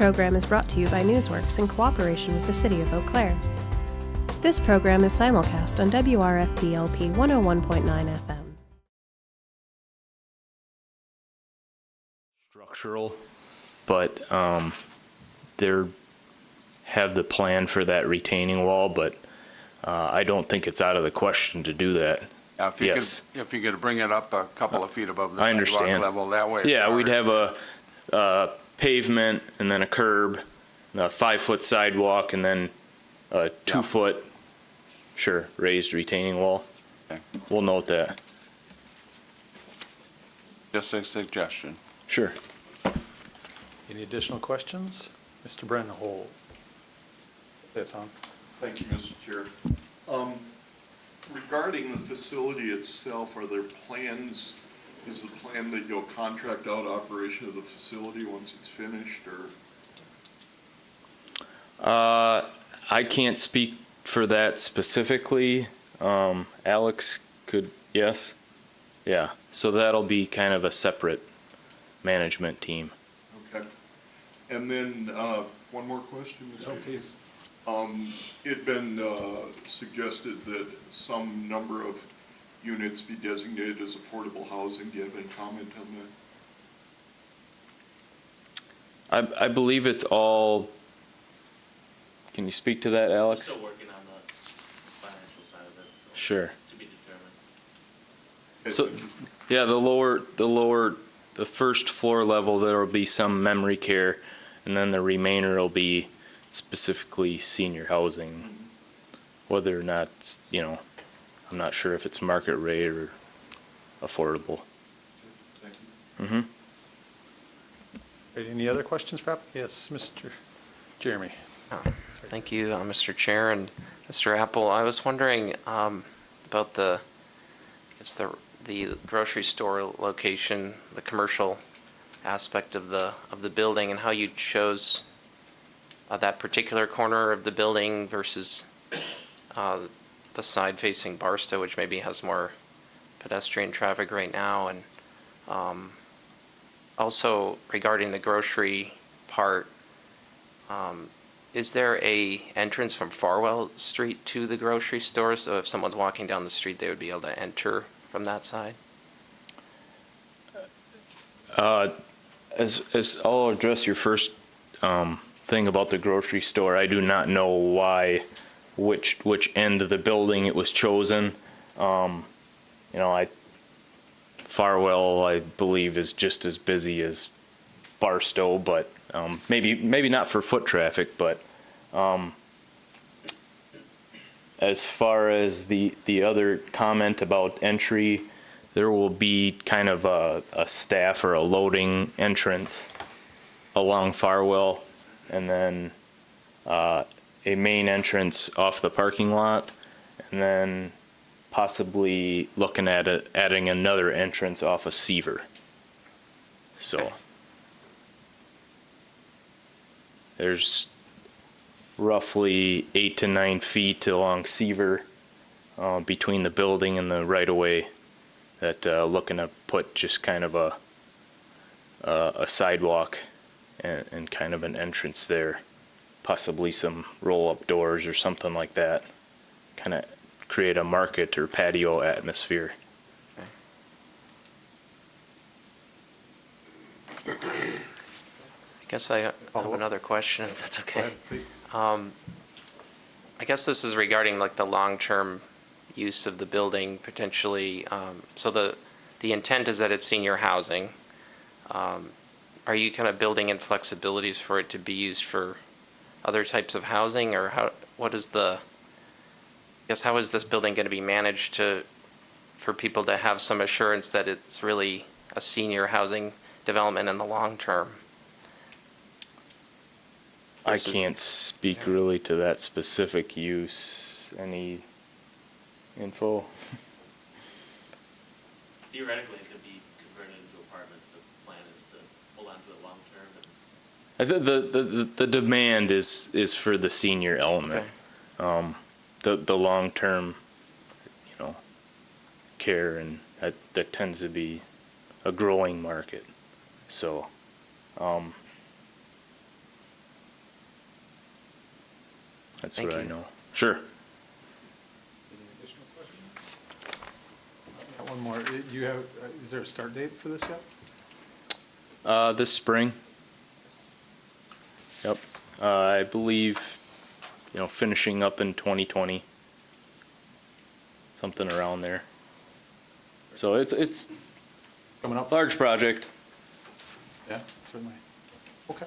program is brought to you by Newsworks in cooperation with the City of Eau Claire. This program is simulcast on WRFP-LP 101.9 FM. Structural, but they have the plan for that retaining wall, but I don't think it's out of the question to do that. If you Yes. if you could bring it up a couple of feet above the I sidewalk understand. level, that way. Yeah, we'd have a pavement and then a curb, a 5-foot sidewalk, and then a 2-foot, sure, raised retaining wall. Okay. We'll note that. Just a suggestion. Sure. Any additional questions? Mr. Brennholz. That's on. Thank you, Mr. Chair. Regarding the facility itself, are there plans, is the plan that you'll contract out operation of the facility once it's finished, or? I can't speak for that specifically. Alex could, yes? Yeah, so that'll be kind of a separate management team. Okay. And then, one more question, Mr. Chair. Please. It'd been suggested that some number of units be designated as affordable housing. Do you have any comment on that? I believe it's all, can you speak to that, Alex? Still working on the financial side of it, so Sure. to be determined. So, yeah, the first floor level, there'll be some memory care, and then the remainder will be specifically senior housing. Whether or not, I'm not sure if it's market rate or affordable. Thank you. Mm-hmm. Any other questions, Rob? Yes, Mr. Jeremy. Thank you, Mr. Chair and Mr. Apple. I was wondering about the grocery store location, the commercial aspect of the building, and how you chose that particular corner of the building versus the side facing Barstow, which maybe has more pedestrian traffic right now, and also regarding the grocery part. Is there a entrance from Farwell Street to the grocery store? So if someone's walking down the street, they would be able to enter from that side? As I'll address your first thing about the grocery store, I do not know which end of the building it was chosen. Farwell, I believe, is just as busy as Barstow, but maybe not for foot traffic. But as far as the other comment about entry, there will be kind of a staff or a loading entrance along Farwell, and then a main entrance off the parking lot, and then possibly looking at adding another entrance off of Seaver. So there's roughly 8 to 9 feet along Seaver between the building and the right-of-way that looking to put just kind of a sidewalk and kind of an entrance there, possibly some roll-up doors or something like that, kind of create a market or patio atmosphere. I guess I have another question, if that's okay. Go ahead, please. I guess this is regarding like the long-term use of the building potentially. So the intent is that it's senior housing. Are you kind of building in flexibilities for it to be used for other types of housing, or how is this building going to be managed for people to have some assurance that it's really a senior housing development in the long term? I can't speak really to that specific use. Any info? Theoretically, it could be converted into apartments, but the plan is to hold on to it long term. And The demand is for the senior element. Okay. The long term, care, and that tends to be a growing market. So, That's Thank what I you. know. Sure. Any additional questions? Got one more. You have, is there a start date for this yet? This spring. Yep. I believe, finishing up in 2020. Something around there. So it's Coming up? a large project. Yeah, certainly. Okay.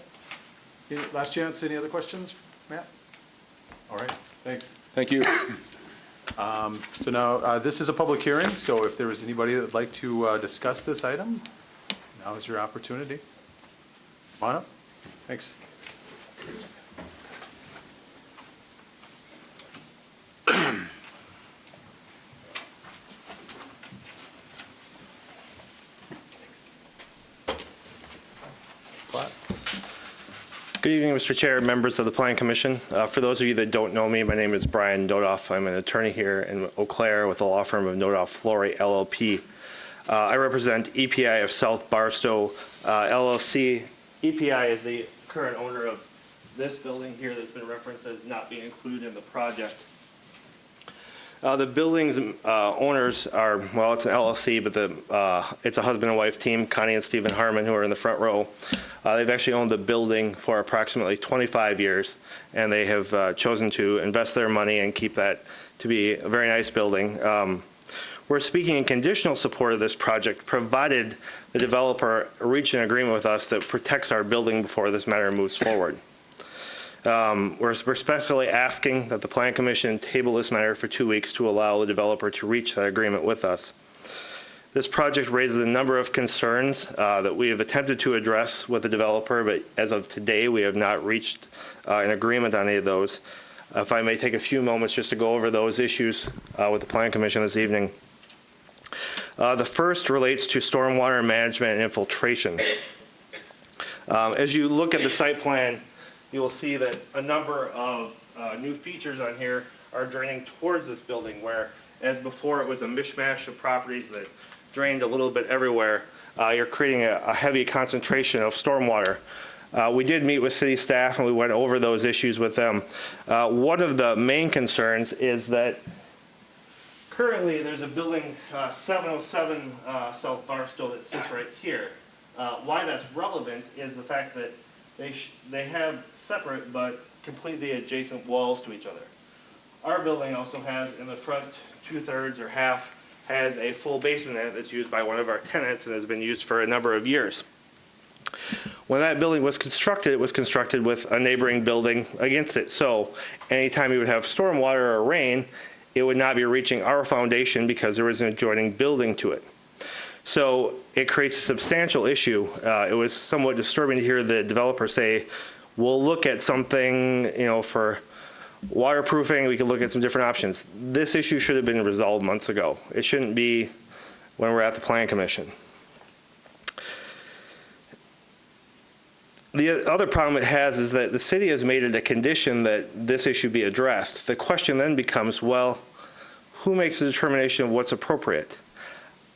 Last chance, any other questions, Matt? All right, thanks. Thank you. So now, this is a public hearing, so if there is anybody that would like to discuss this item, now is your opportunity. Come on up. Thanks. Platt? Good evening, Mr. Chair, members of the Planning Commission. For those of you that don't know me, my name is Brian Nodoff. I'm an attorney here in Eau Claire with the law firm of Nodoff Flory LLP. I represent EPI of South Barstow LLC. EPI is the current owner of this building here that's been referenced as not being included in the project. The building's owners are, well, it's an LLC, but it's a husband and wife team, Connie and Stephen Harmon, who are in the front row. They've actually owned the building for approximately 25 years, and they have chosen to invest their money and keep that to be a very nice building. We're speaking in conditional support of this project, provided the developer reach an agreement with us that protects our building before this matter moves forward. We're respectfully asking that the Plan Commission table this matter for 2 weeks to allow the developer to reach that agreement with us. This project raises a number of concerns that we have attempted to address with the developer, but as of today, we have not reached an agreement on any of those. If I may take a few moments just to go over those issues with the Plan Commission this evening. The first relates to stormwater management and infiltration. As you look at the site plan, you will see that a number of new features on here are draining towards this building, where as before it was a mishmash of properties that drained a little bit everywhere. You're creating a heavy concentration of stormwater. We did meet with city staff and we went over those issues with them. One of the main concerns is that currently there's a building 707 South Barstow that sits right here. Why that's relevant is the fact that they have separate but completely adjacent walls to each other. Our building also has, in the front 2/3 or half, has a full basement in it that's used by one of our tenants and has been used for a number of years. When that building was constructed, it was constructed with a neighboring building against it. So anytime you would have stormwater or rain, it would not be reaching our foundation because there was an adjoining building to it. So it creates a substantial issue. It was somewhat disturbing to hear the developer say, we'll look at something, for waterproofing, we could look at some different options. This issue should have been resolved months ago. It shouldn't be when we're at the Plan Commission. The other problem it has is that the city has made it a condition that this issue be addressed. The question then becomes, well, who makes the determination of what's appropriate?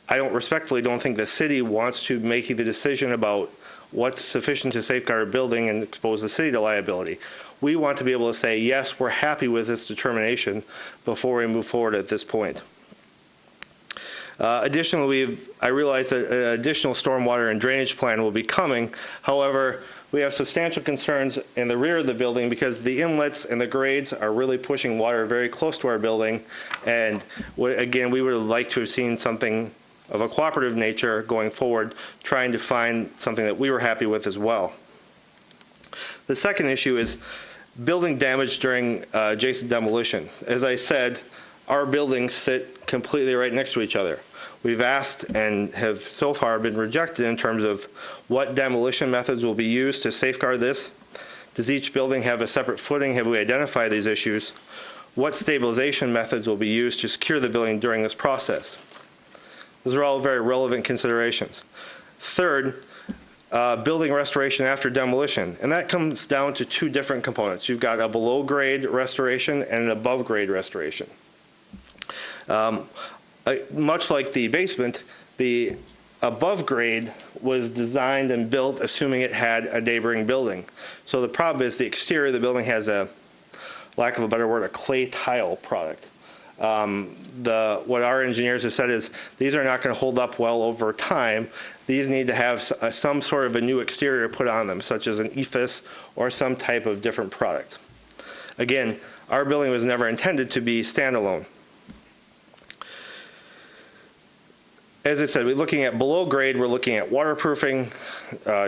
I respectfully don't think the city wants to make the decision about what's sufficient to safeguard a building and expose the city to liability. We want to be able to say, yes, we're happy with this determination before we move forward at this point. Additionally, I realize that an additional stormwater and drainage plan will be coming. However, we have substantial concerns in the rear of the building because the inlets and the grades are really pushing water very close to our building. And again, we would like to have seen something of a cooperative nature going forward, trying to find something that we were happy with as well. The second issue is building damage during adjacent demolition. As I said, our buildings sit completely right next to each other. We've asked and have so far been rejected in terms of what demolition methods will be used to safeguard this. Does each building have a separate footing? Have we identified these issues? What stabilization methods will be used to secure the building during this process? Those are all very relevant considerations. Third, building restoration after demolition. And that comes down to two different components. You've got a below grade restoration and an above grade restoration. Much like the basement, the above grade was designed and built assuming it had a neighboring building. So the problem is the exterior of the building has a lack of a better word, a clay tile product. What our engineers have said is these are not going to hold up well over time. These need to have some sort of a new exterior put on them, such as an EIFS or some type of different product. Again, our building was never intended to be standalone. As I said, we're looking at below grade, we're looking at waterproofing,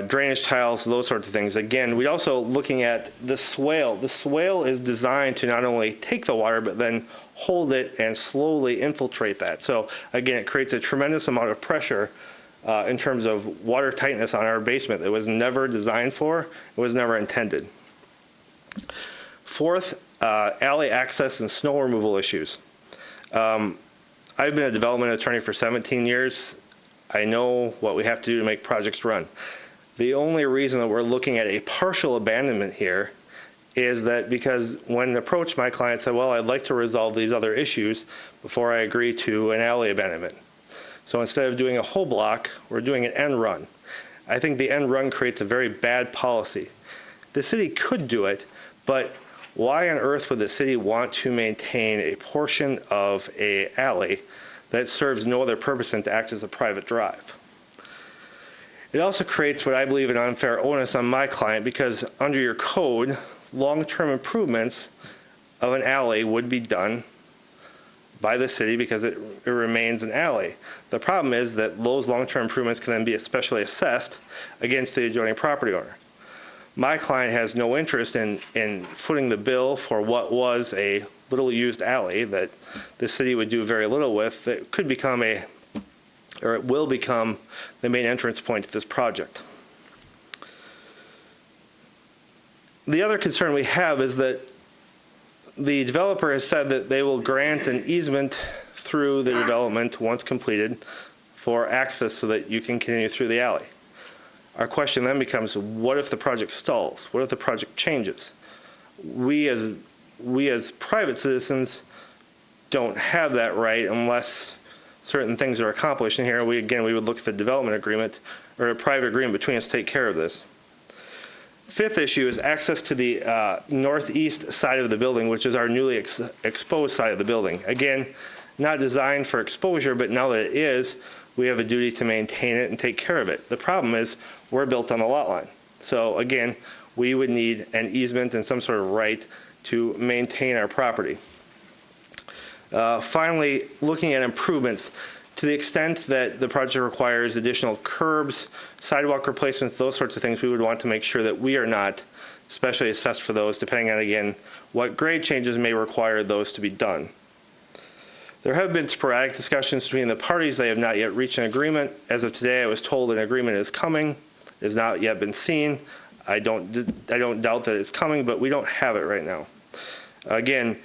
drainage tiles, those sorts of things. Again, we're also looking at the swale. The swale is designed to not only take the water, but then hold it and slowly infiltrate that. So again, it creates a tremendous amount of pressure in terms of water tightness on our basement. It was never designed for, it was never intended. Fourth, alley access and snow removal issues. I've been a development attorney for 17 years. I know what we have to do to make projects run. The only reason that we're looking at a partial abandonment here is that because when approached, my client said, well, I'd like to resolve these other issues before I agree to an alley abandonment. So instead of doing a whole block, we're doing an end run. I think the end run creates a very bad policy. The city could do it, but why on earth would the city want to maintain a portion of an alley that serves no other purpose than to act as a private drive? It also creates what I believe an unfair onus on my client, because under your code, long-term improvements of an alley would be done by the city because it remains an alley. The problem is that those long-term improvements can then be especially assessed against the adjoining property owner. My client has no interest in footing the bill for what was a little used alley that the city would do very little with, that could become it will become the main entrance point to this project. The other concern we have is that the developer has said that they will grant an easement through the development once completed for access so that you can continue through the alley. Our question then becomes, what if the project stalls? What if the project changes? We as private citizens don't have that right unless certain things are accomplished. And here, we would look at the development agreement or a private agreement between us to take care of this. Fifth issue is access to the northeast side of the building, which is our newly exposed side of the building. Again, not designed for exposure, but now that it is, we have a duty to maintain it and take care of it. The problem is we're built on the lot line. So again, we would need an easement and some sort of right to maintain our property. Finally, looking at improvements, to the extent that the project requires additional curbs, sidewalk replacements, those sorts of things, we would want to make sure that we are not specially assessed for those, depending on, again, what grade changes may require those to be done. There have been sporadic discussions between the parties. They have not yet reached an agreement. As of today, I was told an agreement is coming. It has not yet been seen. I don't doubt that it's coming, but we don't have it right now. Again,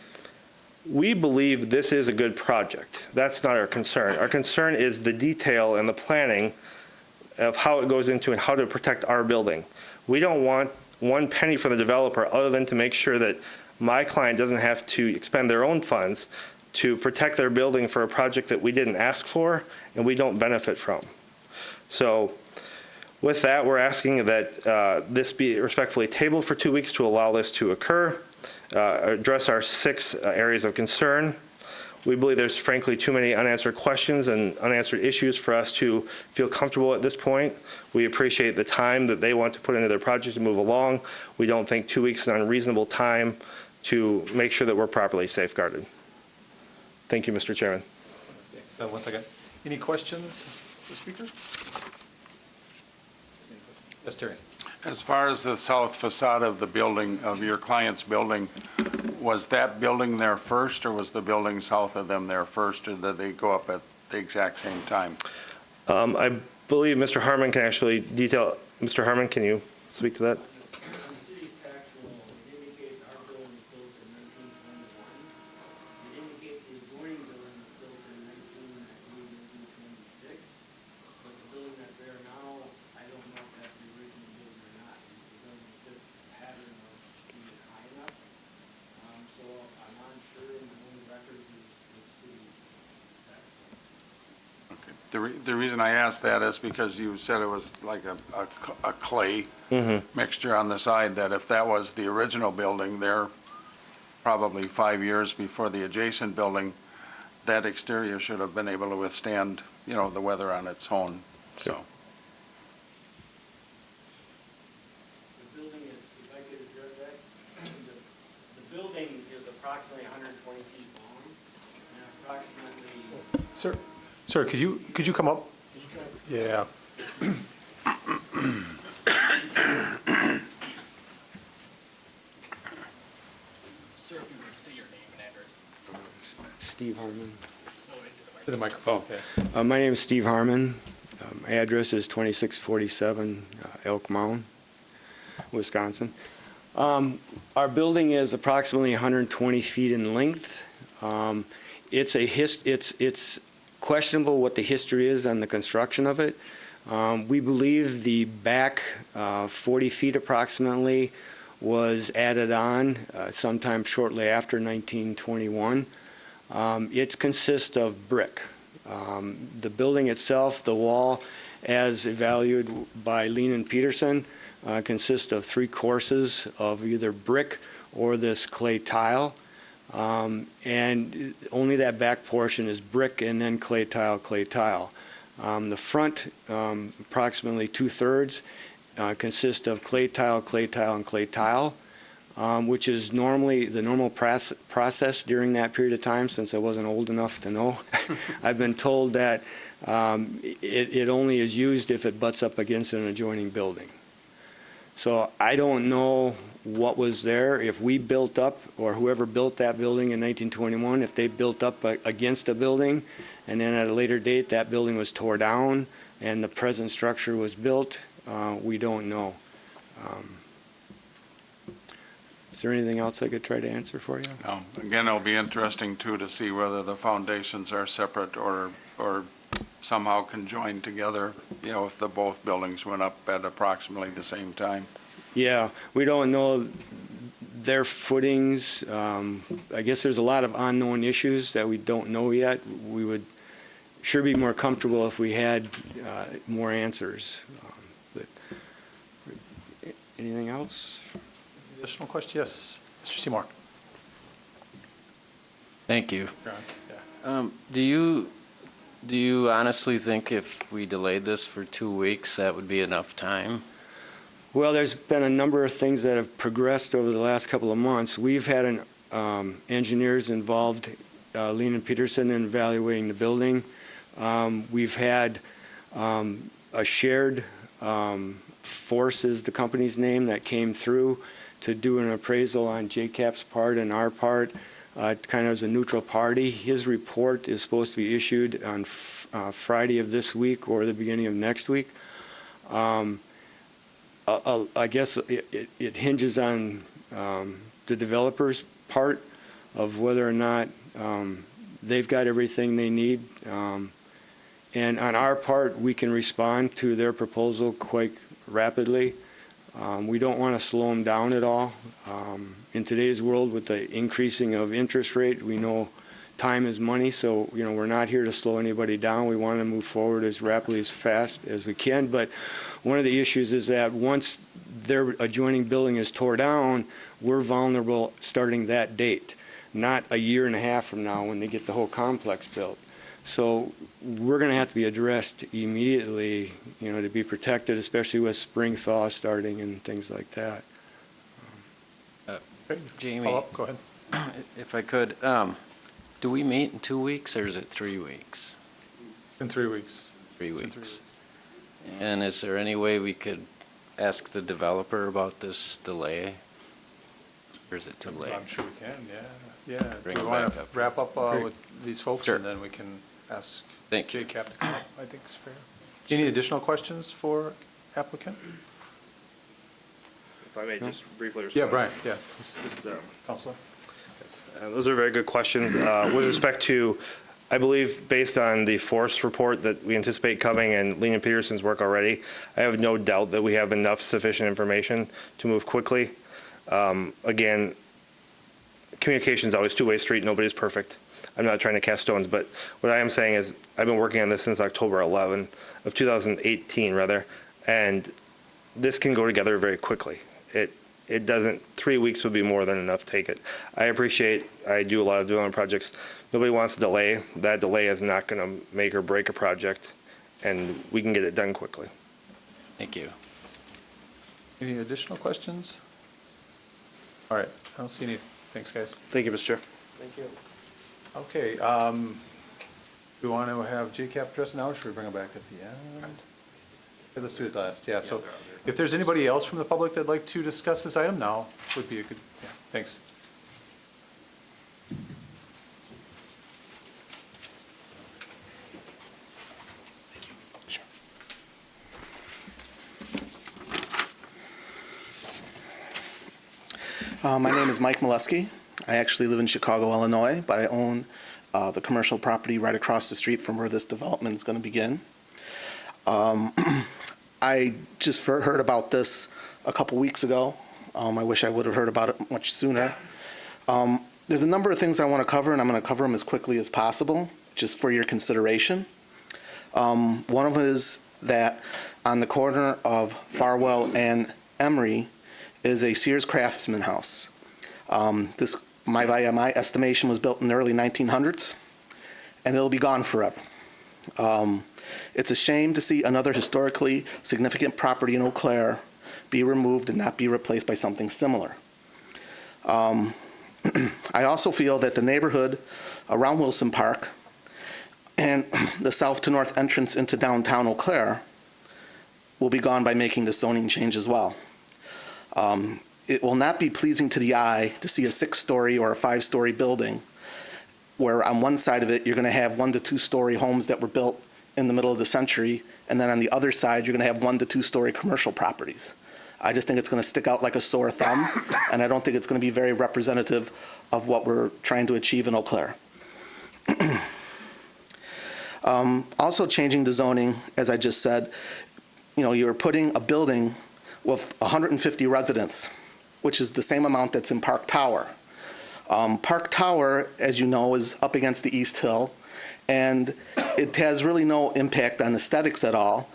we believe this is a good project. That's not our concern. Our concern is the detail and the planning of how it goes into and how to protect our building. We don't want one penny from the developer other than to make sure that my client doesn't have to expend their own funds to protect their building for a project that we didn't ask for and we don't benefit from. So with that, we're asking that this be respectfully tabled for 2 weeks to allow this to occur, address our 6 areas of concern. We believe there's frankly too many unanswered questions and unanswered issues for us to feel comfortable at this point. We appreciate the time that they want to put into their project to move along. We don't think 2 weeks is an unreasonable time to make sure that we're properly safeguarded. Thank you, Mr. Chairman. Thanks. 1 second. Any questions for the speaker? Yes, Terry. As far as the south facade of the building, of your client's building, was that building there first, or was the building south of them there first, or did they go up at the exact same time? I believe Mr. Harmon can actually detail. Mr. Harmon, can you speak to that? The reason I asked that is because you said it was like a clay mixture on the side, that if that was the original building there, probably 5 years before the adjacent building, that exterior should have been able to withstand, the weather on its own, so. The building is, if I could address that, the building is approximately 120 feet long and approximately. Sir, could you come up? Yeah. Sir, if you would state your name and address. Steve Harmon. To the microphone. Yeah. My name is Steve Harmon. My address is 2647 Elk Mound, Wisconsin. Our building is approximately 120 feet in length. It's questionable what the history is on the construction of it. We believe the back 40 feet approximately was added on sometime shortly after 1921. It consists of brick. The building itself, the wall, as evaluated by Lean and Peterson, consists of 3 courses of either brick or this clay tile. And only that back portion is brick and then clay tile, clay tile. The front, approximately 2/3, consists of clay tile, and clay tile, which is normally the normal process during that period of time, since I wasn't old enough to know. I've been told that it only is used if it butts up against an adjoining building. So I don't know what was there, if we built up, or whoever built that building in 1921, if they built up against a building, and then at a later date that building was tore down and the present structure was built. We don't know. Is there anything else I could try to answer for you? Again, it'll be interesting too to see whether the foundations are separate or somehow conjoined together, if the both buildings went up at approximately the same time. Yeah, we don't know their footings. I guess there's a lot of unknown issues that we don't know yet. We would sure be more comfortable if we had more answers. But anything else? Additional question? Yes, Mr. Seymour. Thank you. Yeah. Do you honestly think if we delayed this for 2 weeks, that would be enough time? Well, there's been a number of things that have progressed over the last couple of months. We've had engineers involved, Lean and Peterson, in evaluating the building. We've had a shared force is the company's name that came through to do an appraisal on JCAP's part and our part, kind of as a neutral party. His report is supposed to be issued on Friday of this week or the beginning of next week. I guess it hinges on the developer's part of whether or not they've got everything they need. And on our part, we can respond to their proposal quite rapidly. We don't want to slow them down at all. In today's world, with the increasing of interest rate, we know time is money, so we're not here to slow anybody down. We want to move forward as rapidly, as fast as we can. But one of the issues is that once their adjoining building is tore down, we're vulnerable starting that date, not a year and a half from now when they get the whole complex built. So we're going to have to be addressed immediately, to be protected, especially with spring thaw starting and things like that. Jamie, Follow up. Go ahead. if I could, do we meet in 2 weeks or is it 3 weeks? It's in 3 weeks. 3 It's in 3 weeks. And is there any way we could ask the developer about this delay? Or is it too late? I'm sure we can, yeah. Bring Do we it want back to up. wrap up with these folks, Sure. and then we can ask Thank you. JCAP to come up? I think it's fair. Any additional questions for applicant? If I may just briefly respond. Yeah, Brian, yeah. It's, Counselor? Those are very good questions. With respect to, I believe, based on the forest report that we anticipate coming and Lean and Peterson's work already, I have no doubt that we have enough sufficient information to move quickly. Again, communication is always a two-way street. Nobody's perfect. I'm not trying to cast stones, but what I am saying is I've been working on this since October 11 of 2018, rather, and this can go together very quickly. it doesn't, 3 weeks would be more than enough to take it. I do a lot of development projects. Nobody wants to delay. That delay is not going to make or break a project, and we can get it done quickly. Thank you. Any additional questions? All right, I don't see any. Thanks, guys. Thank you, Mr. Chair. Thank you. Okay, we want to have JCAP address now, or should we bring it back at the end? Okay, let's do it last, yeah. So if there's anybody else from the public that'd like to discuss this item, now would be a good, yeah, thanks. My name is Mike Molesky. I actually live in Chicago, Illinois, but I own the commercial property right across the street from where this development is going to begin. I just heard about this a couple weeks ago. I wish I would have heard about it much sooner. There's a number of things I want to cover, and I'm going to cover them as quickly as possible, just for your consideration. One of them is that on the corner of Farwell and Emery is a Sears Craftsman house. This, by my estimation, was built in the early 1900s, and it'll be gone forever. It's a shame to see another historically significant property in Eau Claire be removed and not be replaced by something similar. I also feel that the neighborhood around Wilson Park and the south to north entrance into downtown Eau Claire will be gone by making the zoning change as well. It will not be pleasing to the eye to see a 6-story or a 5-story building where on one side of it you're going to have 1 to 2-story homes that were built in the middle of the century, and then on the other side you're going to have 1 to 2-story commercial properties. I just think it's going to stick out like a sore thumb, and I don't think it's going to be very representative of what we're trying to achieve in Eau Claire. Also changing the zoning, as I just said, you're putting a building with 150 residents, which is the same amount that's in Park Tower. Park Tower, as you know, is up against the East Hill, and it has really no impact on aesthetics at all,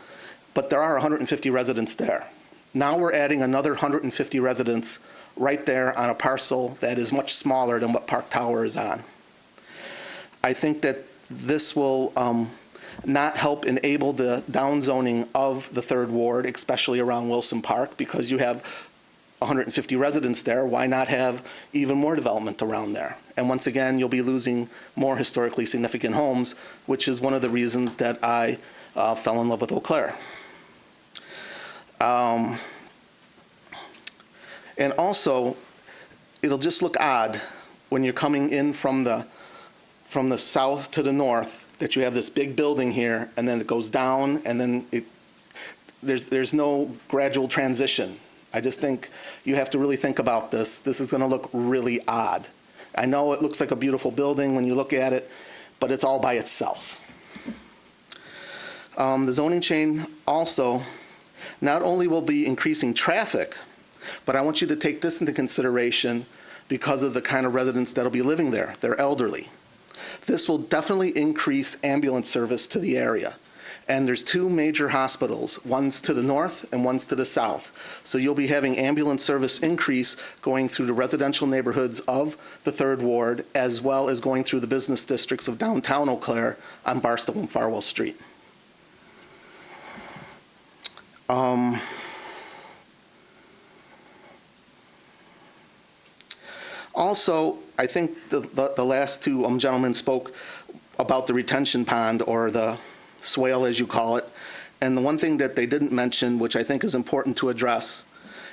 but there are 150 residents there. Now we're adding another 150 residents right there on a parcel that is much smaller than what Park Tower is on. I think that this will not help enable the downzoning of the Third Ward, especially around Wilson Park, because you have 150 residents there. Why not have even more development around there? And once again, you'll be losing more historically significant homes, which is one of the reasons that I fell in love with Eau Claire. And also, it'll just look odd when you're coming in from the south to the north, that you have this big building here, and then it goes down, and then there's no gradual transition. I just think you have to really think about this. This is going to look really odd. I know it looks like a beautiful building when you look at it, but it's all by itself. The zoning change also not only will be increasing traffic, but I want you to take this into consideration because of the kind of residents that'll be living there. They're elderly. This will definitely increase ambulance service to the area. And there's 2 major hospitals, one's to the north and one's to the south. So you'll be having ambulance service increase going through the residential neighborhoods of the Third Ward, as well as going through the business districts of downtown Eau Claire on Barstow and Farwell Street. Also, I think the last 2 gentlemen spoke about the retention pond, or the swale as you call it. And the one thing that they didn't mention, which I think is important to address,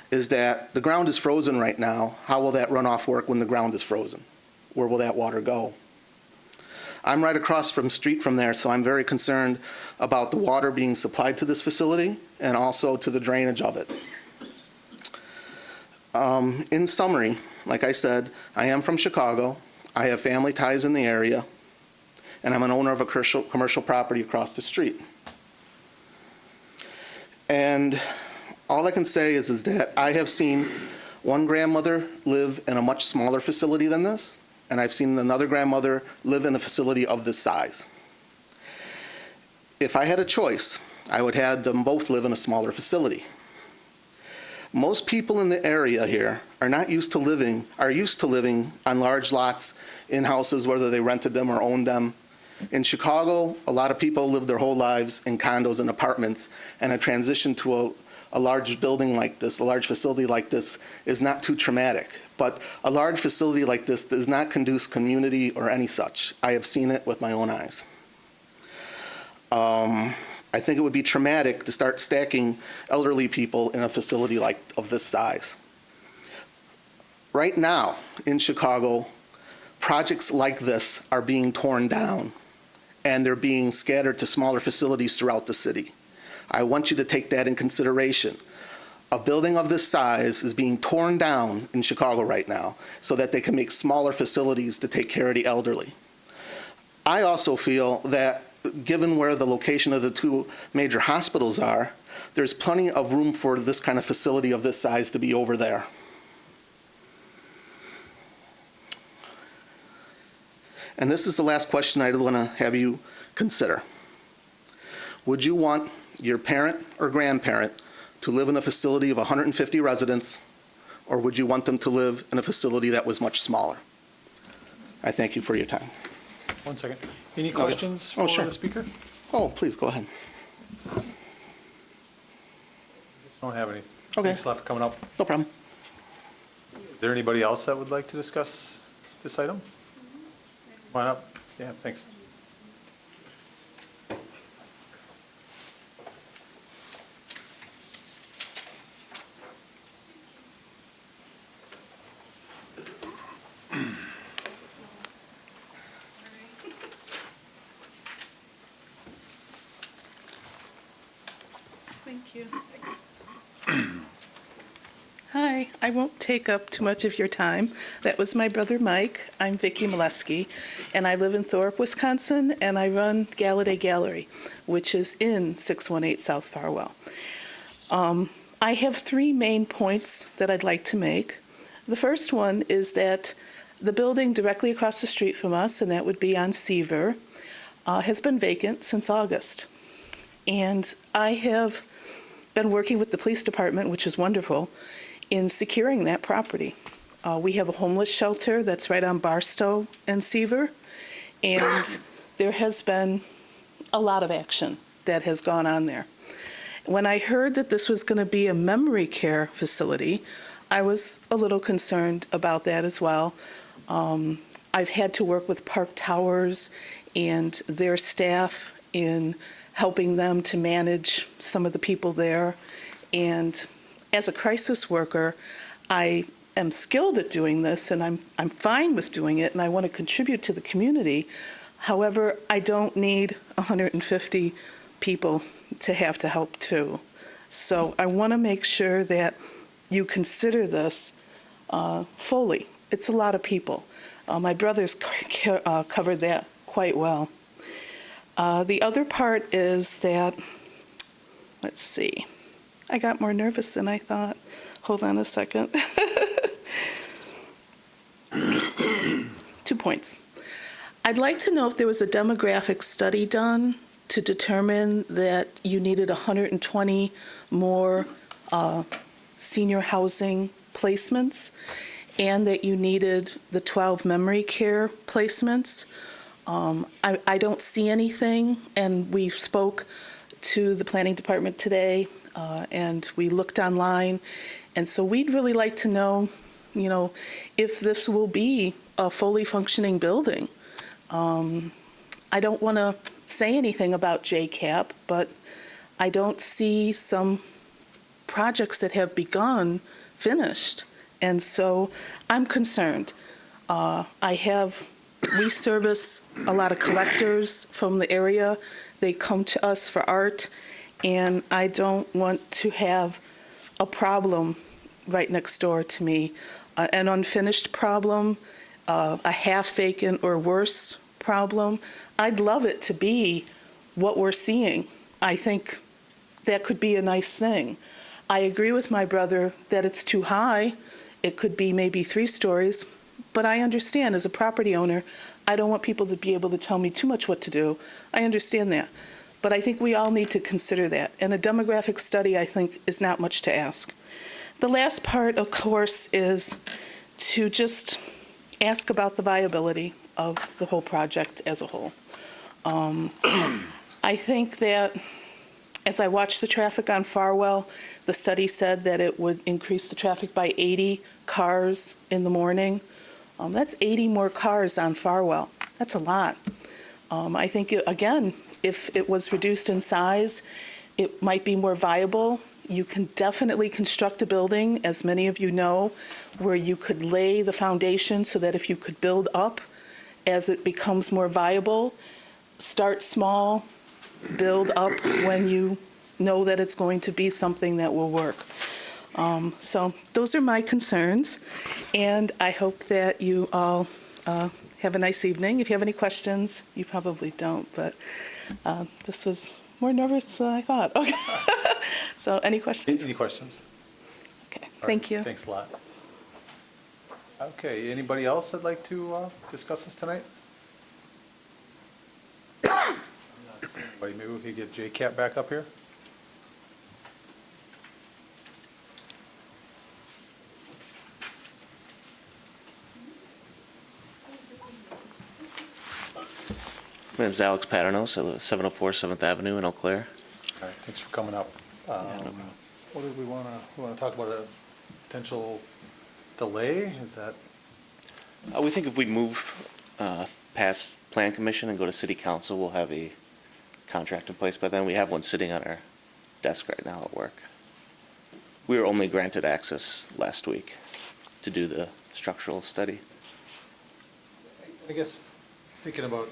is that the ground is frozen right now. How will that runoff work when the ground is frozen? Where will that water go? I'm right across from street from there, so I'm very concerned about the water being supplied to this facility and also to the drainage of it. In summary, like I said, I am from Chicago. I have family ties in the area, and I'm an owner of a commercial property across the street. And all I can say is that I have seen one grandmother live in a much smaller facility than this, and I've seen another grandmother live in a facility of this size. If I had a choice, I would have them both live in a smaller facility. Most people in the area here are used to living on large lots in houses, whether they rented them or owned them. In Chicago, a lot of people live their whole lives in condos and apartments, and a transition to a large building like this, a large facility like this, is not too traumatic. But a large facility like this does not conduce community or any such. I have seen it with my own eyes. I think it would be traumatic to start stacking elderly people in a facility of this size. Right now, in Chicago, projects like this are being torn down, and they're being scattered to smaller facilities throughout the city. I want you to take that in consideration. A building of this size is being torn down in Chicago right now so that they can make smaller facilities to take care of the elderly. I also feel that given where the location of the two major hospitals are, there's plenty of room for this kind of facility of this size to be over there. And this is the last question I'd want to have you consider. Would you want your parent or grandparent to live in a facility of 150 residents, or would you want them to live in a facility that was much smaller? I thank you for your time. 1 second. Any questions for sure. the speaker? Oh, please, go ahead. Don't have any. Okay. Thanks a lot for coming up. No problem. Is there anybody else that would like to discuss this item? Come on up. Yeah, thanks. Thank you. Hi, I won't take up too much of your time. That was my brother Mike. I'm Vicki Molesky, and I live in Thorpe, Wisconsin, and I run Galladay Gallery, which is in 618 South Farwell. I have 3 main points that I'd like to make. The first one is that the building directly across the street from us, and that would be on Seaver, has been vacant since August. And I have been working with the police department, which is wonderful, in securing that property. We have a homeless shelter that's right on Barstow and Seaver, and there has been a lot of action that has gone on there. When I heard that this was going to be a memory care facility, I was a little concerned about that as well. I've had to work with Park Towers and their staff in helping them to manage some of the people there. And as a crisis worker, I am skilled at doing this, and I'm fine with doing it, and I want to contribute to the community. However, I don't need 150 people to have to help too. So I want to make sure that you consider this fully. It's a lot of people. My brother's covered that quite well. The other part is that, let's see, I got more nervous than I thought. Hold on a second. 2 points. I'd like to know if there was a demographic study done to determine that you needed 120 more senior housing placements and that you needed the 12 memory care placements. I don't see anything, and we spoke to the planning department today, and we looked online, and so we'd really like to know, if this will be a fully functioning building. I don't want to say anything about JCAP, but I don't see some projects that have begun finished, and so I'm concerned. We service a lot of collectors from the area. They come to us for art, and I don't want to have a problem right next door to me, an unfinished problem, a half vacant or worse problem. I'd love it to be what we're seeing. I think that could be a nice thing. I agree with my brother that it's too high. It could be maybe 3 stories. But I understand, as a property owner, I don't want people to be able to tell me too much what to do. I understand that. But I think we all need to consider that. And a demographic study, I think, is not much to ask. The last part, of course, is to just ask about the viability of the whole project as a whole. I think that as I watched the traffic on Farwell, the study said that it would increase the traffic by 80 cars in the morning. That's 80 more cars on Farwell. That's a lot. I think, again, if it was reduced in size, it might be more viable. You can definitely construct a building, as many of you know, where you could lay the foundation so that if you could build up as it becomes more viable, start small, build up when you know that it's going to be something that will work. So those are my concerns, and I hope that you all have a nice evening. If you have any questions, you probably don't, but this was more nervous than I thought. Okay. So any questions? Any questions? Okay, All right, thank you. Thanks a lot. Okay, anybody else that'd like to discuss this tonight? Anybody? Maybe we could get JCap back up here? My name's Alex Paternos. I live at 704 7th Avenue in Eau Claire. All right, thanks for coming up. What did we want to talk about, a potential delay? Is that? We think if we move past Plan Commission and go to City Council, we'll have a contract in place by then. We have one sitting on our desk right now at work. We were only granted access last week to do the structural study. I guess thinking about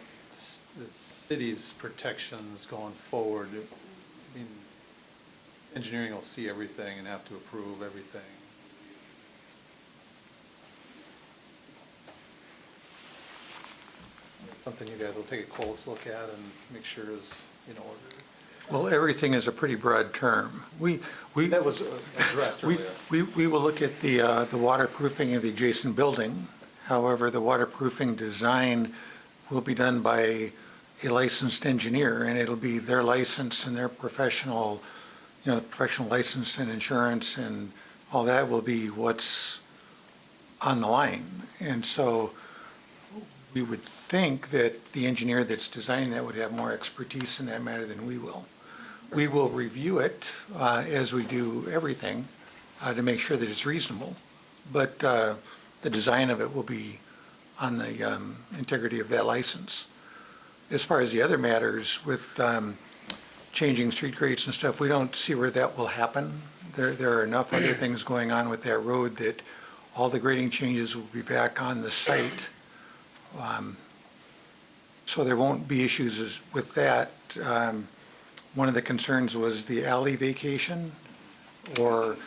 the city's protections going forward, I mean, engineering will see everything and have to approve everything. Something you guys will take a close look at and make sure is in order. Well, everything is a pretty broad term. That was addressed earlier. We will look at the waterproofing of the adjacent building. However, the waterproofing design will be done by a licensed engineer, and it'll be their license and their professional, the professional license and insurance and all that will be what's on the line. And so we would think that the engineer that's designing that would have more expertise in that matter than we will. We will review it as we do everything to make sure that it's reasonable, but the design of it will be on the integrity of that license. As far as the other matters with changing street grades and stuff, we don't see where that will happen. There are enough other things going on with that road that all the grading changes will be back on the site. So there won't be issues with that. One of the concerns was the alley vacation, or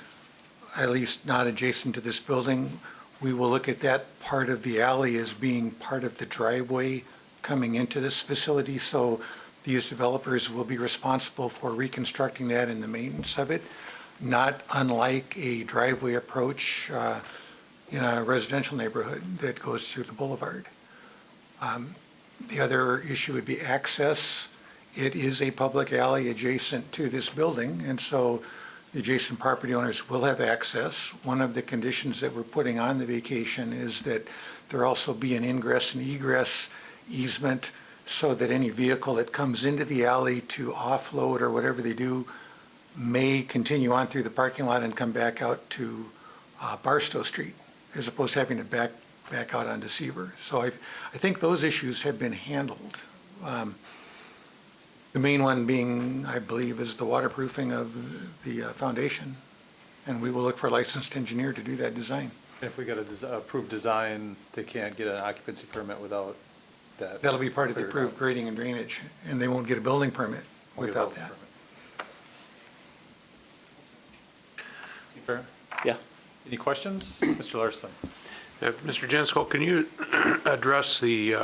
at least not adjacent to this building. We will look at that part of the alley as being part of the driveway coming into this facility, so these developers will be responsible for reconstructing that and the maintenance of it, not unlike a driveway approach in a residential neighborhood that goes through the boulevard. The other issue would be access. It is a public alley adjacent to this building, and so the adjacent property owners will have access. One of the conditions that we're putting on the vacation is that there also be an ingress and egress easement so that any vehicle that comes into the alley to offload or whatever they do may continue on through the parking lot and come back out to Barstow Street, as opposed to having to back out onto Seaver. So I think those issues have been handled. The main one being, I believe, is the waterproofing of the foundation, and we will look for a licensed engineer to do that design. If we get a approved design, they can't get an occupancy permit without that. That'll be part of the approved grading and drainage, and they won't get a building permit without that. Fair? Yeah. Any questions? Mr. Larson? Mr. Jensko, can you address the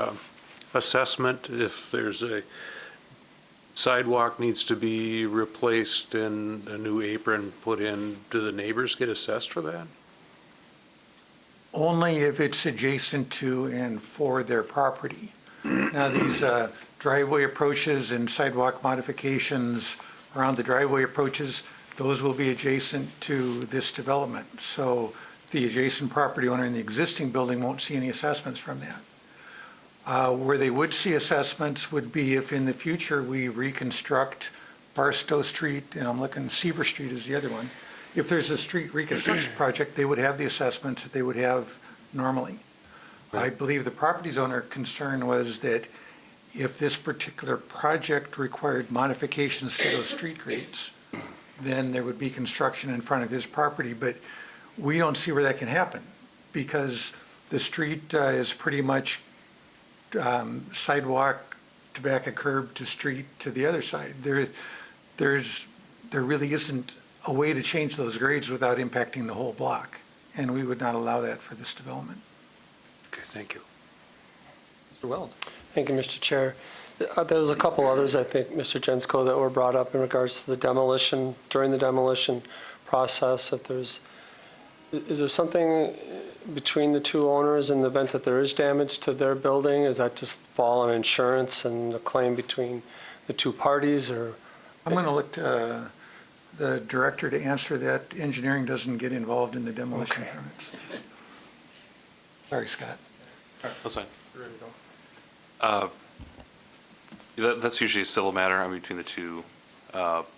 assessment if there's a sidewalk needs to be replaced and a new apron put in? Do the neighbors get assessed for that? Only if it's adjacent to and for their property. Now, these driveway approaches and sidewalk modifications around the driveway approaches, those will be adjacent to this development. So the adjacent property owner in the existing building won't see any assessments from that. Where they would see assessments would be if in the future we reconstruct Barstow Street, and I'm looking, Seaver Street is the other one. If there's a street reconstruction project, they would have the assessments that they would have normally. I believe the property's owner concern was that if this particular project required modifications to those street grades, then there would be construction in front of his property. But we don't see where that can happen because the street is pretty much sidewalk to back a curb to street to the other side. There really isn't a way to change those grades without impacting the whole block. And we would not allow that for this development. Okay, thank you. Mr. Weld. Thank you, Mr. Chair. There was a couple others, I think, Mr. Jensko, that were brought up in regards to the demolition, during the demolition process. Is there something between the two owners in the event that there is damage to their building? Does that just fall on insurance and a claim between the two parties, or? I'm going to look to the director to answer that. Engineering doesn't get involved in the demolition permits. Sorry, Scott. That's fine. Ready to go. That's usually a civil matter between the two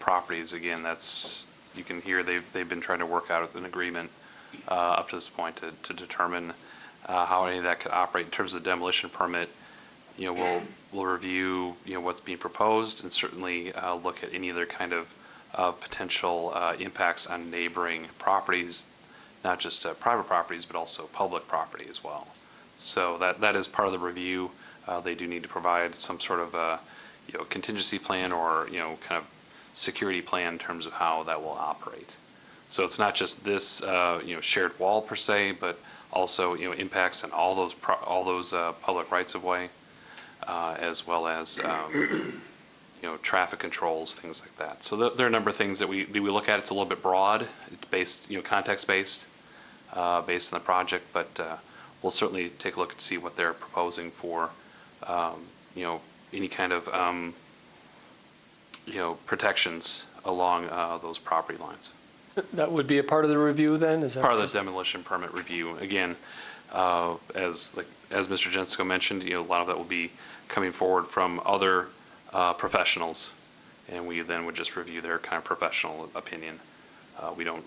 properties. Again, you can hear they've been trying to work out an agreement up to this point to determine how any of that could operate. In terms of the demolition permit, we'll review what's being proposed and certainly look at any other kind of potential impacts on neighboring properties, not just private properties but also public property as well. So that is part of the review. They do need to provide some sort of contingency plan or kind of security plan in terms of how that will operate. So it's not just this shared wall per se, but also impacts on all those public rights of way, as well as traffic controls, things like that. So there are a number of things that we look at. It's a little bit broad, based context based on the project, but we'll certainly take a look and see what they're proposing for any kind of protections along those property lines. That would be a part of the review then? Is that part of the demolition permit review? Again, as Mr. Jensko mentioned, a lot of that will be coming forward from other professionals, and we then would just review their kind of professional opinion. We don't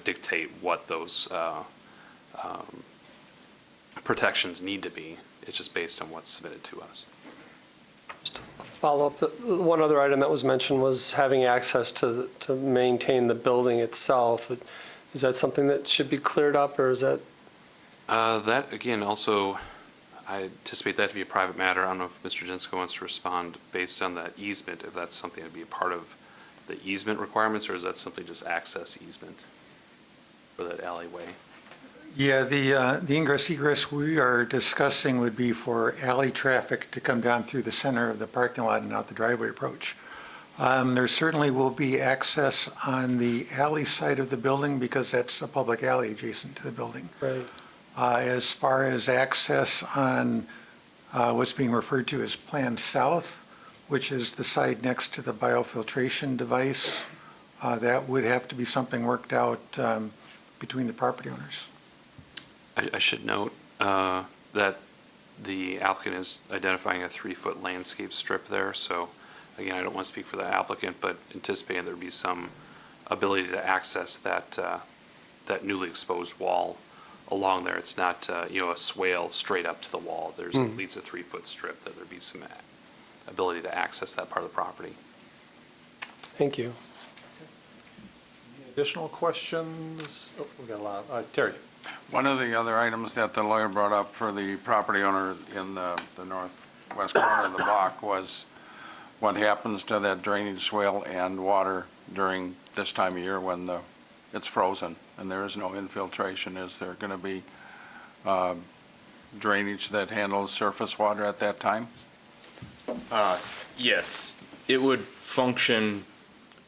dictate what those protections need to be. It's just based on what's submitted to us. Follow up, one other item that was mentioned was having access to maintain the building itself. Is that something that should be cleared up, or is that? That, again, also, I anticipate that to be a private matter. I don't know if Mr. Jensko wants to respond based on that easement, if that's something that would be a part of the easement requirements, or is that simply just access easement for that alleyway? Yeah, the ingress egress we are discussing would be for alley traffic to come down through the center of the parking lot and out the driveway approach. There certainly will be access on the alley side of the building because that's a public alley adjacent to the building. Right. As far as access on what's being referred to as Plan South, which is the side next to the biofiltration device, that would have to be something worked out between the property owners. I should note that the applicant is identifying a 3-foot landscape strip there. So again, I don't want to speak for the applicant, but anticipating there would be some ability to access that newly exposed wall along there. It's not a swale straight up to the wall. There's at least a 3-foot strip that there'd be some ability to access that part of the property. Thank you. Any additional questions? Oh, we got a lot. Terry. One of the other items that the lawyer brought up for the property owner in the northwest corner of the block was what happens to that drainage swale and water during this time of year when it's frozen and there is no infiltration. Is there going to be drainage that handles surface water at that time? Yes, it would function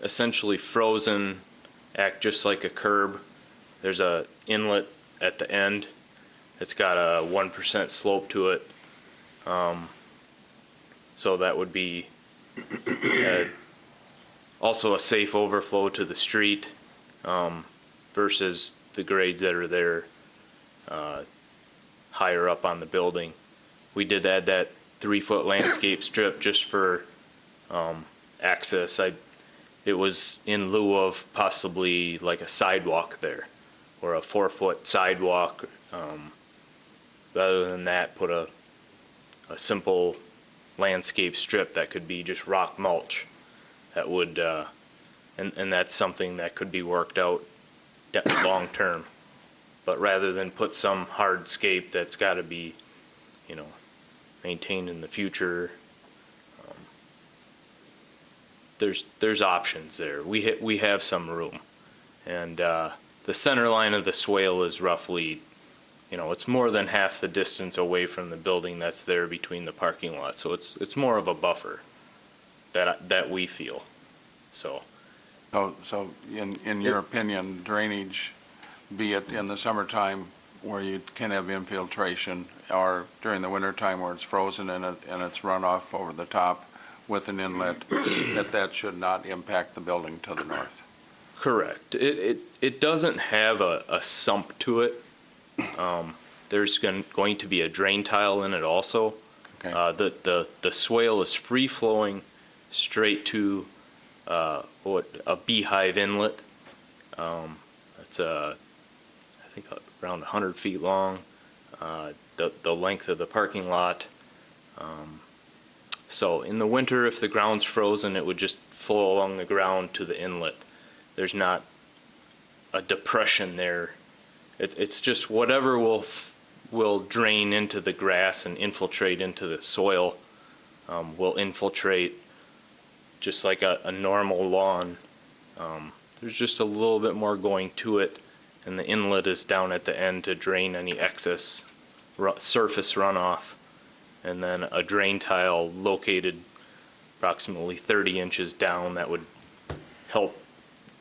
essentially frozen, act just like a curb. There's a inlet at the end. It's got a 1% slope to it. So that would be all also a safe overflow to the street versus the grades that are there higher up on the building. We did add that 3-foot landscape strip just for access. It was in lieu of possibly like a sidewalk there, or a 4-foot sidewalk. Rather than that, put a simple landscape strip that could be just rock mulch. That would, and that's something that could be worked out long term. But rather than put some hardscape that's got to be, maintained in the future, there's options there. We have some room, and the center line of the swale is roughly, it's more than half the distance away from the building that's there between the parking lots. So it's more of a buffer that we feel. So in your opinion, drainage, be it in the summertime where you can have infiltration, or during the wintertime where it's frozen and it's runoff over the top with an inlet, that should not impact the building to the north? Correct. It doesn't have a sump to it. There's going to be a drain tile in it also. Okay. The swale is free flowing straight to a beehive inlet. It's I think around 100 feet long. The length of the parking lot. So in the winter, if the ground's frozen, it would just flow along the ground to the inlet. There's not a depression there. It's just whatever will drain into the grass and infiltrate into the soil will infiltrate just like a normal lawn. There's just a little bit more going to it, and the inlet is down at the end to drain any excess surface runoff. And then a drain tile located approximately 30 inches down that would help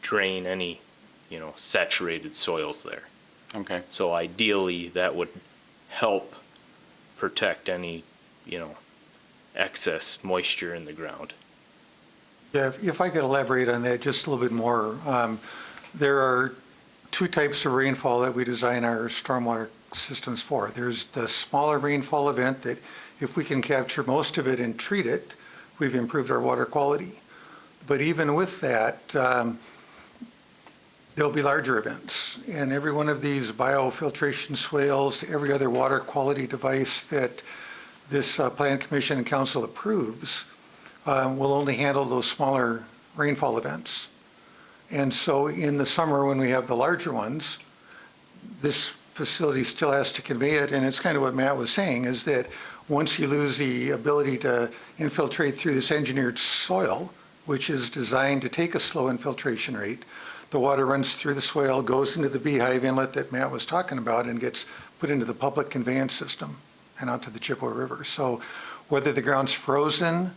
drain any, saturated soils there. Okay. So ideally, that would help protect any, excess moisture in the ground. Yeah, if I could elaborate on that just a little bit more. There are two types of rainfall that we design our stormwater systems for. There's the smaller rainfall event that if we can capture most of it and treat it, we've improved our water quality. But even with that, there'll be larger events. And every one of these biofiltration swales, every other water quality device that this Plan Commission and Council approves will only handle those smaller rainfall events. And so in the summer when we have the larger ones, this facility still has to convey it. And it's kind of what Matt was saying, is that once you lose the ability to infiltrate through this engineered soil, which is designed to take a slow infiltration rate, the water runs through the swale, goes into the beehive inlet that Matt was talking about, and gets put into the public conveyance system and out to the Chippewa River. So whether the ground's frozen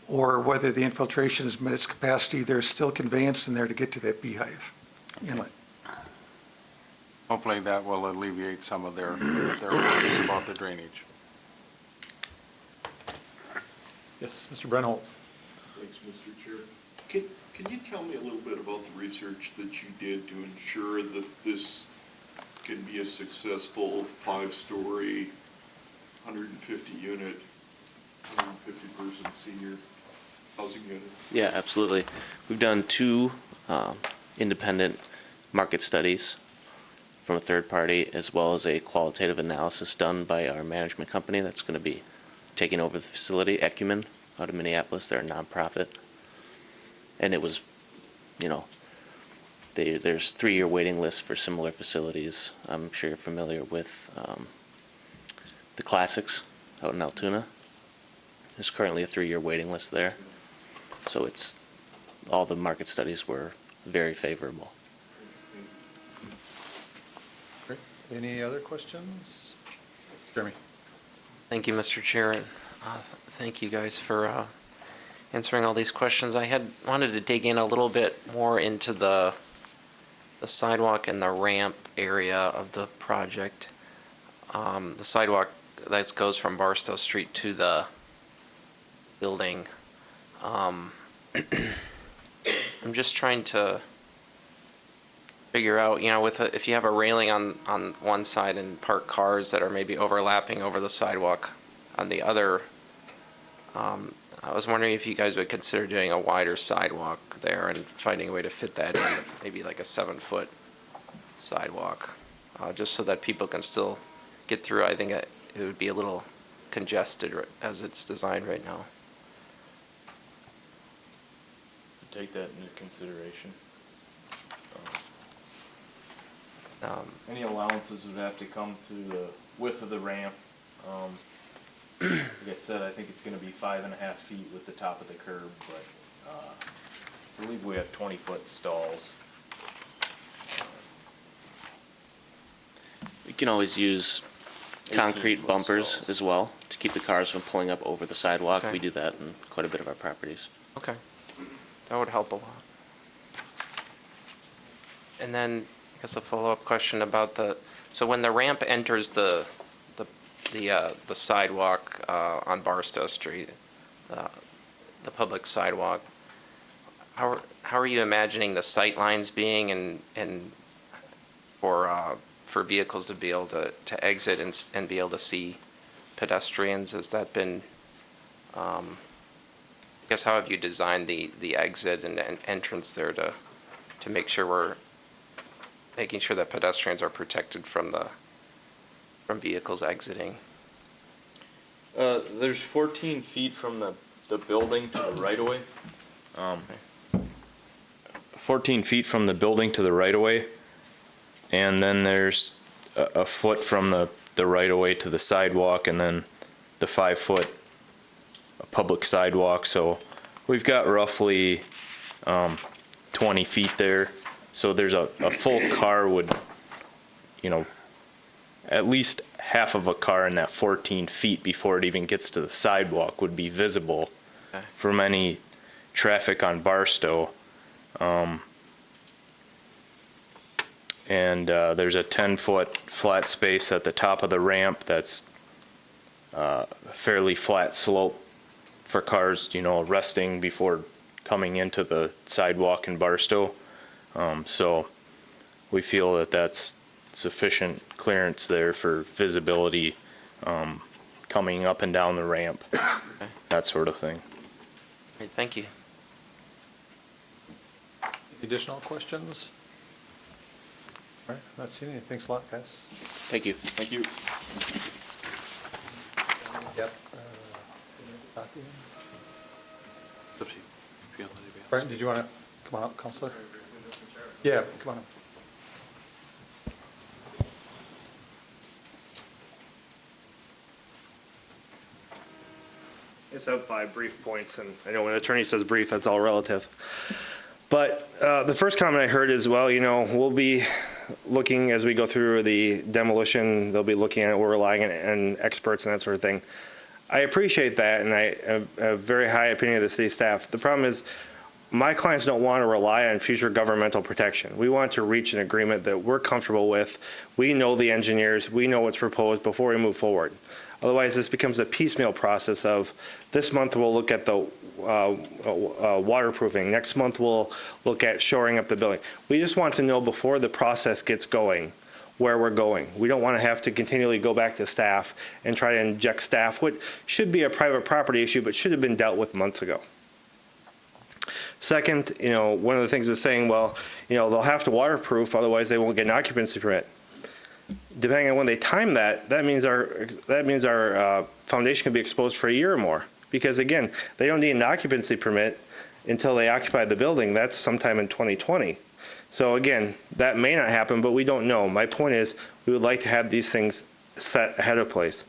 or whether the infiltration has met its capacity, there's still conveyance in there to get to that beehive inlet. Hopefully that will alleviate some of their worries about the drainage. Yes, Mr. Brenholt. Thanks, Mr. Chair. Can you tell me a little bit about the research that you did to ensure that this can be a successful 5-story, 150-unit, 150-person senior housing unit? Yeah, absolutely. We've done 2 independent market studies from a third party, as well as a qualitative analysis done by our management company that's going to be taking over the facility, Ecumen, out of Minneapolis. They're a nonprofit. And it was, there's 3-year waiting lists for similar facilities. I'm sure you're familiar with the Classics out in Altoona. There's currently a 3-year waiting list there. So all the market studies were very favorable. Great. Any other questions? Jeremy. Thank you, Mr. Chair. And, thank you guys for answering all these questions. I had wanted to dig in a little bit more into the sidewalk and the ramp area of the project. The sidewalk that goes from Barstow Street to the building. I'm just trying to figure out, if you have a railing on one side and parked cars that are maybe overlapping over the sidewalk on the other, I was wondering if you guys would consider doing a wider sidewalk there and finding a way to fit that in, maybe like a 7-foot sidewalk, just so that people can still get through. I think it would be a little congested as it's designed right now. Take that into consideration. Any allowances would have to come through the width of the ramp. Like I said, I think it's going to be 5.5 feet with the top of the curb, but I believe we have 20-foot stalls. We can always use concrete bumpers as well to keep the cars from pulling up over the sidewalk. Okay. We do that in quite a bit of our properties. Okay. That would help a lot. And then, I guess a follow-up question about so when the ramp enters the sidewalk on Barstow Street, the public sidewalk, how are you imagining the sight lines being and for vehicles to be able to exit and be able to see pedestrians? Has that been, I guess, how have you designed the exit and entrance there to make sure we're making sure that pedestrians are protected from vehicles exiting? There's 14 feet from the building to the right-of-way. 14 feet from the building to the right-of-way, and then there's a foot from the right-of-way to the sidewalk, and then the 5-foot public sidewalk. So we've got roughly 20 feet there. So there's a full car would, at least half of a car in that 14 feet before it even gets to the sidewalk would be visible from any traffic on Barstow. And there's a 10-foot flat space at the top of the ramp that's fairly flat slope for cars, resting before coming into the sidewalk in Barstow. So we feel that that's sufficient clearance there for visibility coming up and down the ramp, that sort of thing. Great, thank you. Additional questions? All right, not seeing any. Thanks a lot, guys. Thank you. Thank you. Yep. It's up to you. If you don't let anybody else. Brent, did you want to come on up, Counselor? Yeah, come on up. It's up by brief points, and I know when an attorney says brief, that's all relative. But the first comment I heard is, well, we'll be looking as we go through the demolition, they'll be looking at it, we're relying on experts and that sort of thing. I appreciate that, and I have a very high opinion of the city staff. The problem is, my clients don't want to rely on future governmental protection. We want to reach an agreement that we're comfortable with. We know the engineers, we know what's proposed before we move forward. Otherwise, this becomes a piecemeal process of, this month we'll look at the waterproofing, next month we'll look at shoring up the building. We just want to know before the process gets going where we're going. We don't want to have to continually go back to staff and try to inject staff, what should be a private property issue but should have been dealt with months ago. Second, one of the things is saying, well, they'll have to waterproof, otherwise they won't get an occupancy permit. Depending on when they time that means our foundation can be exposed for a year or more. Because again, they don't need an occupancy permit until they occupy the building. That's sometime in 2020. So again, that may not happen, but we don't know. My point is, we would like to have these things set ahead of place.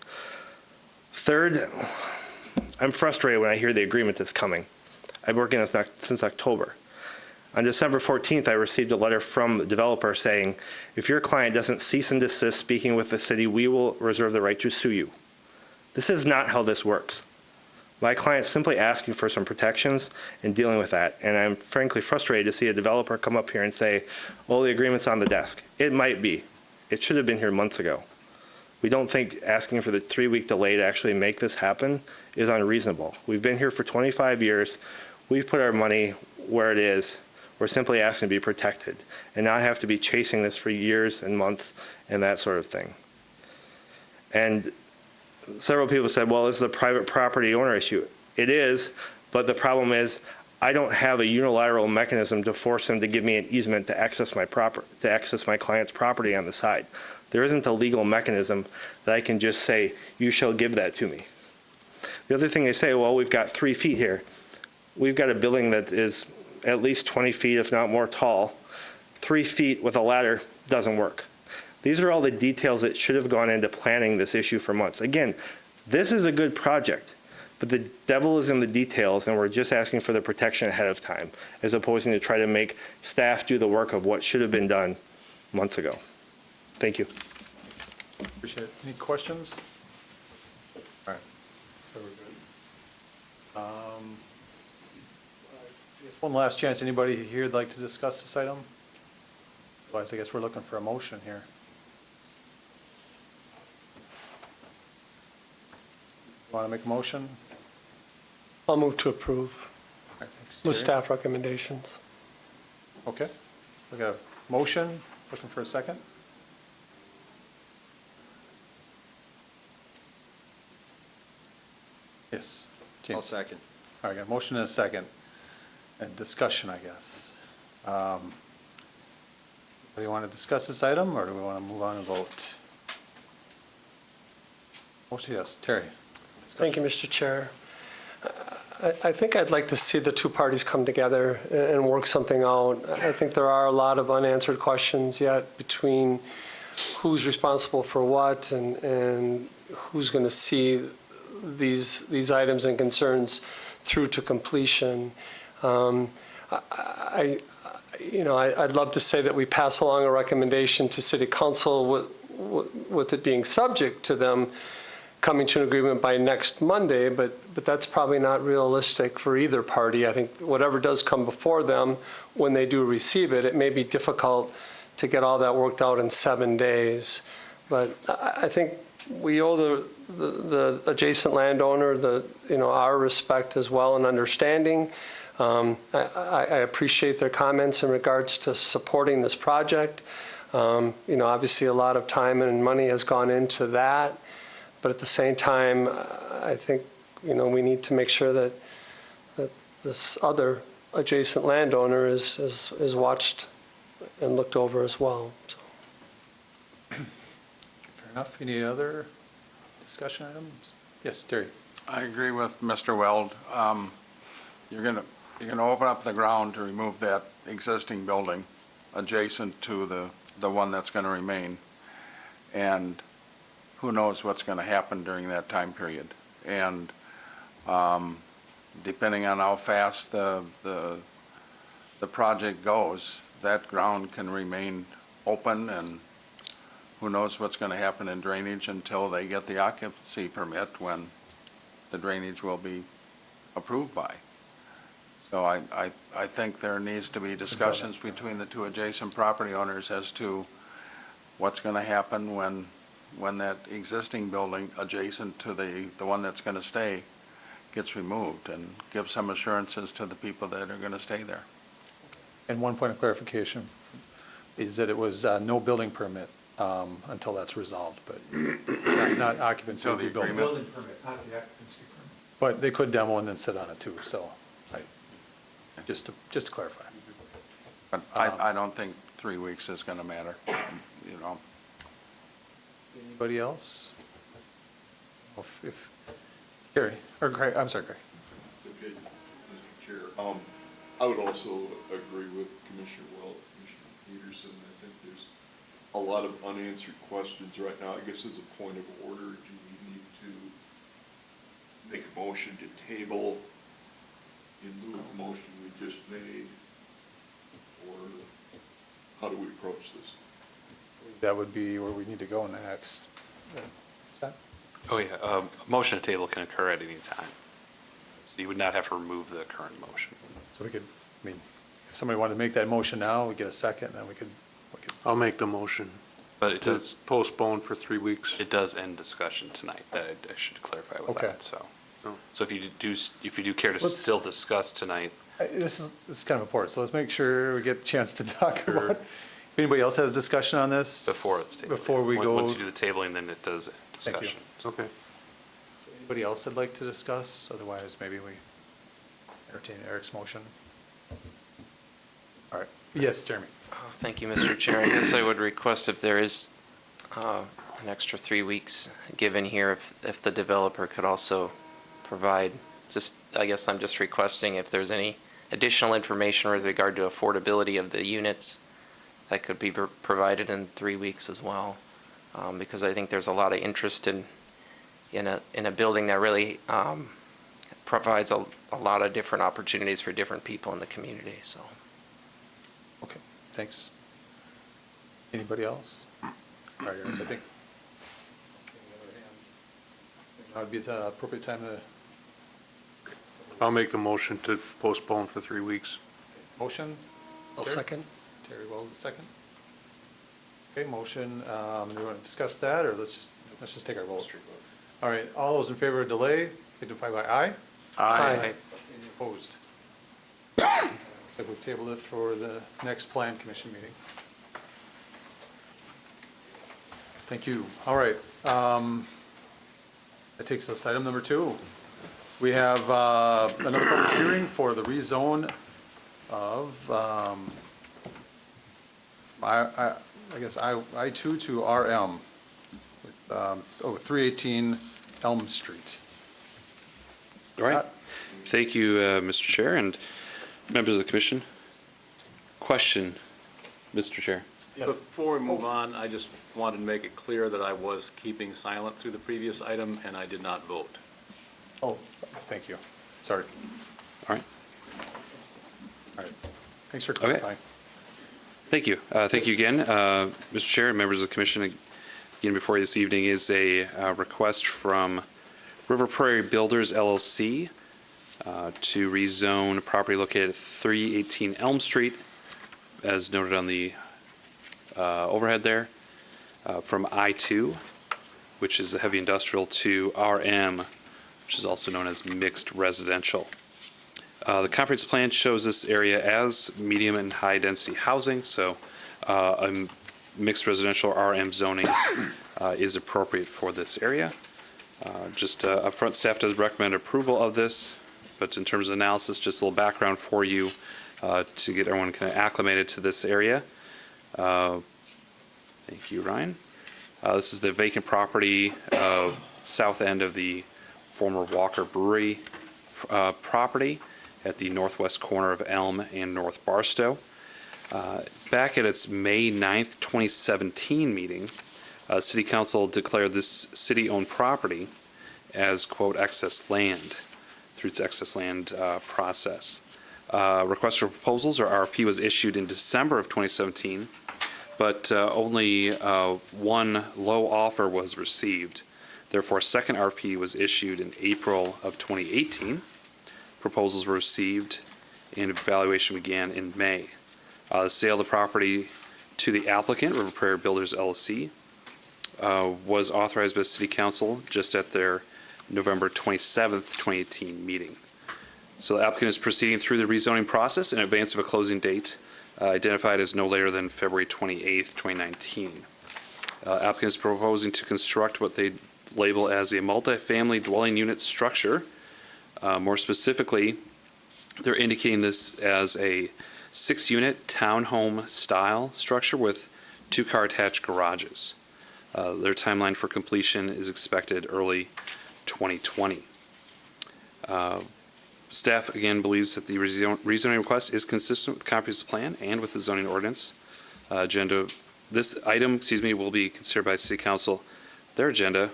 Third, I'm frustrated when I hear the agreement that's coming. I've been working on this since October. On December 14th, I received a letter from the developer saying, if your client doesn't cease and desist speaking with the city, we will reserve the right to sue you. This is not how this works. My client's simply asking for some protections and dealing with that. And I'm frankly frustrated to see a developer come up here and say, oh, the agreement's on the desk. It might be. It should have been here months ago. We don't think asking for the 3-week delay to actually make this happen is unreasonable. We've been here for 25 years. We've put our money where it is. We're simply asking to be protected and not have to be chasing this for years and months and that sort of thing. And several people said, well, this is a private property owner issue. It is, but the problem is I don't have a unilateral mechanism to force them to give me an easement to access my client's property on the side. There isn't a legal mechanism that I can just say, you shall give that to me. The other thing they say, well, we've got 3 feet here. We've got a building that is at least 20 feet, if not more tall. 3 feet with a ladder doesn't work. These are all the details that should have gone into planning this issue for months. Again, this is a good project, but the devil is in the details, and we're just asking for the protection ahead of time, as opposed to try to make staff do the work of what should have been done months ago. Thank you. Appreciate it. Any questions? All right, so we're good. I guess one last chance. Anybody here would like to discuss this item? Otherwise, I guess we're looking for a motion here. Want to make a motion? I'll move to approve All right, thanks, with Terry. staff recommendations. Okay, we got a motion, looking for a second. Yes, James. I'll second. All right, got a motion and a second, and discussion, I guess. Do you want to discuss this item, or do we want to move on and vote? Motion, yes, Terry. Thank you, Mr. Chair. I think I'd like to see the two parties come together and work something out. I think there are a lot of unanswered questions yet between who's responsible for what and who's going to see these items and concerns through to completion. I'd love to say that we pass along a recommendation to City Council with it being subject to them coming to an agreement by next Monday, but that's probably not realistic for either party. I think whatever does come before them, when they do receive it, it may be difficult to get all that worked out in 7 days. But I think we owe the adjacent landowner our respect as well and understanding. I appreciate their comments in regards to supporting this project. Obviously a lot of time and money has gone into that. But at the same time, I think, we need to make sure that this other adjacent landowner is watched and looked over as well. So. Fair enough. Any other discussion items? Yes, Terry. I agree with Mr. Weld. You're gonna open up the ground to remove that existing building adjacent to the one that's gonna remain. And who knows what's gonna happen during that time period. And depending on how fast the project goes, that ground can remain open, and who knows what's gonna happen in drainage until they get the occupancy permit when the drainage will be approved by. So I think there needs to be discussions between the two adjacent property owners as to what's going to happen when that existing building adjacent to the one that's going to stay gets removed, and give some assurances to the people that are going to stay there. And one point of clarification is that it was no building permit until that's resolved, but not occupancy of the building. Building permit, not the occupancy permit. But they could demo and then sit on it too, so, just to clarify. But I don't think 3 weeks is going to matter, Anybody else? If Gary, or Craig, I'm sorry, Craig. It's okay, Mr. Chair. I would also agree with Commissioner Weld, Commissioner Peterson. I think there's a lot of unanswered questions right now. I guess as a point of order, do we need to make a motion to table in lieu of the motion we just made? Or how do we approach this? That would be where we need to go next. Oh, yeah, motion to table can occur at any time. So you would not have to remove the current motion. So we could, if somebody wanted to make that motion now, we get a second, then we could. I'll make the motion. But it does postpone for 3 weeks. It does end discussion tonight. That I should clarify with Okay. that. So if you do care to still discuss tonight, This is kind of important, so let's make sure we get a chance to talk about it. If anybody else has discussion on this? Before it's tabled. Before we go. Once you do the tabling, then it does Thank you. discussion. It's okay. Anybody else that'd like to discuss? Otherwise, maybe we entertain Eric's motion. All right. Yes, Jeremy. Thank you, Mr. Chair. I guess I would request if there is an extra 3 weeks given here, if the developer could also provide, I guess I'm just requesting if there's any additional information with regard to affordability of the units that could be provided in 3 weeks as well. Because I think there's a lot of interest in a building that really provides a lot of different opportunities for different people in the community, so. Okay, thanks. Anybody else? All right, Eric, I think. Now would be the appropriate time to. I'll make a motion to postpone for 3 weeks. Motion? I'll Terry? second. Terry will second. Okay, motion, do you want to discuss that, or let's just take our vote? All right, all those in favor of delay, signify by aye. Aye. Any opposed? I think we've tabled it for the next plan commission meeting. Thank you. All right. That takes us to item number 2. We have another public hearing for the rezone of, I guess I-2 to RM, with 318 Elm Street. All right. Thank you, Mr. Chair and members of the commission. Question, Mr. Chair. Before we move on, I just wanted to make it clear that I was keeping silent through the previous item and I did not vote. Oh, thank you. Sorry. All right. All right. Thanks for clarifying. Thank you. Thank you again, Mr. Chair and members of the commission. Again, before you this evening is a request from River Prairie Builders LLC to rezone a property located at 318 Elm Street, as noted on the overhead there, from I-2, which is a heavy industrial, to RM, which is also known as mixed residential. The comprehensive plan shows this area as medium and high density housing, so a mixed residential RM zoning is appropriate for this area. Just upfront, staff does recommend approval of this, but in terms of analysis, just a little background for you to get everyone kind of acclimated to this area. Thank you, Ryan. This is the vacant property, south end of the former Walker Brewery property at the northwest corner of Elm and North Barstow. Back at its May 9th, 2017 meeting, City Council declared this city-owned property as, quote, excess land through its excess land process. Request for proposals, or RFP, was issued in December of 2017, but only one low offer was received. Therefore, a second RFP was issued in April of 2018. Proposals were received and evaluation began in May. The sale of the property to the applicant, River Prairie Builders LLC, was authorized by the City Council just at their November 27th, 2018 meeting. So the applicant is proceeding through the rezoning process in advance of a closing date identified as no later than February 28th, 2019. Applicant is proposing to construct what they label as a multifamily dwelling unit structure. More specifically, they're indicating this as a 6-unit townhome style structure with 2-car attached garages. Their timeline for completion is expected early 2020. Staff again believes that the rezoning request is consistent with the comprehensive plan and with the zoning ordinance agenda. This item, will be considered by City Council, their agenda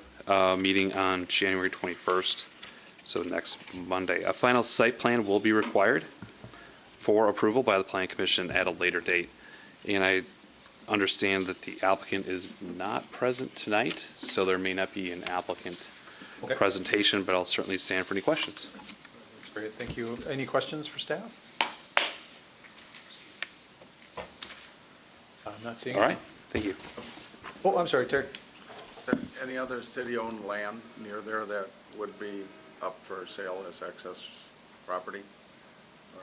meeting on January 21st, so next Monday. A final site plan will be required for approval by the Planning Commission at a later date. And I understand that the applicant is not present tonight, so there may not be an applicant presentation, but I'll certainly stand for any questions. That's great, thank you. Any questions for staff? I'm not seeing All any. right, thank you. Oh, I'm sorry, Terry. Any other city-owned land near there that would be up for sale as excess property? Or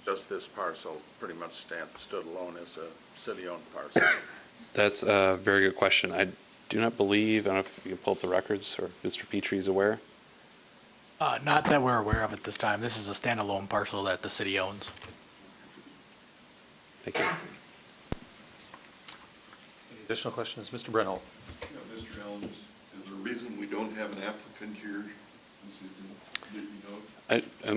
just this parcel pretty much stood alone as a city-owned parcel? That's a very good question. I do not believe, I don't know if you can pull up the records or if Mr. Petrie is aware. Not that we're aware of at this time. This is a standalone parcel that the city owns. Thank you. Any additional questions? Mr. Brennell? Yeah, Mr. Allen, is there a reason we don't have an applicant here this evening that you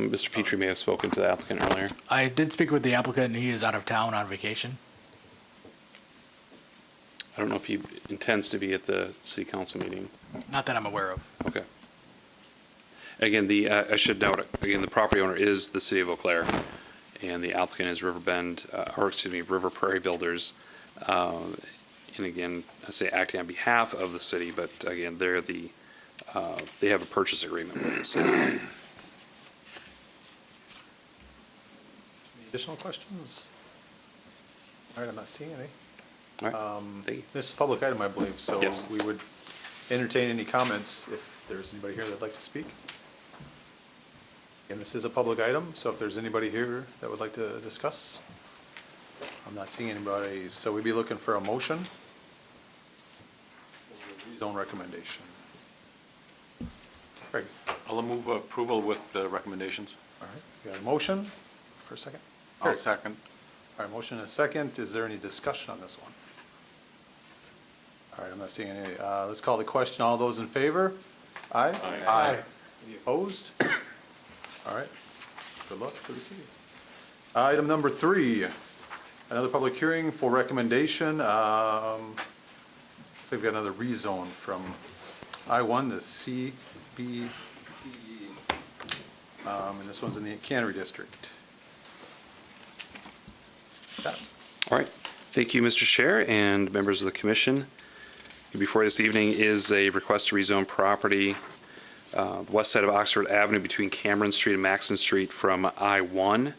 know? Mr. Petrie may have spoken to the applicant earlier. I did speak with the applicant, and he is out of town on vacation. I don't know if he intends to be at the city council meeting. Not that I'm aware of. Okay. Again, I should note, again, the property owner is the city of Eau Claire, and the applicant is River Prairie Builders. And again, I say acting on behalf of the city, but again, they have a purchase agreement with the city. Any additional questions? All right, I'm not seeing any. All right. Thank you. This is a public item, I believe, so Yes. we would entertain any comments if there's anybody here that'd like to speak. And this is a public item, so if there's anybody here that would like to discuss, I'm not seeing anybody, so we'd be looking for a motion. Rezone recommendation. Craig? I'll move approval with the recommendations. All right, we got a motion for a second? I'll second. All right, motion and a second. Is there any discussion on this one? All right, I'm not seeing any. Let's call the question. All those in favor? Aye? Aye. Any opposed? All right. Good luck to the city. Item number 3, another public hearing for recommendation. Looks like we've got another rezone from I-1 to CBD. And this one's in the Cannery District. All right. Thank you, Mr. Chair and members of the commission. Before you this evening is a request to rezone property west side of Oxford Avenue between Cameron Street and Maxon Street from I-1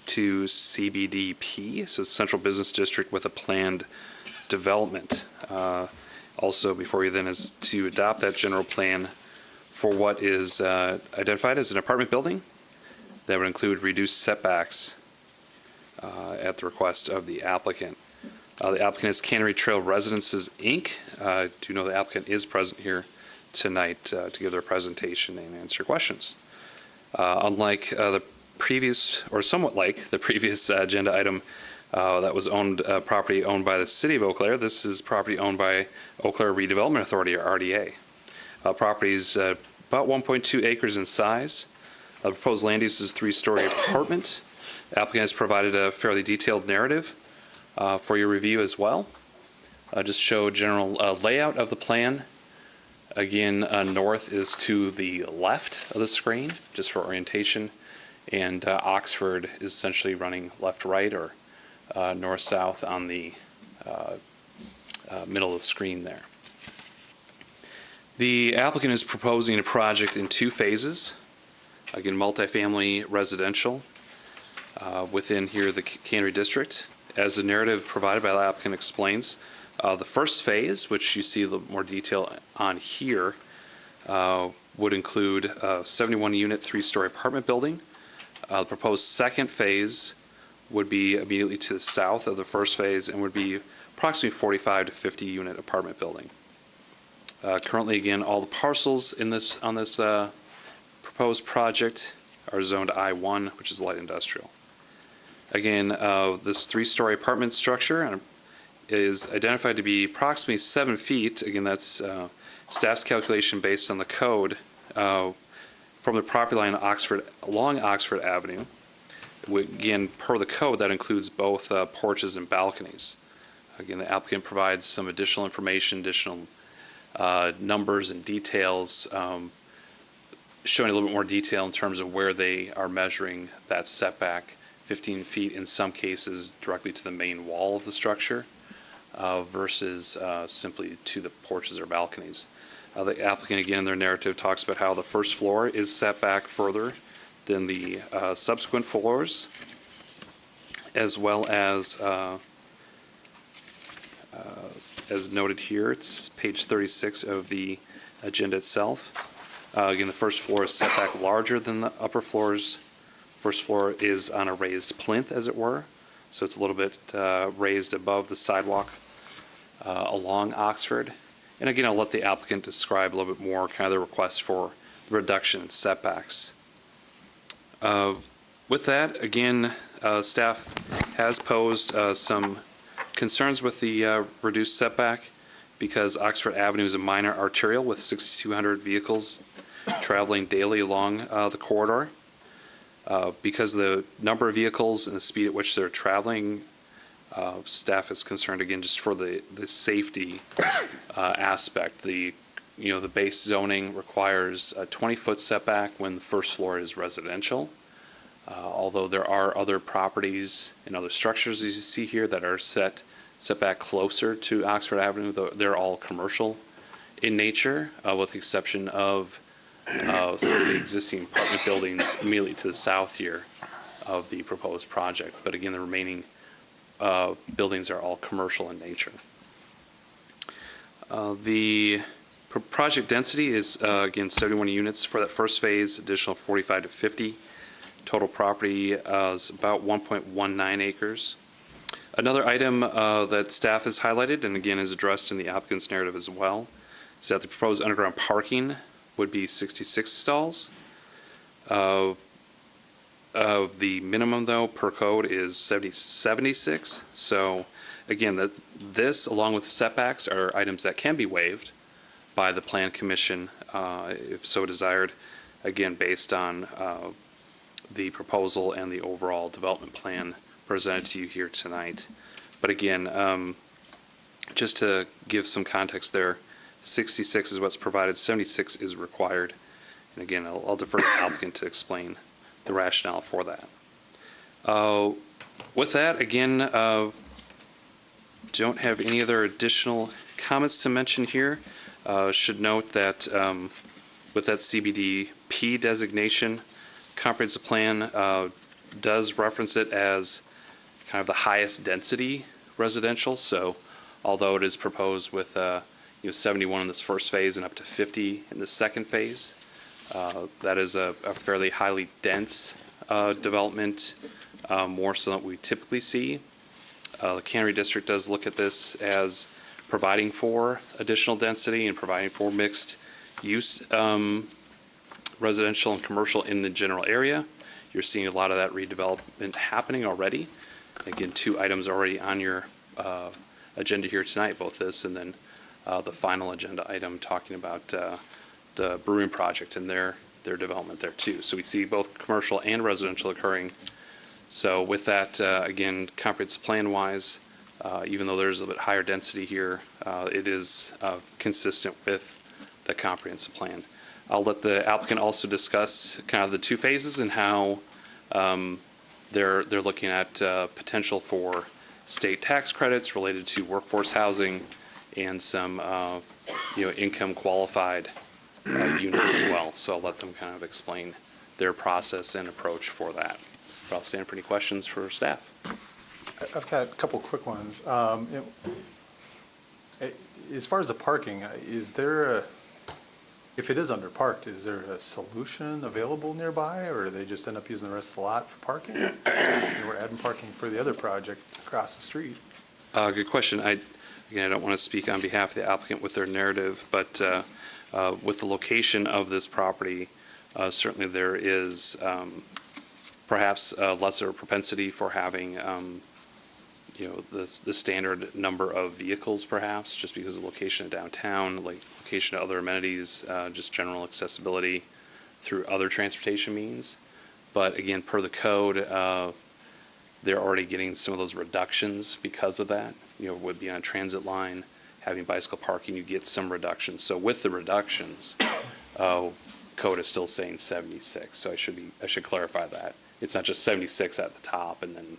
to CBDP, so it's Central Business District with a planned development. Also, before you then is to adopt that general plan for what is identified as an apartment building that would include reduced setbacks at the request of the applicant. The applicant is Cannery Trail Residences, Inc. Do know the applicant is present here tonight to give their presentation and answer questions. Unlike the previous, or somewhat like the previous agenda item that was property owned by the City of Eau Claire, this is property owned by Eau Claire Redevelopment Authority, or RDA. Property is about 1.2 acres in size. The proposed land use is a 3-story apartment. The applicant has provided a fairly detailed narrative for your review as well. Just show a general layout of the plan. Again, north is to the left of the screen, just for orientation, and Oxford is essentially running left-right or north-south on the middle of the screen there. The applicant is proposing a project in 2 phases. Again, multifamily residential within here the Cannery District. As the narrative provided by the applicant explains, the first phase, which you see a little more detail on here, would include a 71-unit 3-story apartment building. The proposed second phase would be immediately to the south of the first phase and would be approximately 45 to 50-unit apartment building. Currently, again, all the parcels on this proposed project are zoned I-1, which is light industrial. Again, this 3-story apartment structure is identified to be approximately 7 feet. Again, that's staff's calculation based on the code from the property line along Oxford Avenue. Again, per the code, that includes both porches and balconies. Again, the applicant provides some additional information, additional numbers and details, showing a little bit more detail in terms of where they are measuring that setback, 15 feet in some cases directly to the main wall of the structure versus simply to the porches or balconies. The applicant, again, in their narrative talks about how the first floor is set back further than the subsequent floors, as well as noted here, it's page 36 of the agenda itself. Again, the first floor is set back larger than the upper floors First floor is on a raised plinth, as it were, so it's a little bit raised above the sidewalk along Oxford. And again, I'll let the applicant describe a little bit more kind of the request for the reduction in setbacks. With that, again, staff has posed some concerns with the reduced setback because Oxford Avenue is a minor arterial with 6,200 vehicles traveling daily along the corridor. Because of the number of vehicles and the speed at which they're traveling, staff is concerned again just for the safety aspect. The base zoning requires a 20-foot setback when the first floor is residential. Although there are other properties and other structures, as you see here, that are set back closer to Oxford Avenue, they're all commercial in nature, with the exception of some of the existing apartment buildings immediately to the south here of the proposed project. But again, the remaining buildings are all commercial in nature. The project density is, again, 71 units for that first phase, additional 45 to 50. Total property is about 1.19 acres. Another item that staff has highlighted, and again is addressed in the applicant's narrative as well, is that the proposed underground parking would be 66 stalls. The minimum, though, per code is 76. So again, this, along with setbacks, are items that can be waived by the Plan Commission if so desired, again, based on the proposal and the overall development plan presented to you here tonight. But again, just to give some context there, 66 is what's provided, 76 is required. And again, I'll defer to the applicant to explain the rationale for that. With that, again, don't have any other additional comments to mention here. Should note that with that CBDP designation, comprehensive plan does reference it as kind of the highest density residential. So although it is proposed with 71 in this first phase and up to 50 in the second phase, that is a fairly highly dense development, more so than we typically see. The Cannery District does look at this as providing for additional density and providing for mixed use residential and commercial in the general area. You're seeing a lot of that redevelopment happening already. Again, 2 items already on your agenda here tonight, both this and then the final agenda item talking about the brewing project and their development there too. So we see both commercial and residential occurring. So with that, again, comprehensive plan wise, even though there's a bit higher density here, it is consistent with the comprehensive plan. I'll let the applicant also discuss kind of the 2 phases and how they're looking at potential for state tax credits related to workforce housing and some income qualified units as well. So I'll let them kind of explain their process and approach for that. But I'll stand for any questions for staff. I've got a couple quick ones. As far as the parking, if it is underparked, is there a solution available nearby, or do they just end up using the rest of the lot for parking? We're adding parking for the other project across the street. Good question. I don't want to speak on behalf of the applicant with their narrative, but with the location of this property, certainly there is perhaps a lesser propensity for having the standard number of vehicles, perhaps, just because of the location of downtown, like location of other amenities, just general accessibility through other transportation means. But again, per the code, they're already getting some of those reductions because of that. Would be on a transit line, having bicycle parking, you get some reductions. So with the reductions, code is still saying 76. So I should clarify that. It's not just 76 at the top and then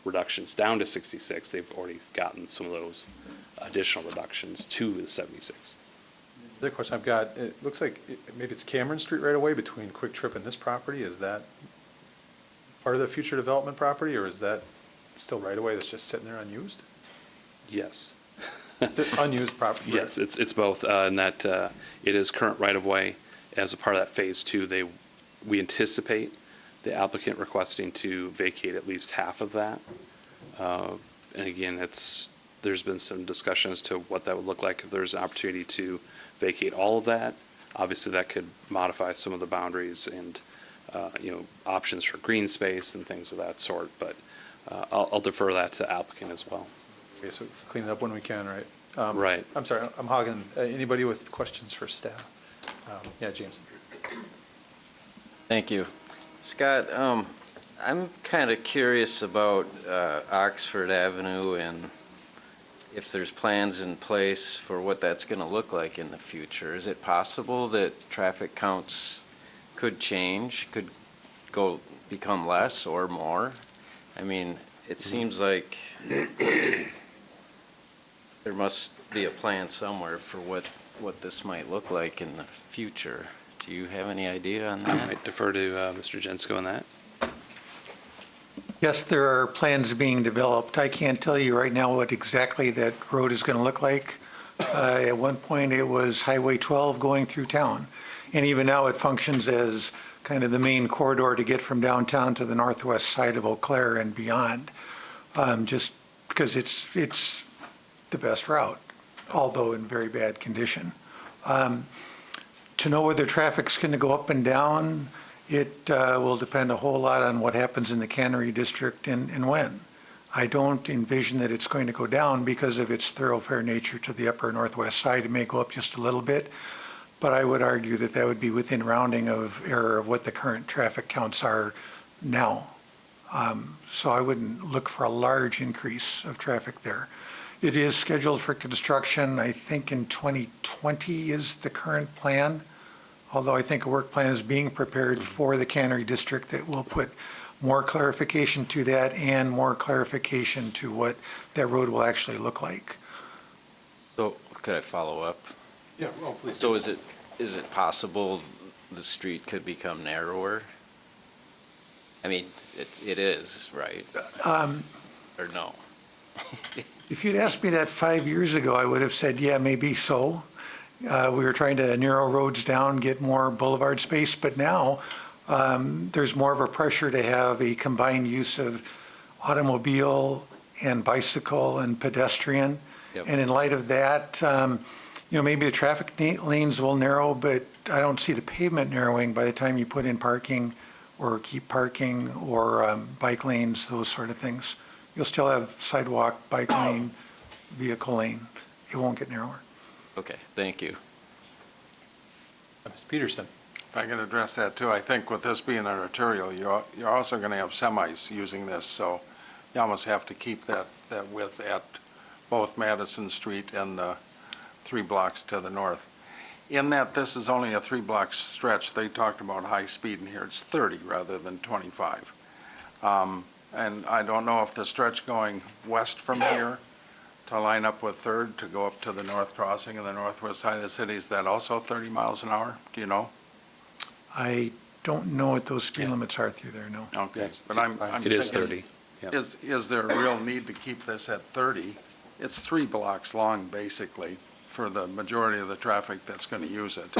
reductions down to 66. They've already gotten some of those additional reductions to the 76. The other question I've got, it looks like maybe it's Cameron Street right away between Quick Trip and this property. Is that part of the future development property, or is that still right away that's just sitting there unused? Yes. It's an unused property. Yes, it's both, in that it is current right of way. As a part of that phase 2, we anticipate the applicant requesting to vacate at least half of that. And again, there's been some discussion as to what that would look like if there's an opportunity to vacate all of that. Obviously, that could modify some of the boundaries and, options for green space and things of that sort, but I'll defer that to applicant as well. Okay, so clean it up when we can, right? Right. I'm sorry, I'm hogging. Anybody with questions for staff? Yeah, James. Thank you. Scott, I'm kind of curious about Oxford Avenue and if there's plans in place for what that's going to look like in the future. Is it possible that traffic counts could change, could become less or more? I mean, it seems like there must be a plan somewhere for what this might look like in the future. Do you have any idea on that? I might defer to Mr. Jensko on that. Yes, there are plans being developed. I can't tell you right now what exactly that road is going to look like. At one point, it was Highway 12 going through town. And even now, it functions as kind of the main corridor to get from downtown to the northwest side of Eau Claire and beyond, just because it's the best route, although in very bad condition. To know whether traffic's going to go up and down, it will depend a whole lot on what happens in the Cannery District and when. I don't envision that it's going to go down because of its thoroughfare nature to the upper northwest side. It may go up just a little bit, but I would argue that that would be within rounding of error of what the current traffic counts are now. So I wouldn't look for a large increase of traffic there. It is scheduled for construction, I think in 2020 is the current plan, although I think a work plan is being prepared for the Cannery District that will put more clarification to that and more clarification to what that road will actually look like. So could I follow up? Yeah, well, please. So is it possible the street could become narrower? I mean, it is, right? Or no? If you'd asked me that 5 years ago, I would have said, yeah, maybe so. We were trying to narrow roads down, get more boulevard space, but now there's more of a pressure to have a combined use of automobile and bicycle and pedestrian. Yep. And in light of that, maybe the traffic lanes will narrow, but I don't see the pavement narrowing by the time you put in parking or keep parking or bike lanes, those sort of things. You'll still have sidewalk, bike lane, vehicle lane. It won't get narrower. Okay, thank you. Mr. Peterson. If I can address that too, I think with this being an arterial, you're also going to have semis using this, so you almost have to keep that width at both Madison Street and the 3 blocks to the north. In that this is only a 3-block stretch, they talked about high speed in here. It's 30 rather than 25. And I don't know if the stretch going west from here to line up with 3rd to go up to the north crossing and the northwest side of the city, is that also 30 miles an hour? Do you know? I don't know what those speed limits are through there, no. Okay, Yes. but I'm It is thinking, 30. Yep. Is there a real need to keep this at 30? It's 3 blocks long, basically, for the majority of the traffic that's going to use it.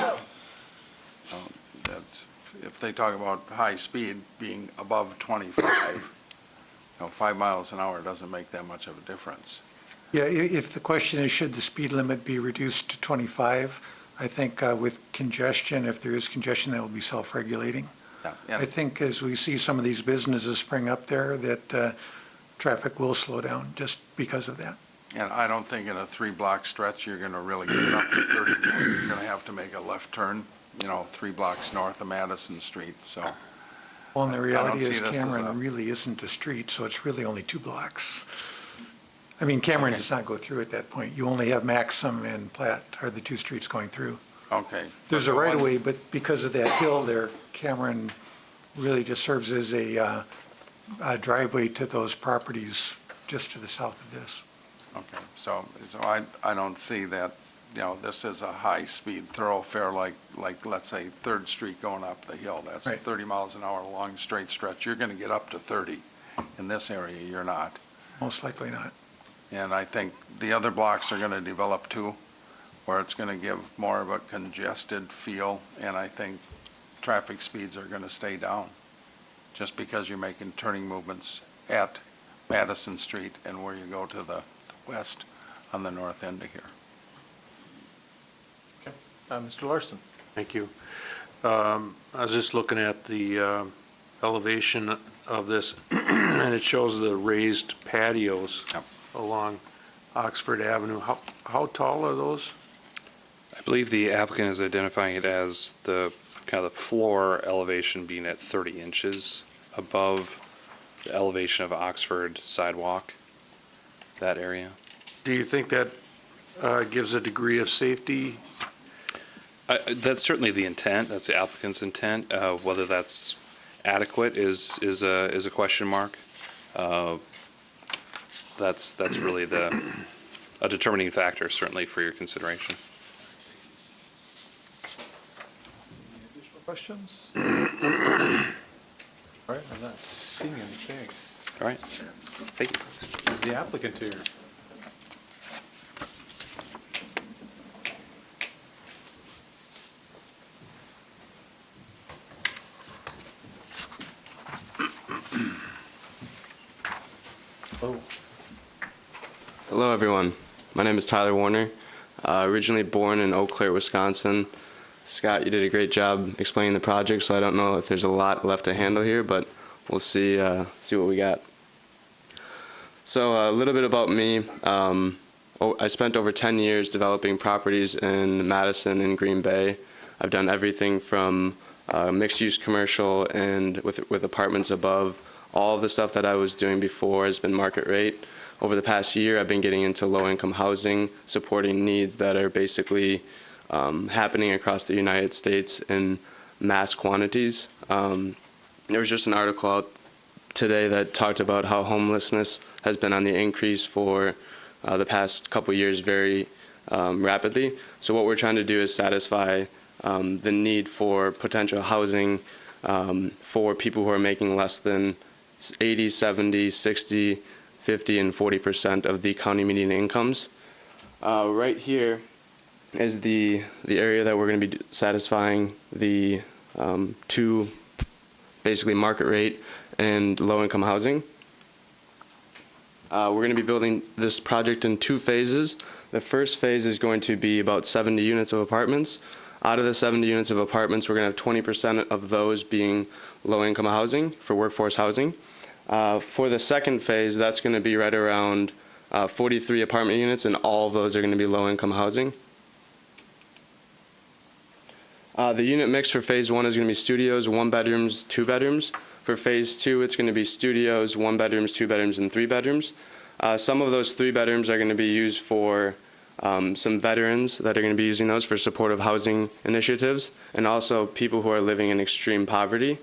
If they talk about high speed being above 25, 5 miles an hour doesn't make that much of a difference. Yeah, if the question is, should the speed limit be reduced to 25, I think with congestion, if there is congestion, that will be self-regulating. Yeah. I think as we see some of these businesses spring up there, that traffic will slow down just because of that. And I don't think in a 3-block stretch, you're going to really get up to 30. You're going to have to make a left turn, 3 blocks north of Madison Street, so. Well, and the I reality don't see is this as Cameron really isn't a street, so it's really only 2 blocks. I mean, Cameron does not go through at that point. You only have Maxim and Platt are the 2 streets going through. Okay. There's a right-of-way, but because of that hill there, Cameron really just serves as a driveway to those properties just to the south of this. Okay, so I don't see that, this is a high-speed thoroughfare like let's say 3rd Street going up the hill. That's Right. 30 miles an hour long straight stretch. You're going to get up to 30. In this area, you're not. Most likely not. And I think the other blocks are going to develop too, where it's going to give more of a congested feel, and I think traffic speeds are going to stay down. just because you're making turning movements at Madison Street and where you go to the west on the north end of here. Mr. Larson. Thank you. I was just looking at the elevation of this, and it shows the raised patios along Oxford Avenue. How tall are those? I believe the applicant is identifying it as the kind of the floor elevation being at 30 inches above the elevation of Oxford sidewalk, that area. Do you think that gives a degree of safety? That's certainly the intent. That's the applicant's intent. Whether that's adequate is a question mark. That's really a determining factor, certainly, for your consideration. Questions? All right, I'm not seeing any. Thanks. All right. Thank you. Is the applicant here? Hello. Hello, everyone. My name is Tyler Warner. Originally born in Eau Claire, Wisconsin. Scott, you did a great job explaining the project, so I don't know if there's a lot left to handle here, but we'll see what we got. So a little bit about me. I spent over 10 years developing properties in Madison and Green Bay. I've done everything from mixed-use commercial and with apartments above. All of the stuff that I was doing before has been market rate. Over the past year, I've been getting into low-income housing, supporting needs that are basically happening across the United States in mass quantities. There was just an article out today that talked about how homelessness has been on the increase for the past couple years very rapidly. So what we're trying to do is satisfy the need for potential housing for people who are making less than 80, 70, 60, 50, and 40% of the county median incomes. Right here is the area that we're going to be satisfying the two, basically market rate and low-income housing. We're going to be building this project in 2 phases. The first phase is going to be about 70 units of apartments. Out of the 70 units of apartments, we're going to have 20% of those being low-income housing for workforce housing. For the second phase, that's going to be right around 43 apartment units, and all of those are going to be low-income housing. The unit mix for phase 1 is going to be studios, 1 bedrooms, 2 bedrooms. For phase 2, it's going to be studios, 1 bedrooms, 2 bedrooms, and 3 bedrooms. Some of those 3 bedrooms are going to be used for some veterans that are going to be using those for supportive housing initiatives, and also people who are living in extreme poverty.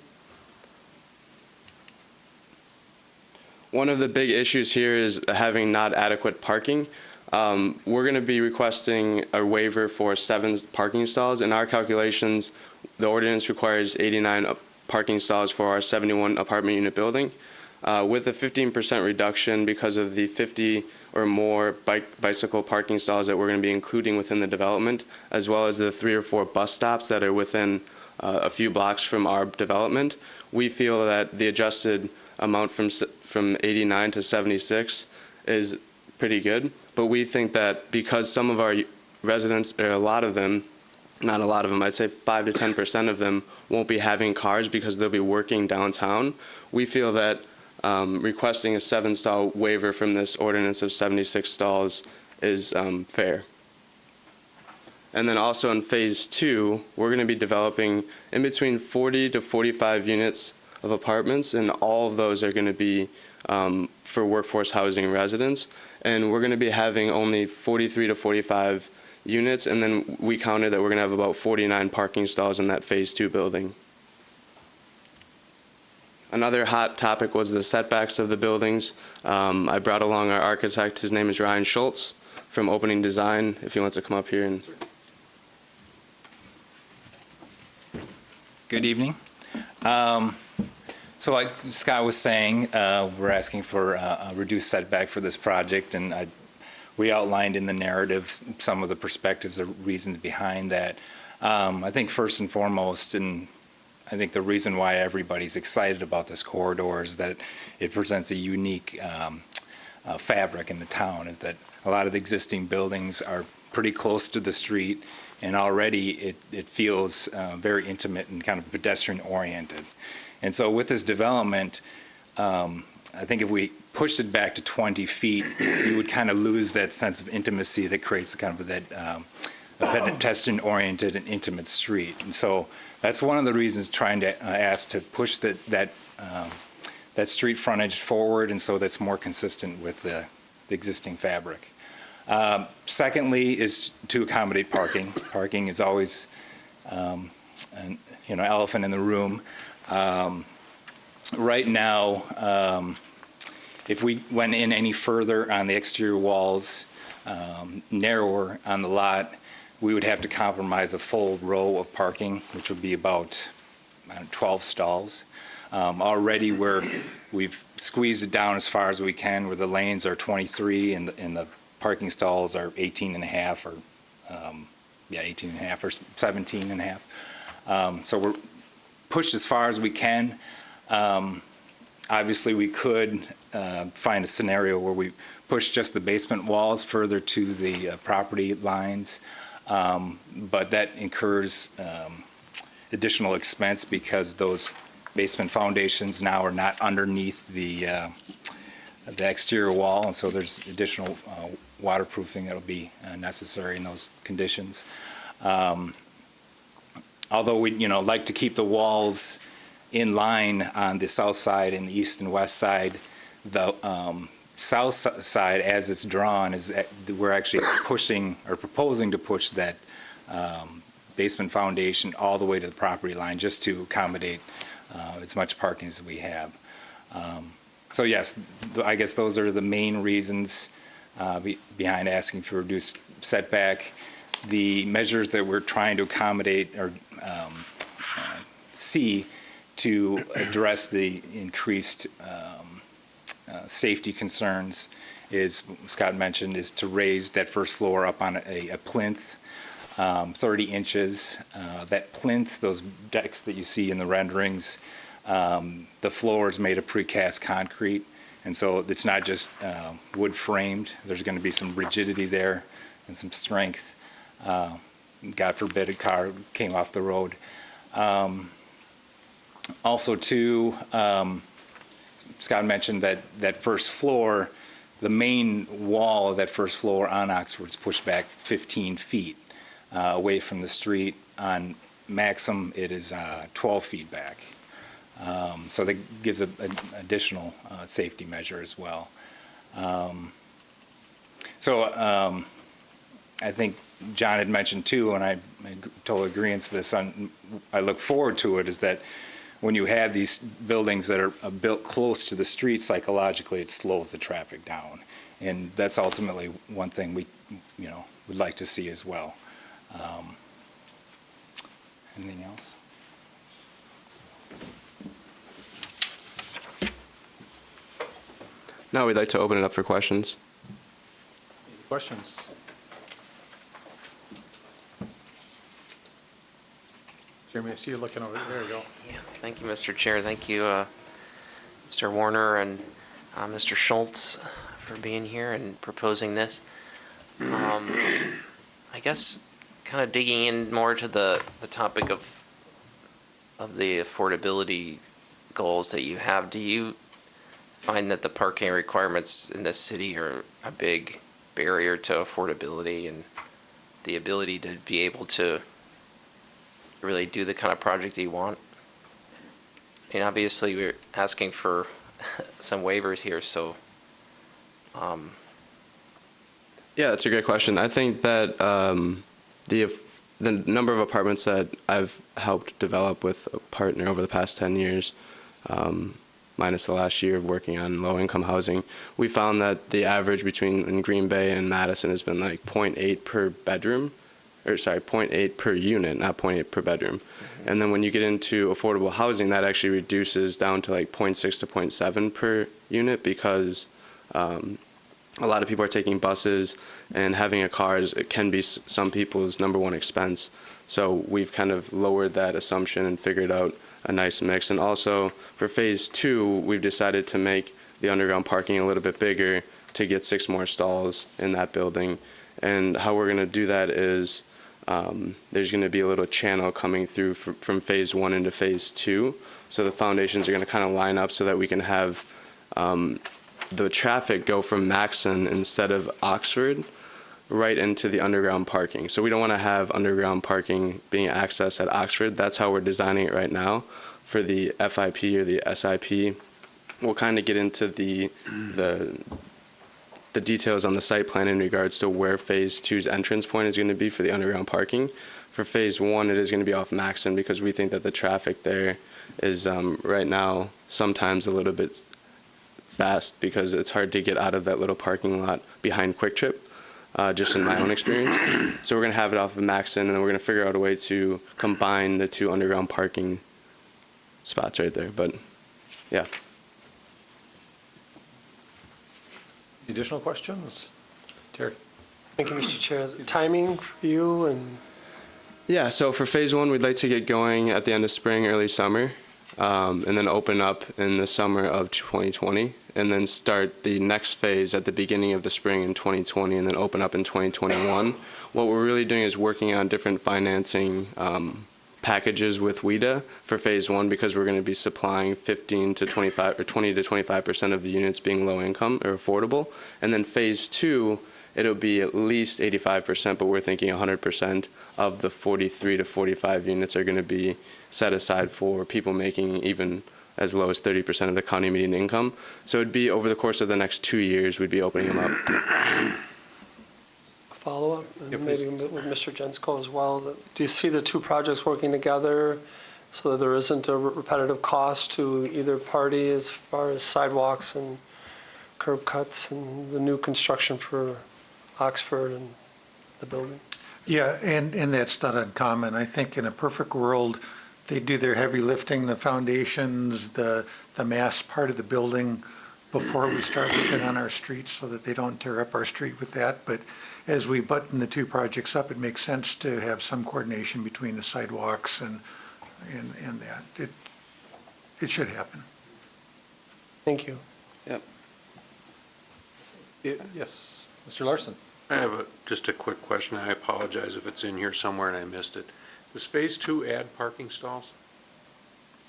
One of the big issues here is having not adequate parking. We're going to be requesting a waiver for 7 parking stalls. In our calculations, the ordinance requires 89 parking stalls for our 71 apartment unit building. With a 15% reduction because of the 50 or more bicycle parking stalls that we're going to be including within the development, as well as the 3 or 4 bus stops that are within a few blocks from our development, we feel that the adjusted amount from 89 to 76 is pretty good. But we think that because some of our residents, or a lot of them, not a lot of them, I'd say 5 to 10% of them won't be having cars because they'll be working downtown, we feel that requesting a 7-stall waiver from this ordinance of 76 stalls is fair. And then also in phase 2, we're going to be developing in between 40 to 45 units of apartments, and all of those are going to be for workforce housing residents. And we're going to be having only 43 to 45 units, and then we counted that we're going to have about 49 parking stalls in that phase 2 building. Another hot topic was the setbacks of the buildings. I brought along our architect. His name is Ryan Schultz from Opening Design, if he wants to come up here. And Good evening. So like Scott was saying, we're asking for a reduced setback for this project, and we outlined in the narrative some of the perspectives or reasons behind that. I think first and foremost, and I think the reason why everybody's excited about this corridor is that it presents a unique fabric in the town, is that a lot of the existing buildings are pretty close to the street, and already it feels very intimate and kind of pedestrian-oriented. And so with this development, I think if we pushed it back to 20 feet, you would kind of lose that sense of intimacy that creates kind of that pedestrian-oriented and intimate street. And so that's one of the reasons trying to ask to push that street frontage forward, and so that's more consistent with the existing fabric. Secondly is to accommodate parking. Parking is always an elephant in the room. Right now, if we went in any further on the exterior walls, narrower on the lot, we would have to compromise a full row of parking, which would be about 12 stalls. Already we've squeezed it down as far as we can, where the lanes are 23 and the parking stalls are 18 and a half, or 18 and a half or 17 and a half. So we're pushed as far as we can. Obviously, we could find a scenario where we push just the basement walls further to the property lines, but that incurs additional expense because those basement foundations now are not underneath the exterior wall, and so there's additional waterproofing that'll be necessary in those conditions. Although we'd like to keep the walls in line on the south side and the east and west side, the south side, as it's drawn, is we're actually pushing or proposing to push that basement foundation all the way to the property line, just to accommodate as much parking as we have. So yes, I guess those are the main reasons behind asking for reduced setback. The measures that we're trying to accommodate or see to address the increased safety concerns is, Scott mentioned, is to raise that first floor up on a plinth 30 inches. That plinth, those decks that you see in the renderings, the floor is made of precast concrete, and so it's not just wood framed. There's going to be some rigidity there and some strength. God forbid a car came off the road. Also, too, Scott mentioned that first floor, the main wall of that first floor on Oxford is pushed back 15 feet away from the street. On Maxim, it is 12 feet back. So that gives an additional safety measure as well. I think John had mentioned too, and I totally agree with this, I look forward to it, is that when you have these buildings that are built close to the street, psychologically it slows the traffic down. And that's ultimately one thing we would like to see as well. Anything else? Now we'd like to open it up for questions. Any questions? Jeremy, I see you looking over there. You go. Yeah, thank you, Mr. Chair. Thank you, Mr. Warner and Mr. Schultz for being here and proposing this. I guess kind of digging in more to the topic of the affordability goals that you have, do you find that the parking requirements in this city are a big barrier to affordability and the ability to be able to really do the kind of project you want? And obviously we're asking for some waivers here, so. Yeah, that's a great question. I think that the number of apartments that I've helped develop with a partner over the past 10 years, minus the last year of working on low-income housing, we found that the average in Green Bay and Madison has been like 0.8 per bedroom, or sorry, 0.8 per unit, not 0.8 per bedroom. Mm-hmm. And then when you get into affordable housing, that actually reduces down to like 0.6 to 0.7 per unit, because a lot of people are taking buses, and having a car it can be some people's number one expense. So we've kind of lowered that assumption and figured out a nice mix. And also for phase 2, we've decided to make the underground parking a little bit bigger to get 6 more stalls in that building. And how we're going to do that is there's going to be a little channel coming through from phase 1 into phase 2. So the foundations are going to kind of line up so that we can have the traffic go from Maxon instead of Oxford right into the underground parking. So we don't want to have underground parking being accessed at Oxford. That's how we're designing it right now. For the FIP or the SIP, we'll kind of get into the details on the site plan in regards to where phase 2's entrance point is going to be for the underground parking. For phase 1, it is going to be off Maxon because we think that the traffic there is right now sometimes a little bit fast because it's hard to get out of that little parking lot behind Quick Trip, just in my own experience. So we're going to have it off of Maxon, and then we're going to figure out a way to combine the 2 underground parking spots right there. But yeah. Additional questions? Terry? Thank you, Mr. Chair. Timing for you and? Yeah, so for phase 1, we'd like to get going at the end of spring, early summer, and then open up in the summer of 2020, and then start the next phase at the beginning of the spring in 2020, and then open up in 2021. What we're really doing is working on different financing packages with WIDA for phase 1 because we're going to be supplying 15 to 25 or 20 to 25% of the units being low income or affordable. And then phase 2, it'll be at least 85%, but we're thinking 100% of the 43 to 45 units are going to be set aside for people making even as low as 30% of the county median income. So it'd be over the course of the next 2 years, we'd be opening them up. Follow-up, and maybe with Mr. Jensko as well. Do you see the 2 projects working together so that there isn't a repetitive cost to either party as far as sidewalks and curb cuts and the new construction for Oxford and the building? Yeah, and that's not uncommon. I think in a perfect world, they do their heavy lifting, the foundations, the mass part of the building before we start working on our streets so that they don't tear up our street with that. But as we button the 2 projects up, it makes sense to have some coordination between the sidewalks and that. It should happen. Thank you. Yep. Yes, Mr. Larson. I have just a quick question. I apologize if it's in here somewhere and I missed it. Does phase 2 add parking stalls?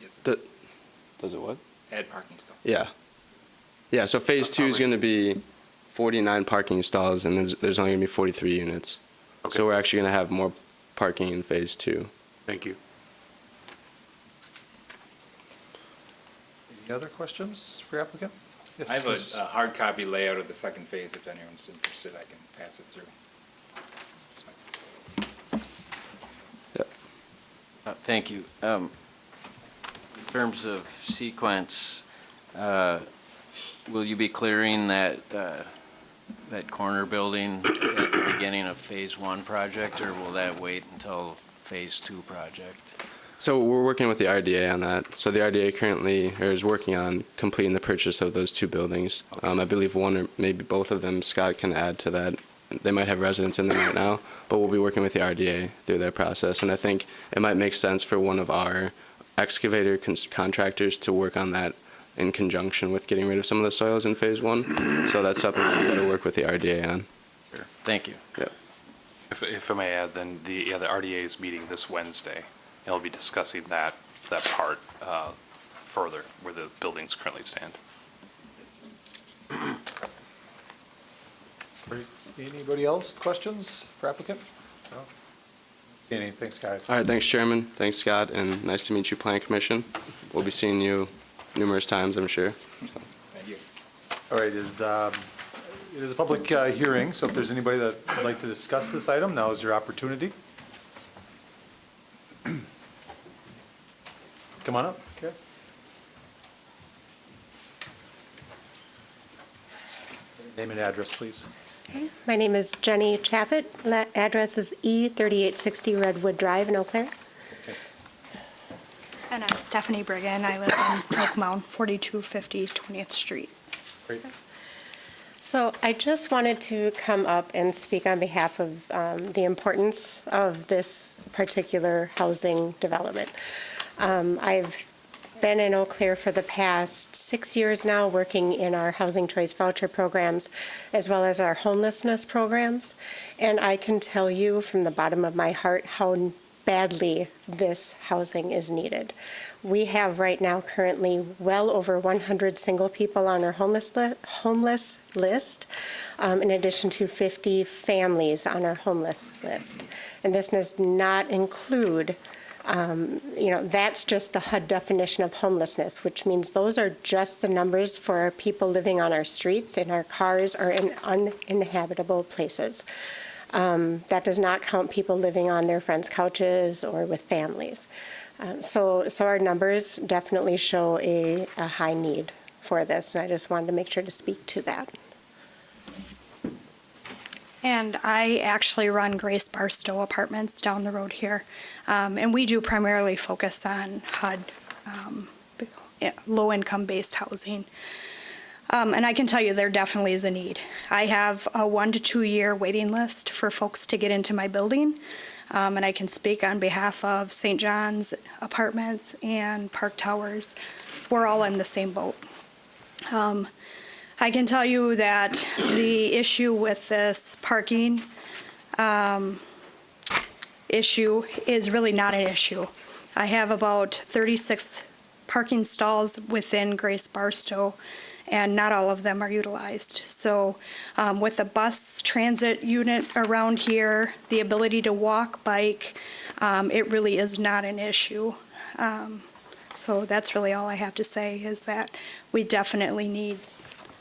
Yes. Does it what? Add parking stalls. Yeah. Yeah, so phase 2 is going to be 49 parking stalls, and there's only going to be 43 units. Okay. So we're actually going to have more parking in phase 2. Thank you. Any other questions for your applicant? Yes, I have a hard copy layout of the second phase. If anyone's interested, I can pass it through. Thank you. In terms of sequence, will you be clearing that corner building at the beginning of phase 1 project, or will that wait until phase 2 project? So we're working with the RDA on that. So the RDA currently is working on completing the purchase of those 2 buildings. I believe one or maybe both of them, Scott can add to that. They might have residents in them right now, but we'll be working with the RDA through their process. And I think it might make sense for one of our excavator contractors to work on that in conjunction with getting rid of some of the soils in phase 1. So that's something we're going to work with the RDA on. Sure. Thank you. Yep. If I may add, then the RDA is meeting this Wednesday. They'll be discussing that part further, where the buildings currently stand. Anybody else? Questions for applicant? No? See any? Thanks, guys. All right, thanks, Chairman. Thanks, Scott, and nice to meet you, Plan Commission. We'll be seeing you numerous times, I'm sure. Thank you. All right, it is a public hearing, so if there's anybody that would like to discuss this item, now is your opportunity. Come on up. Okay. Name and address, please. Okay. My name is Jenny Chaffett. Address is E3860 Redwood Drive in Eau Claire. Thanks. And I'm Stephanie Brigham. I live in Oak Mound, 4250 20th Street. Great. So I just wanted to come up and speak on behalf of the importance of this particular housing development. I've been in Eau Claire for the past 6 years now, working in our Housing Choice Voucher programs, as well as our homelessness programs. And I can tell you from the bottom of my heart how badly this housing is needed. We have right now currently well over 100 single people on our homeless list, in addition to 50 families on our homeless list. And this does not include that's just the HUD definition of homelessness, which means those are just the numbers for our people living on our streets, in our cars, or in uninhabitable places. That does not count people living on their friends' couches or with families. So our numbers definitely show a high need for this, and I just wanted to make sure to speak to that. And I actually run Grace Barstow Apartments down the road here. And we do primarily focus on HUD, low-income based housing. And I can tell you there definitely is a need. I have a 1 to 2 year waiting list for folks to get into my building. And I can speak on behalf of St. John's Apartments and Park Towers. We're all in the same boat. I can tell you that the issue with this parking issue is really not an issue. I have about 36 parking stalls within Grace Barstow, and not all of them are utilized. So with the bus transit unit around here, the ability to walk, bike, it really is not an issue. So that's really all I have to say, is that we definitely need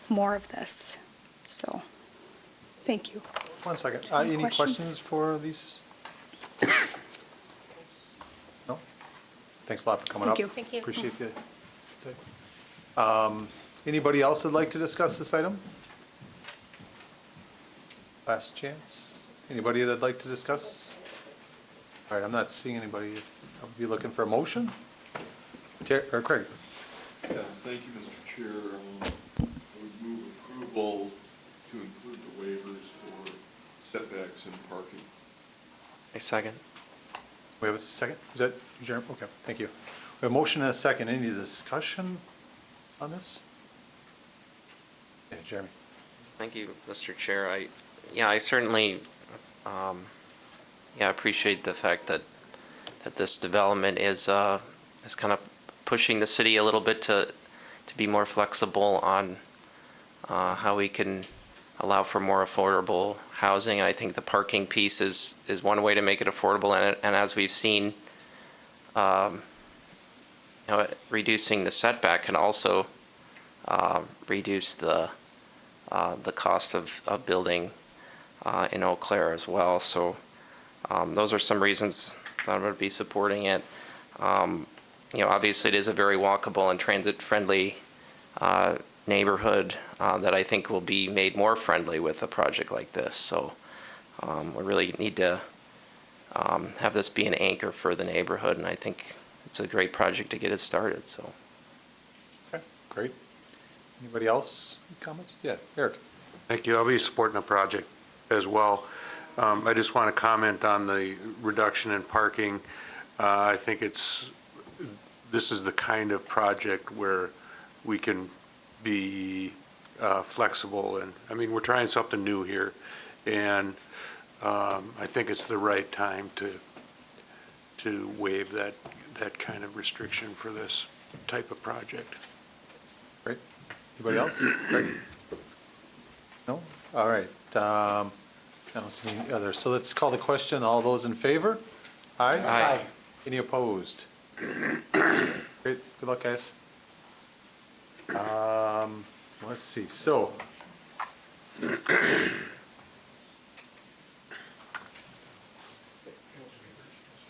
more of this. So, thank you. 1 second. Any questions for these? No? Thanks a lot for coming up. Thank you. Thank you. Appreciate it. Anybody else that'd like to discuss this item? Last chance. Anybody that'd like to discuss? All right, I'm not seeing anybody. I'll be looking for a motion. Craig. Yeah, thank you, Mr. Chair. I would move approval to include the waivers for setbacks and parking. A second. We have a second? Is that Jeremy? Okay, thank you. We have a motion and a second. Any discussion on this? Yeah, Jeremy. Thank you, Mr. Chair. I certainly appreciate the fact that this development is kind of pushing the city a little bit to be more flexible on how we can allow for more affordable housing. I think the parking piece is one way to make it affordable, and as we've seen, reducing the setback can also reduce the cost of building in Eau Claire as well. So those are some reasons that I'm going to be supporting it. Obviously it is a very walkable and transit-friendly neighborhood that I think will be made more friendly with a project like this. So we really need to have this be an anchor for the neighborhood, and I think it's a great project to get it started. So. Okay, great. Anybody else? Comments? Yeah, Eric. Thank you. I'll be supporting the project as well. I just want to comment on the reduction in parking. I think this is the kind of project where we can be flexible, and I mean, we're trying something new here, and I think it's the right time to waive that kind of restriction for this type of project. Great. Anybody else? Great. No? All right. I don't see any others. So let's call the question. All those in favor? Aye? Aye. Any opposed? Great. Good luck, guys. Let's see. So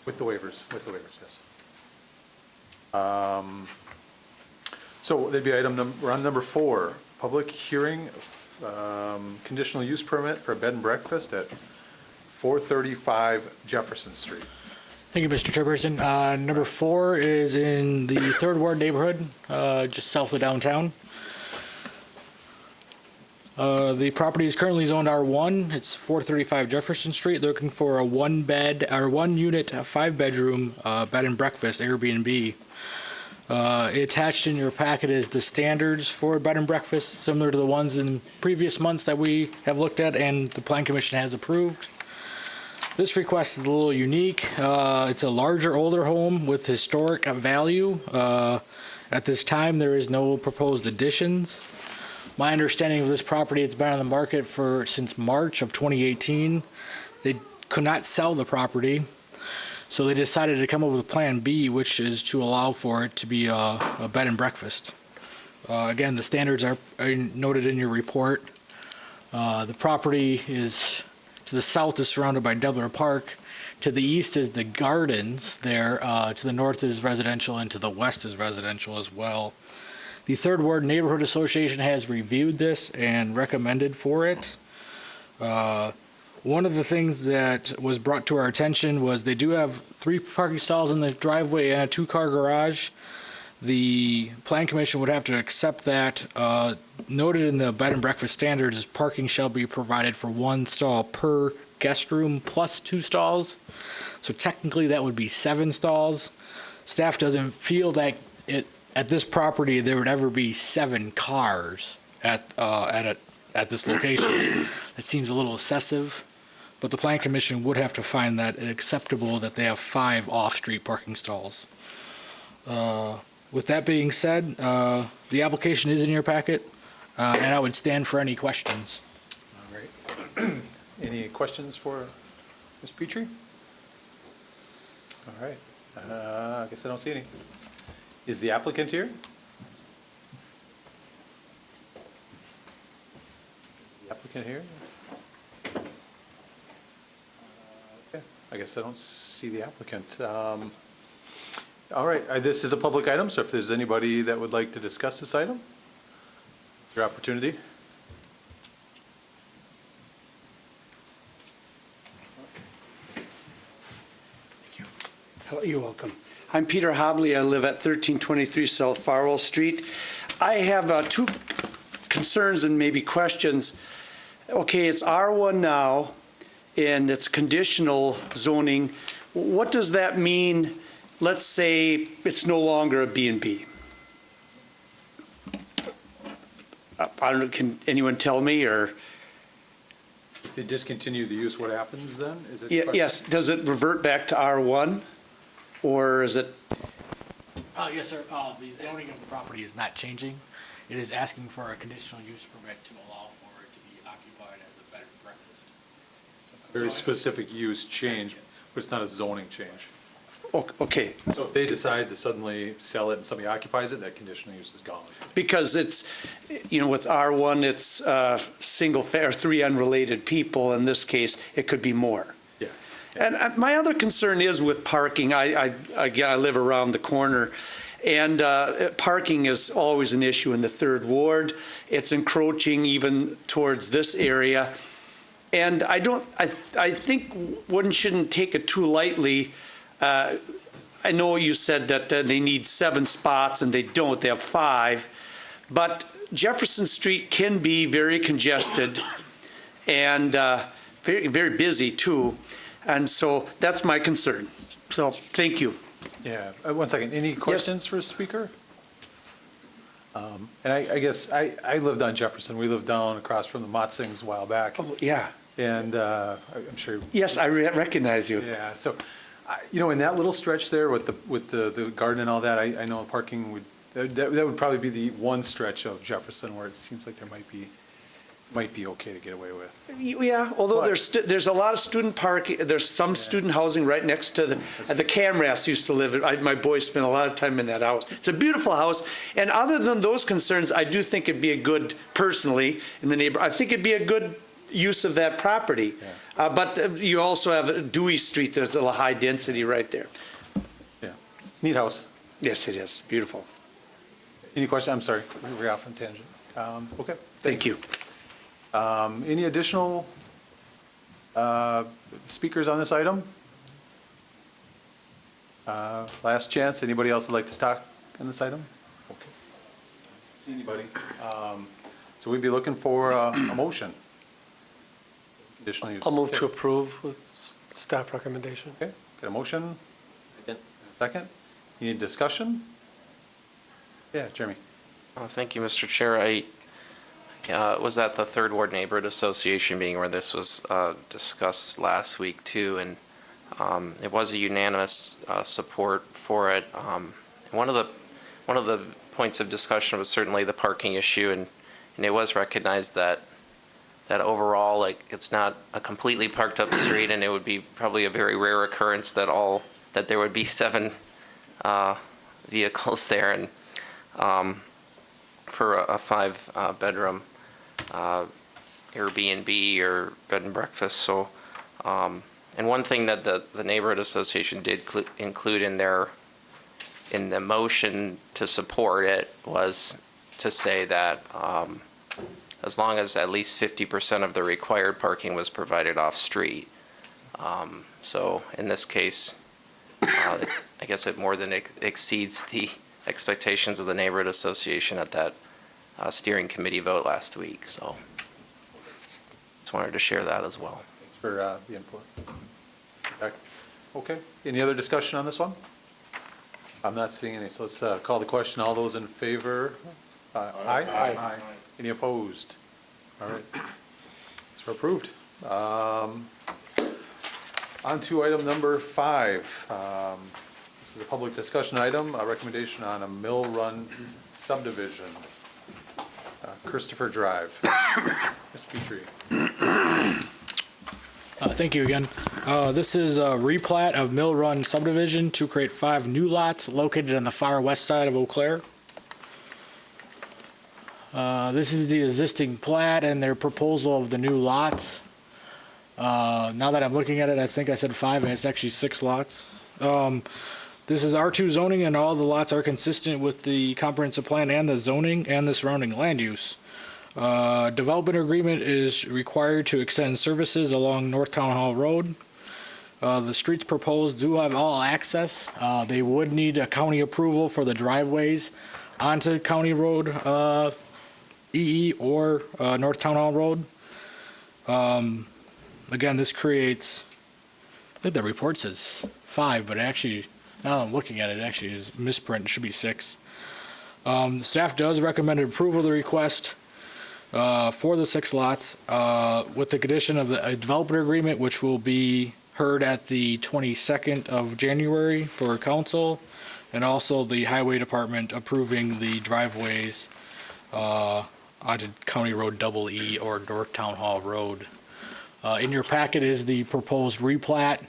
with the waivers, yes. So there'd be we're on number 4, public hearing, conditional use permit for a bed and breakfast at 435 Jefferson Street. Thank you, Mr. Chairperson. Number 4 is in the 3rd Ward neighborhood, just south of downtown. The property is currently zoned R1. It's 435 Jefferson Street. They're looking for a one unit, 5-bedroom bed and breakfast Airbnb. Attached in your packet is the standards for bed and breakfast, similar to the ones in previous months that we have looked at and the Plan Commission has approved. This request is a little unique. It's a larger, older home with historic value. At this time, there is no proposed additions. My understanding of this property, it's been on the market since March of 2018. They could not sell the property, so they decided to come up with Plan B, which is to allow for it to be a bed and breakfast. Again, the standards are noted in your report. The property is, to the south is surrounded by Debler Park. To the east is the gardens there. To the north is residential, and to the west is residential as well. The Third Ward Neighborhood Association has reviewed this and recommended for it. One of the things that was brought to our attention was they do have 3 parking stalls in the driveway and a 2-car garage. The Plan Commission would have to accept that. Noted in the bed and breakfast standards is parking shall be provided for 1 stall per guest room plus 2 stalls. So technically that would be 7 stalls. Staff doesn't feel that at this property there would ever be 7 cars at this location. It seems a little excessive, but the Plan Commission would have to find that acceptable that they have 5 off-street parking stalls. With that being said, the application is in your packet, and I would stand for any questions. All right. Any questions for Ms. Petrie? All right. I guess I don't see any. Is the applicant here? Is the applicant here? Okay. I guess I don't see the applicant. All right. This is a public item, so if there's anybody that would like to discuss this item, your opportunity. You're welcome. I'm Peter Hobley. I live at 1323 South Farwell Street. I have 2 concerns and maybe questions. Okay, it's R1 now, and it's conditional zoning. What does that mean? Let's say it's no longer a B&B. I don't know, can anyone tell me, or? If they discontinue the use, what happens then? Is it Yes, does it revert back to R1? Or is it? Yes, sir. The zoning of the property is not changing. It is asking for a conditional use permit to allow for it to be occupied as a bed and breakfast. Very specific use change, but it's not a zoning change. Okay. So if they decide to suddenly sell it and somebody occupies it, that conditional use is gone. Because it's, with R1, it's single or 3 unrelated people. In this case, it could be more. Yeah. And my other concern is with parking. Again, I live around the corner, and parking is always an issue in the Third Ward. It's encroaching even towards this area. And I think one shouldn't take it too lightly. I know you said that they need 7 spots, and they don't. They have 5. But Jefferson Street can be very congested and very, very busy, too. And so that's my concern. So thank you. Yeah. 1 second. Any questions for the speaker? And I guess I lived on Jefferson. We lived down across from the Motzings a while back. Oh, yeah. And I'm sure. Yes, I recognize you. Yeah. So, in that little stretch there with the garden and all that, I know parking that would probably be the one stretch of Jefferson where it seems like there might be okay to get away with. Yeah, although there's a lot of student parking. There's some student housing right next to the Camrass used to live in. My boys spent a lot of time in that house. It's a beautiful house. And other than those concerns, I do think it'd be a good, personally, in the neighborhood, I think it'd be a good use of that property. Yeah. But you also have Dewey Street. There's a high density right there. Yeah, it's a neat house. Yes, it is. Beautiful. Any questions? I'm sorry, we're off on tangent. Okay. Thank you. Any additional speakers on this item? Last chance. Anybody else would like to talk on this item? Okay. See anybody? So we'd be looking for a motion. Conditional use. I'll move to approve with staff recommendation. Okay, got a motion? Second? You need discussion? Yeah, Jeremy. Thank you, Mr. Chair. I was at the Third Ward Neighborhood Association meeting where this was discussed last week too, and it was a unanimous support for it. One of the points of discussion was certainly the parking issue, and it was recognized that overall, like, it's not a completely parked up street, and it would be probably a very rare occurrence that there would be 7 vehicles there, and for a 5 bedroom Airbnb or bed and breakfast. So, and one thing that the neighborhood association did include in the motion to support it was to say that as long as at least 50% of the required parking was provided off street. So in this case, I guess it more than exceeds the expectations of the neighborhood association at that steering committee vote last week. So just wanted to share that as well. Thanks for the input. Okay, any other discussion on this one? I'm not seeing any, so let's call the question. All those in favor? Aye? Aye. Any opposed? All right, so approved. On to item number 5. This is a public discussion item, a recommendation on a Mill Run subdivision, Christopher Drive. Mr. Petrie. Thank you again. This is a replat of Mill Run subdivision to create 5 new lots located on the far west side of Eau Claire. This is the existing plat and their proposal of the new lots. Now that I'm looking at it, I think I said 5, and it's actually 6 lots. This is R2 zoning, and all the lots are consistent with the comprehensive plan and the zoning and the surrounding land use. Development agreement is required to extend services along North Town Hall Road. The streets proposed do have all access. They would need a county approval for the driveways onto County Road EE or North Town Hall Road. Again, this creates, I think the report says 5, but actually, now that I'm looking at it, actually is misprint. It should be 6. The staff does recommend approval of the request for the 6 lots with the condition of a developer agreement, which will be heard at the 22nd of January for council, and also the highway department approving the driveways onto County Road EE or North Town Hall Road. In your packet is the proposed replat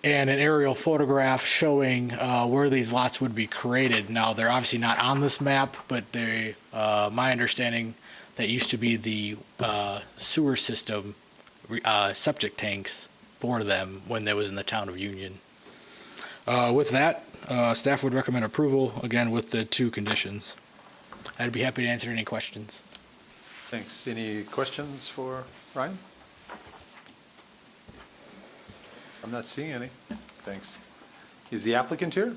and an aerial photograph showing where these lots would be created. Now, they're obviously not on this map, but they, my understanding, that used to be the sewer system septic tanks for them when they was in the town of Union. With that, staff would recommend approval, again, with the 2 conditions. I'd be happy to answer any questions. Thanks. Any questions for Ryan? I'm not seeing any. Thanks. Is the applicant here?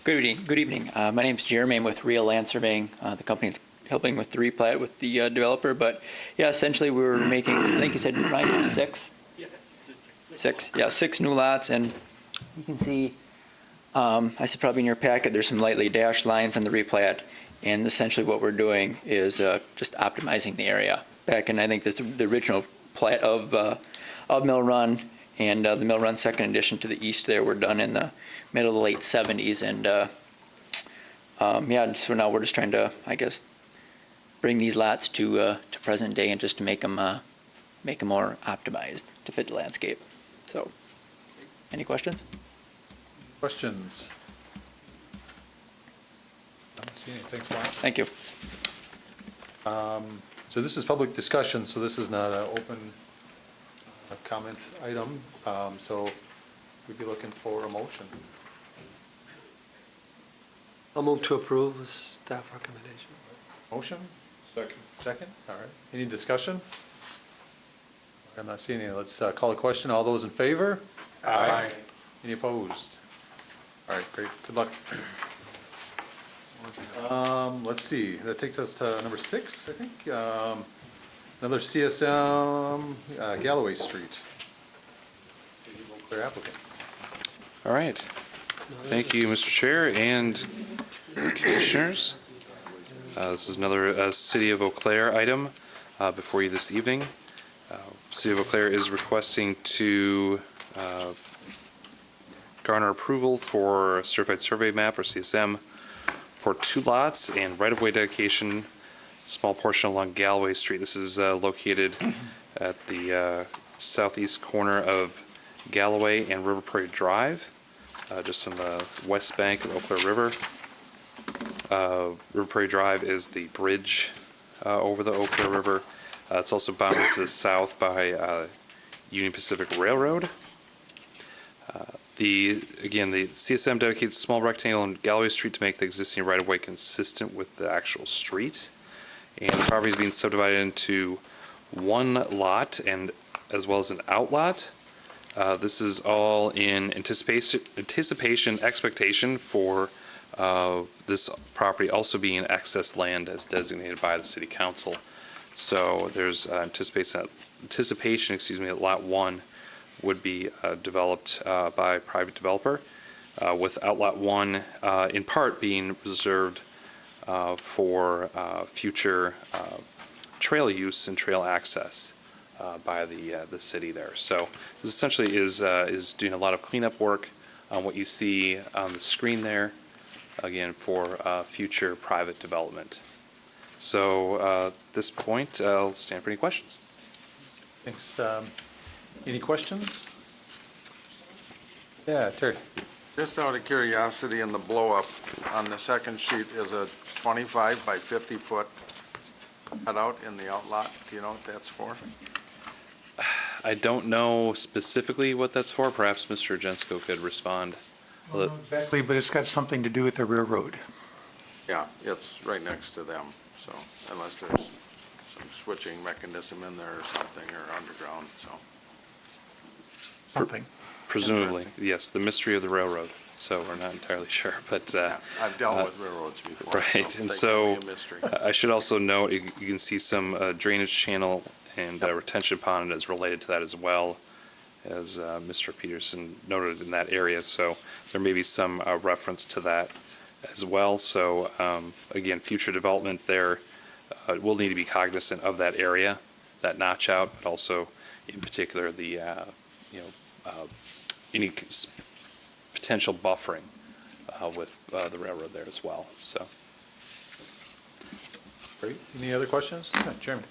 Good evening. My name is Jeremy. I'm with Real Land Surveying. The company's helping with the replat with the developer. But yeah, essentially we were making, I think you said, Ryan, 6? Yes, 6. Yeah, 6 new lots. And you can see, I said probably in your packet, there's some lightly dashed lines on the replat. And essentially what we're doing is just optimizing the area. Back in, I think this is the original plat of Mill Run, and the Mill Run second edition to the east there were done in the middle of the late 70s. And yeah, so now we're just trying to, I guess, bring these lots to present day and just to make them more optimized to fit the landscape. So, any questions? Questions? I don't see any. Thanks a lot. Thank you. So this is public discussion, so this is not an open comment item. So we'd be looking for a motion. I'll move to approve with staff recommendation. Motion? Second. Second, all right. Any discussion? All I'm not seeing any. Let's call the question. All those in favor? Aye. Any opposed? All right, great. Good luck. Let's see. That takes us to number 6, I think. Another CSM, Galloway Street. City of Eau Claire applicant. All right. Thank you, Mr. Chair and Commissioners. This is another City of Eau Claire item before you this evening. City of Eau Claire is requesting to garner approval for Certified Survey Map, or CSM, for 2 lots and right-of-way dedication, small portion along Galloway Street. This is located at the southeast corner of Galloway and River Prairie Drive, just on the west bank of the Eau Claire River. River Prairie Drive is the bridge over the Eau Claire River. It's also bounded to the south by Union Pacific Railroad. The CSM dedicates a small rectangle on Galloway Street to make the existing right-of-way consistent with the actual street. And the property is being subdivided into 1 lot and as well as an outlot. This is all in anticipation, expectation for this property also being excess land as designated by the City Council. So there's anticipation, that Lot 1 would be developed by a private developer, with Outlot 1 in part being reserved for future trail use and trail access by the city there. So this essentially is doing a lot of cleanup work on what you see on the screen there, again, for future private development. So at this point, I'll stand for any questions. Thanks. Any questions? Yeah, Terry. Just out of curiosity, in the blow-up on the second sheet is a 25 by 50 foot cutout in the outlot. Do you know what that's for? I don't know specifically what that's for. Perhaps Mr. Jensko could respond. Well, not exactly, but it's got something to do with the railroad. Yeah, it's right next to them, so unless there's some switching mechanism in there or something, or underground, so. Something. Presumably, yes, the mystery of the railroad. So we're not entirely sure, but I've dealt with railroads before. Right, so and they so can be a mystery. I should also note you can see some drainage channel and retention pond is related to that as well, as Mr. Peterson noted in that area. So there may be some reference to that as well. So again, future development there will need to be cognizant of that area, that notch out, but also in particular the any potential buffering with the railroad there as well. So. Great. Any other questions? Yeah, Jeremy.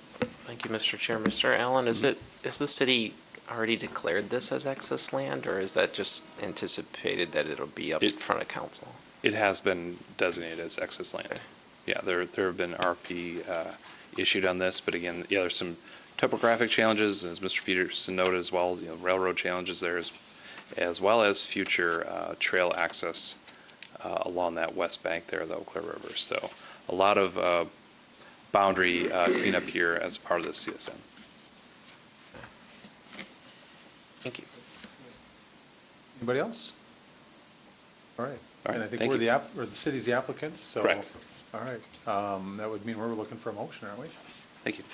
Thank you, Mr. Chair. Mr. Allen, is the city already declared this as excess land, or is that just anticipated that it'll be up in front of council? It has been designated as excess land. Okay. Yeah, there have been RP issued on this, but again, yeah, there's some topographic challenges, as Mr. Peterson noted, as well as railroad challenges there, as well as future trail access along that west bank there of the Eau Claire River. So a lot of boundary cleanup here as part of the CSM. Thank you. Anybody else? All right. All right, And I think thank we're you. the city's the applicants, so. Correct. All right. That would mean we're looking for a motion, aren't we? Thank you.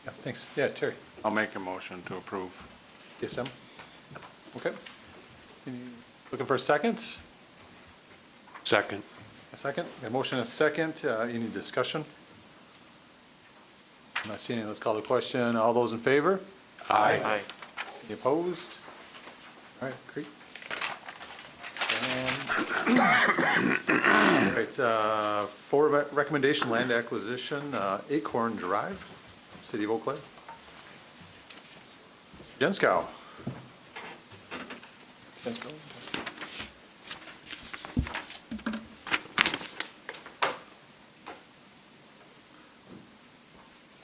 Yeah, thanks. Yeah, Terry. I'll make a motion to approve. CSM? Okay. Looking for a second? Second. A second? A motion and a second. Any discussion? I'm not seeing any. Let's call the question. All those in favor? Aye. Aye. Any opposed? All right, great. All right, for recommendation land acquisition, Acorn Drive, City of Eau Claire. Jenskow.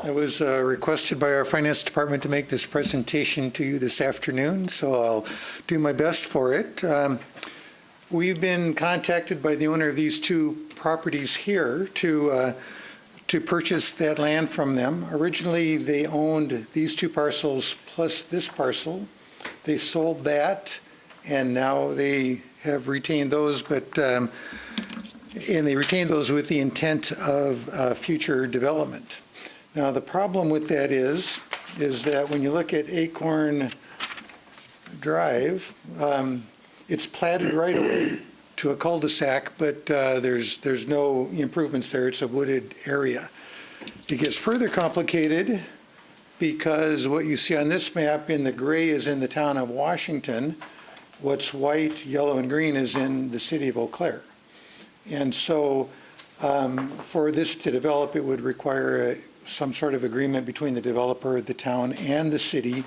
I was requested by our finance department to make this presentation to you this afternoon, so I'll do my best for it. We've been contacted by the owner of these 2 properties here to to purchase that land from them. Originally, they owned these two parcels plus this parcel. They sold that, and now they have retained those, and they retained those with the intent of future development. Now, the problem with that is that when you look at Acorn Drive, it's platted right away to a cul-de-sac, but there's no improvements there. It's a wooded area. It gets further complicated because what you see on this map in the gray is in the town of Washington. What's white, yellow, and green is in the city of Eau Claire. And so for this to develop, it would require some sort of agreement between the developer, the town, and the city.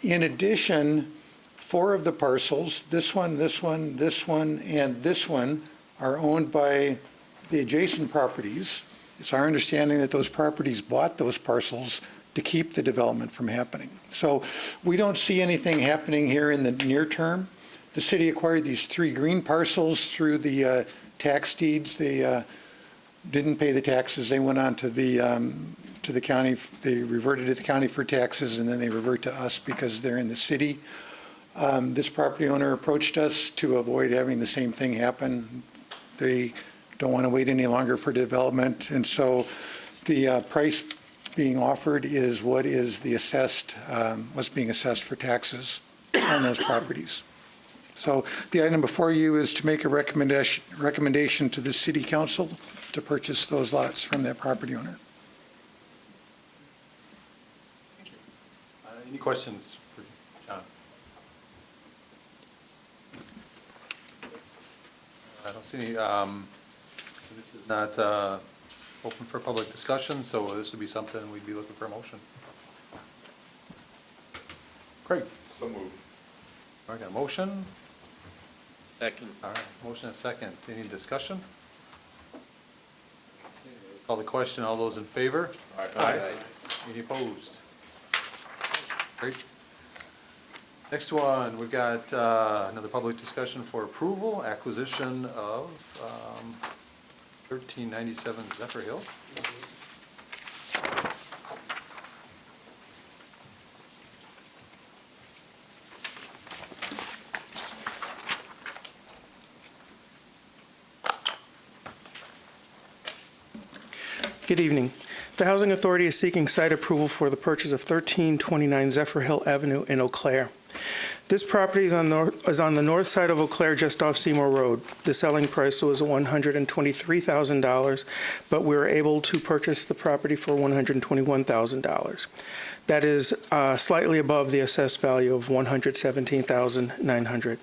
In addition, 4 of the parcels, this one, this one, this one, and this one, are owned by the adjacent properties. It's our understanding that those properties bought those parcels to keep the development from happening. So we don't see anything happening here in the near term. The city acquired these 3 green parcels through the tax deeds. They didn't pay the taxes. They went on to the county. They reverted to the county for taxes, and then they revert to us because they're in the city. This property owner approached us to avoid having the same thing happen. They don't want to wait any longer for development, and so the price being offered is what is the assessed, what's being assessed for taxes on those properties. So the item before you is to make a recommendation to the city council to purchase those lots from that property owner. Any questions for John? I don't see any. This is not open for public discussion, so this would be something we'd be looking for a motion. Craig? So moved. All right, got a motion? Second. All right, motion and second. Any discussion? Call the question. All those in favor? Aye. Any opposed? Great. Next one, we've got another public discussion for approval, acquisition of 1397 Zephyr Hill. Good evening. The Housing Authority is seeking site approval for the purchase of 1329 Zephyr Hill Avenue in Eau Claire. This property is on the north side of Eau Claire, just off Seymour Road. The selling price was $123,000, but we were able to purchase the property for $121,000. That is slightly above the assessed value of $117,900.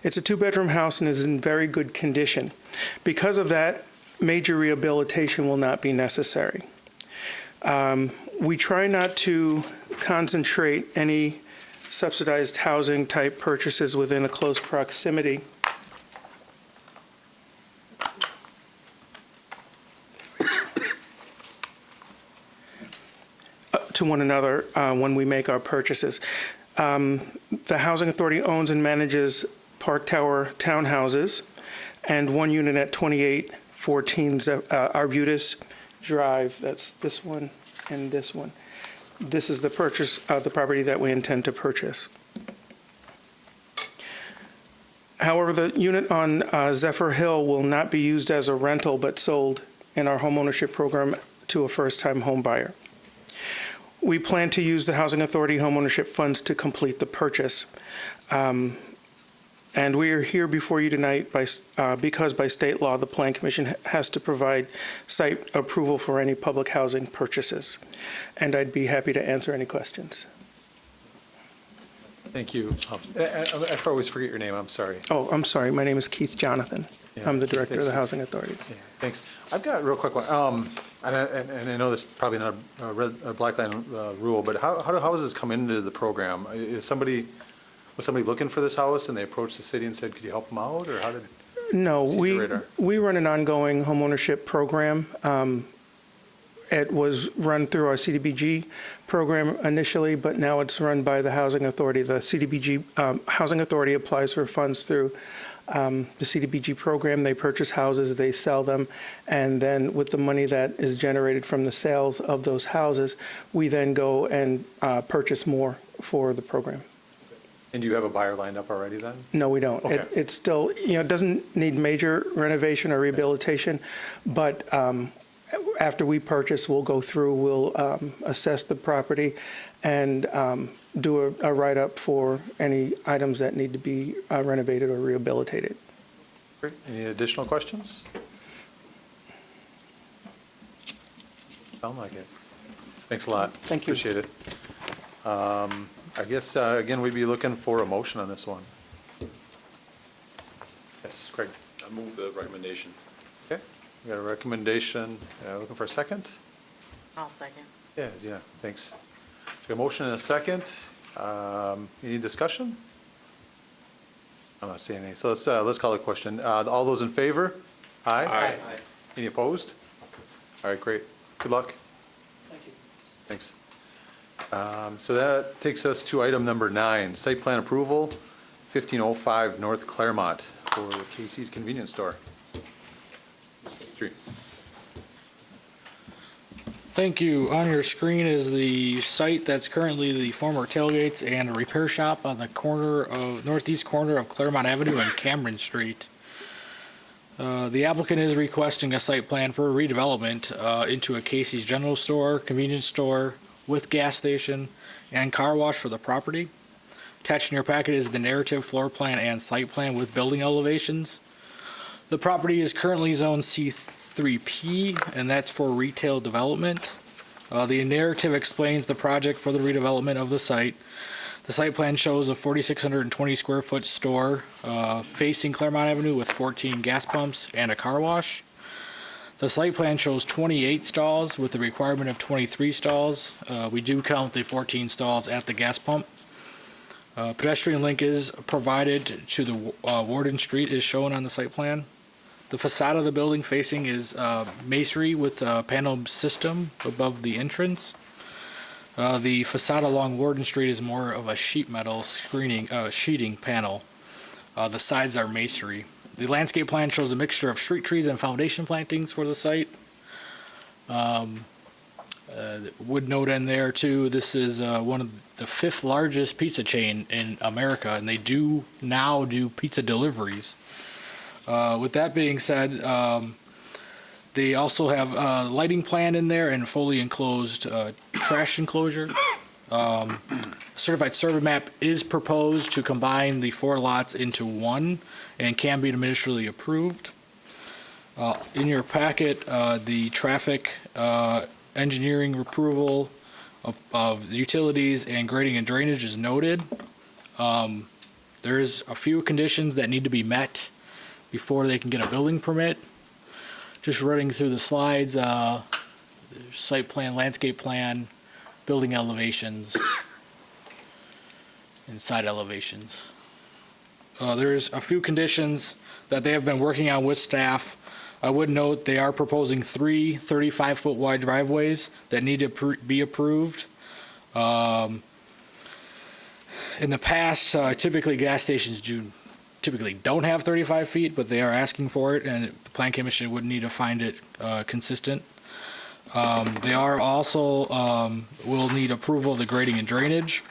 It's a 2-bedroom house and is in very good condition. Because of that, major rehabilitation will not be necessary. We try not to concentrate any subsidized housing type purchases within a close proximity. To one another when we make our purchases. The Housing Authority owns and manages Park Tower townhouses and 1 unit at 2814 Arbutus Drive. That's this one and this one. This is the purchase of the property that we intend to purchase. However, the unit on Zephyr Hill will not be used as a rental but sold in our homeownership program to a first-time home buyer. We plan to use the Housing Authority homeownership funds to complete the purchase. And we are here before you tonight because by state law, the Plan Commission has to provide site approval for any public housing purchases. And I'd be happy to answer any questions. Thank you. I always forget your name. I'm sorry. Oh, I'm sorry. My name is Keith Jonathan. Yeah, I'm the director thanks. of the Housing Authority. Yeah, thanks. I've got a real quick one. And I know this is probably not a black line rule, but how do houses come into the program? Was somebody looking for this house and they approached the city and said, could you help them out, or how did? No, we run an ongoing homeownership program. It was run through our CDBG program initially, but now it's run by the Housing Authority. The CDBG Housing Authority applies for funds through the CDBG program. They purchase houses, they sell them, and then with the money that is generated from the sales of those houses, we then go and purchase more for the program. And do you have a buyer lined up already then? No, we don't. Okay. It's still, it doesn't need major renovation or rehabilitation, but after we purchase, we'll go through, we'll assess the property and do a write-up for any items that need to be renovated or rehabilitated. Great. Any additional questions? Sound like it. Thanks a lot. Thank you. Appreciate it. I guess, again, we'd be looking for a motion on this one. Yes, Craig. I move the recommendation. Okay, we got a recommendation. Looking for a second? I'll second. Yeah, thanks. We got a motion and a second. Any discussion? I'm not seeing any. So let's call the question. All those in favor? Aye? Aye. Any opposed? All right, great. Good luck. Thank you. Thanks. So that takes us to item number 9, site plan approval, 1505 North Claremont for the Casey's Convenience Store. Street. Thank you. On your screen is the site that's currently the former tailgates and a repair shop on the northeast corner of Claremont Avenue and Cameron Street. The applicant is requesting a site plan for a redevelopment into a Casey's General Store, convenience store with gas station and car wash for the property. Attached in your packet is the narrative floor plan and site plan with building elevations. The property is currently zoned C3P, and that's for retail development. The narrative explains the project for the redevelopment of the site. The site plan shows a 4,620 square foot store facing Claremont Avenue with 14 gas pumps and a car wash. The site plan shows 28 stalls with the requirement of 23 stalls. We do count the 14 stalls at the gas pump. Pedestrian link is provided to the Warden Street is shown on the site plan. The facade of the building facing is masonry with a panel system above the entrance. The facade along Warden Street is more of a sheet metal sheeting panel. The sides are masonry. The landscape plan shows a mixture of street trees and foundation plantings for the site. Would note in there too, this is one of the 5th largest pizza chain in America, and they do now do pizza deliveries. With that being said, they also have a lighting plan in there and fully enclosed trash enclosure. Certified survey map is proposed to combine the 4 lots into one and can be administratively approved. In your packet, the traffic engineering approval of the utilities and grading and drainage is noted. There's a few conditions that need to be met before they can get a building permit. Just running through the slides, site plan, landscape plan, building elevations, and side elevations. There's a few conditions that they have been working on with staff. I would note they are proposing 3 35-foot wide driveways that need to be approved. In the past, typically gas stations typically don't have 35 feet, but they are asking for it, and the Plan Commission would need to find it consistent. They are also will need approval of the grading and drainage.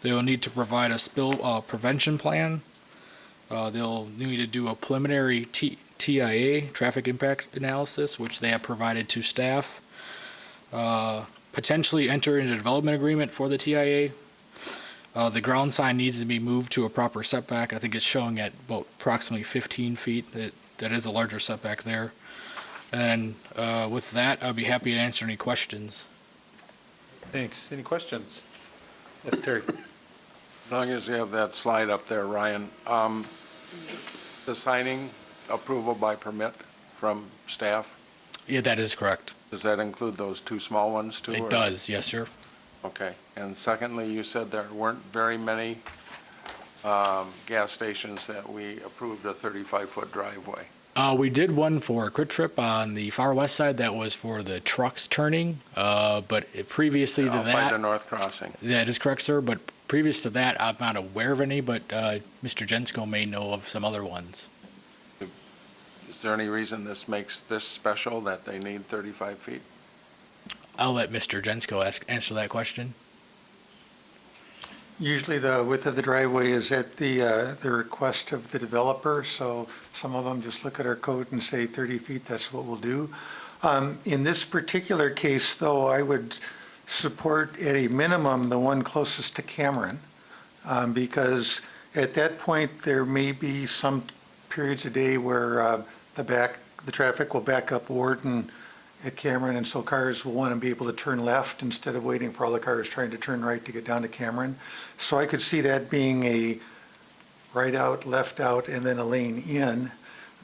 They will need to provide a spill prevention plan. They'll need to do a preliminary TIA, traffic impact analysis, which they have provided to staff. Potentially enter into a development agreement for the TIA. The ground sign needs to be moved to a proper setback. I think it's showing at about approximately 15 feet. That is a larger setback there. And with that, I'll be happy to answer any questions. Thanks. Any questions? Yes, Terry. As long as you have that slide up there, Ryan. The signing approval by permit from staff, Yeah, that is correct. does that include those 2 small ones too? It or- does, yes, sir. Okay. And secondly, you said there weren't very many gas stations that we approved a 35-foot driveway. We did one for a Quick Trip on the far west side that was for the trucks turning, but previously to Out by that. the North Crossing. That is correct, sir, but previous to that, I'm not aware of any, but Mr. Jensko may know of some other ones. Is there any reason this makes this special, that they need 35 feet? I'll let Mr. Jensko answer that question. Usually the width of the driveway is at the request of the developer, so some of them just look at our code and say 30 feet, that's what we'll do. In this particular case, though, I would support at a minimum the one closest to Cameron, because at that point, there may be some periods a day where the traffic will back up Warden at Cameron, and so cars will want to be able to turn left instead of waiting for all the cars trying to turn right to get down to Cameron. So I could see that being a right out, left out, and then a lane in.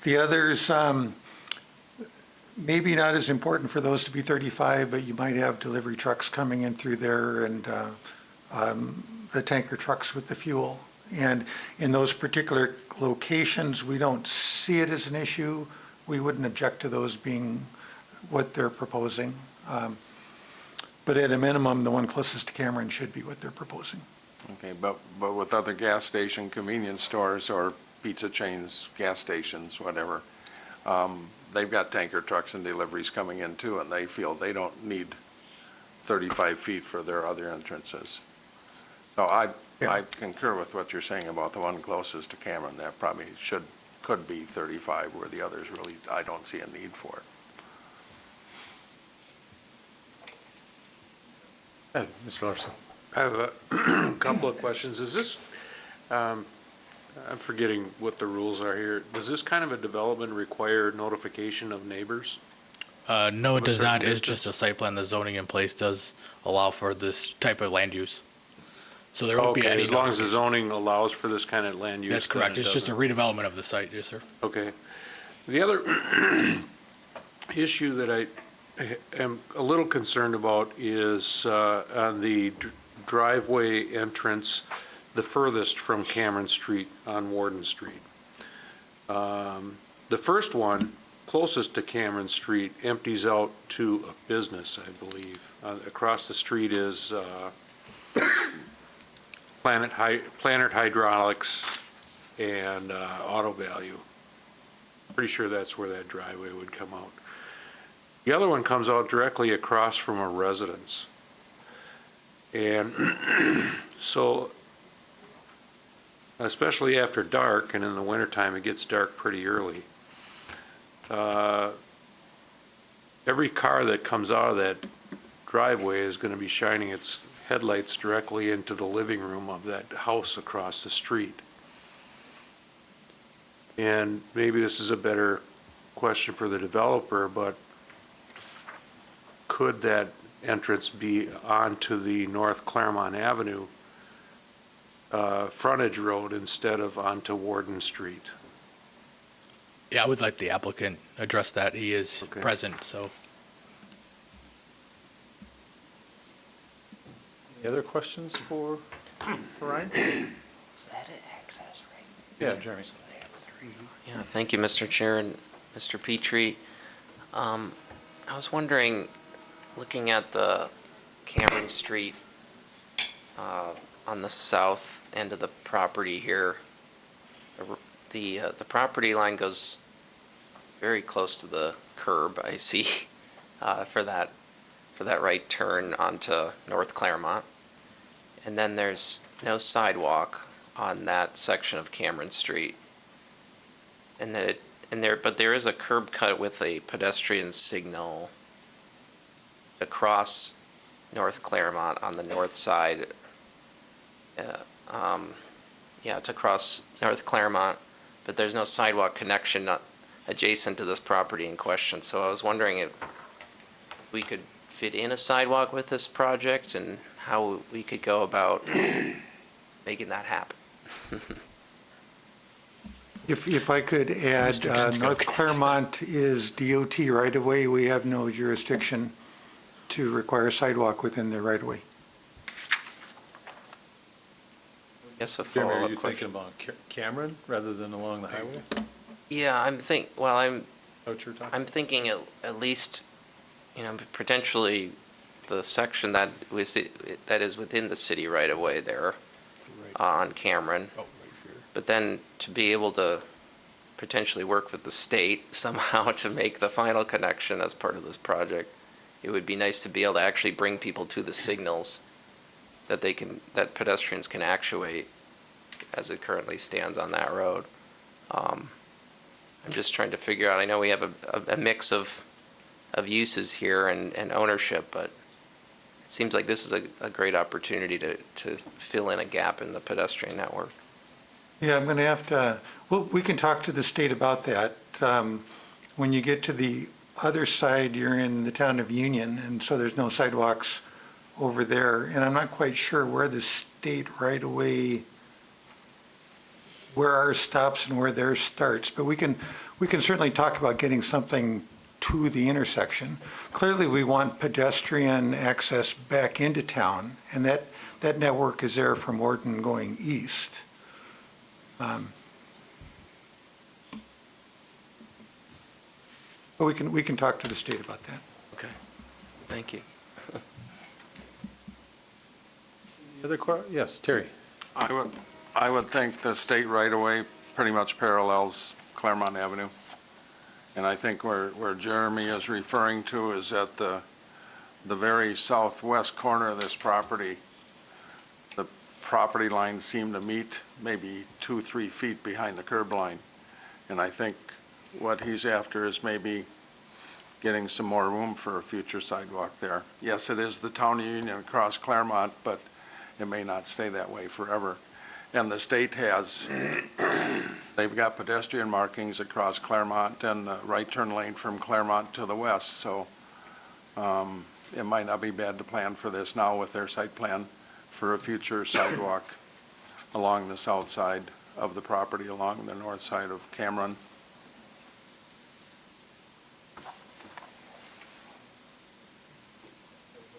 The others, maybe not as important for those to be 35, but you might have delivery trucks coming in through there and the tanker trucks with the fuel. And in those particular locations, we don't see it as an issue. We wouldn't object to those being what they're proposing. But at a minimum, the one closest to Cameron should be what they're proposing. Okay, but with other gas station, convenience stores, or pizza chains, gas stations, whatever, they've got tanker trucks and deliveries coming in too, and they feel they don't need 35 feet for their other entrances. So I concur with what you're saying about the one closest to Cameron. That probably could be 35, where the others really, I don't see a need for it. Mr. Larson. I have a couple of questions. Is this, I'm forgetting what the rules are here. Does this kind of a development require notification of neighbors? No, it Of a does certain not. It's distance? just a site plan. The zoning in place does allow for this type of land use. So there won't be Okay, any. as long as the notification. zoning allows for this kind of land use. That's then correct. it It's just a doesn't. redevelopment of the site, yes, sir. Okay. The other issue that I am a little concerned about is on the driveway entrance, the furthest from Cameron Street on Warden Street. The first one, closest to Cameron Street, empties out to a business, I believe. Across the street is Planet Hydraulics and Auto Value. Pretty sure that's where that driveway would come out. The other one comes out directly across from a residence. And so, especially after dark, and in the wintertime, it gets dark pretty early. Every car that comes out of that driveway is going to be shining its headlights directly into the living room of that house across the street. And maybe this is a better question for the developer, but could that entrance be onto the North Claremont Avenue frontage road instead of onto Warden Street? Yeah, I would like the applicant address that. He is Okay. present, so. Any other questions for Ryan? Is that an access rate? Yeah, Jeremy. Yeah, thank you, Mr. Chair and Mr. Petrie. I was wondering, looking at the Cameron Street on the south end of the property here, the property line goes very close to the curb, I see, for that right turn onto North Claremont. And then there's no sidewalk on that section of Cameron Street. But there is a curb cut with a pedestrian signal across North Claremont on the north side. To cross North Claremont, but there's no sidewalk connection adjacent to this property in question. So I was wondering if we could fit in a sidewalk with this project and how we could go about making that happen. If I could add, Mr. Jensko. North Claremont is DOT right-of-way. We have no jurisdiction to require sidewalk within their right-of-way. Yes, a Jeremy, are follow-up you question. thinking about Cameron rather than along the highway? Yeah, I'm What you're talking? I'm thinking at least, potentially the section that is within the city right away there, on Cameron. But then to be able to potentially work with the state somehow to make the final connection as part of this project, it would be nice to be able to actually bring people to the signals that that pedestrians can actuate as it currently stands on that road. I'm just trying to figure out, I know we have a mix of uses here and ownership, but it seems like this is a great opportunity to fill in a gap in the pedestrian network. Yeah, I'm going to have to, well, we can talk to the state about that. When you get to the other side, you're in the town of Union, and so there's no sidewalks over there. And I'm not quite sure where the state right-of-way, where ours stops and where theirs starts. But we can certainly talk about getting something to the intersection. Clearly, we want pedestrian access back into town, and that network is there from Orton going east. But we can talk to the state about that. Okay, thank you. Any other yes, Terry. I would think the state right-of-way pretty much parallels Claremont Avenue. And I think where Jeremy is referring to is at the very southwest corner of this property. The property lines seem to meet maybe 2-3 feet behind the curb line. And I think what he's after is maybe getting some more room for a future sidewalk there. Yes, it is the town of Union across Claremont, but it may not stay that way forever. And the state has, they've got pedestrian markings across Claremont and the right turn lane from Claremont to the west. So it might not be bad to plan for this now with their site plan for a future sidewalk along the south side of the property, along the north side of Cameron.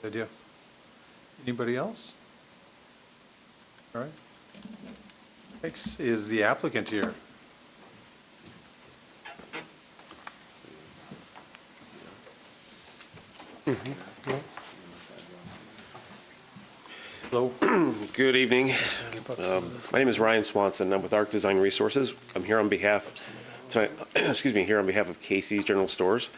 Good idea. Anybody else? All right. Next is the applicant here. Hello. Good evening. My name is Ryan Swanson. I'm with Arc Design Resources. I'm here on behalf of Casey's General Stores.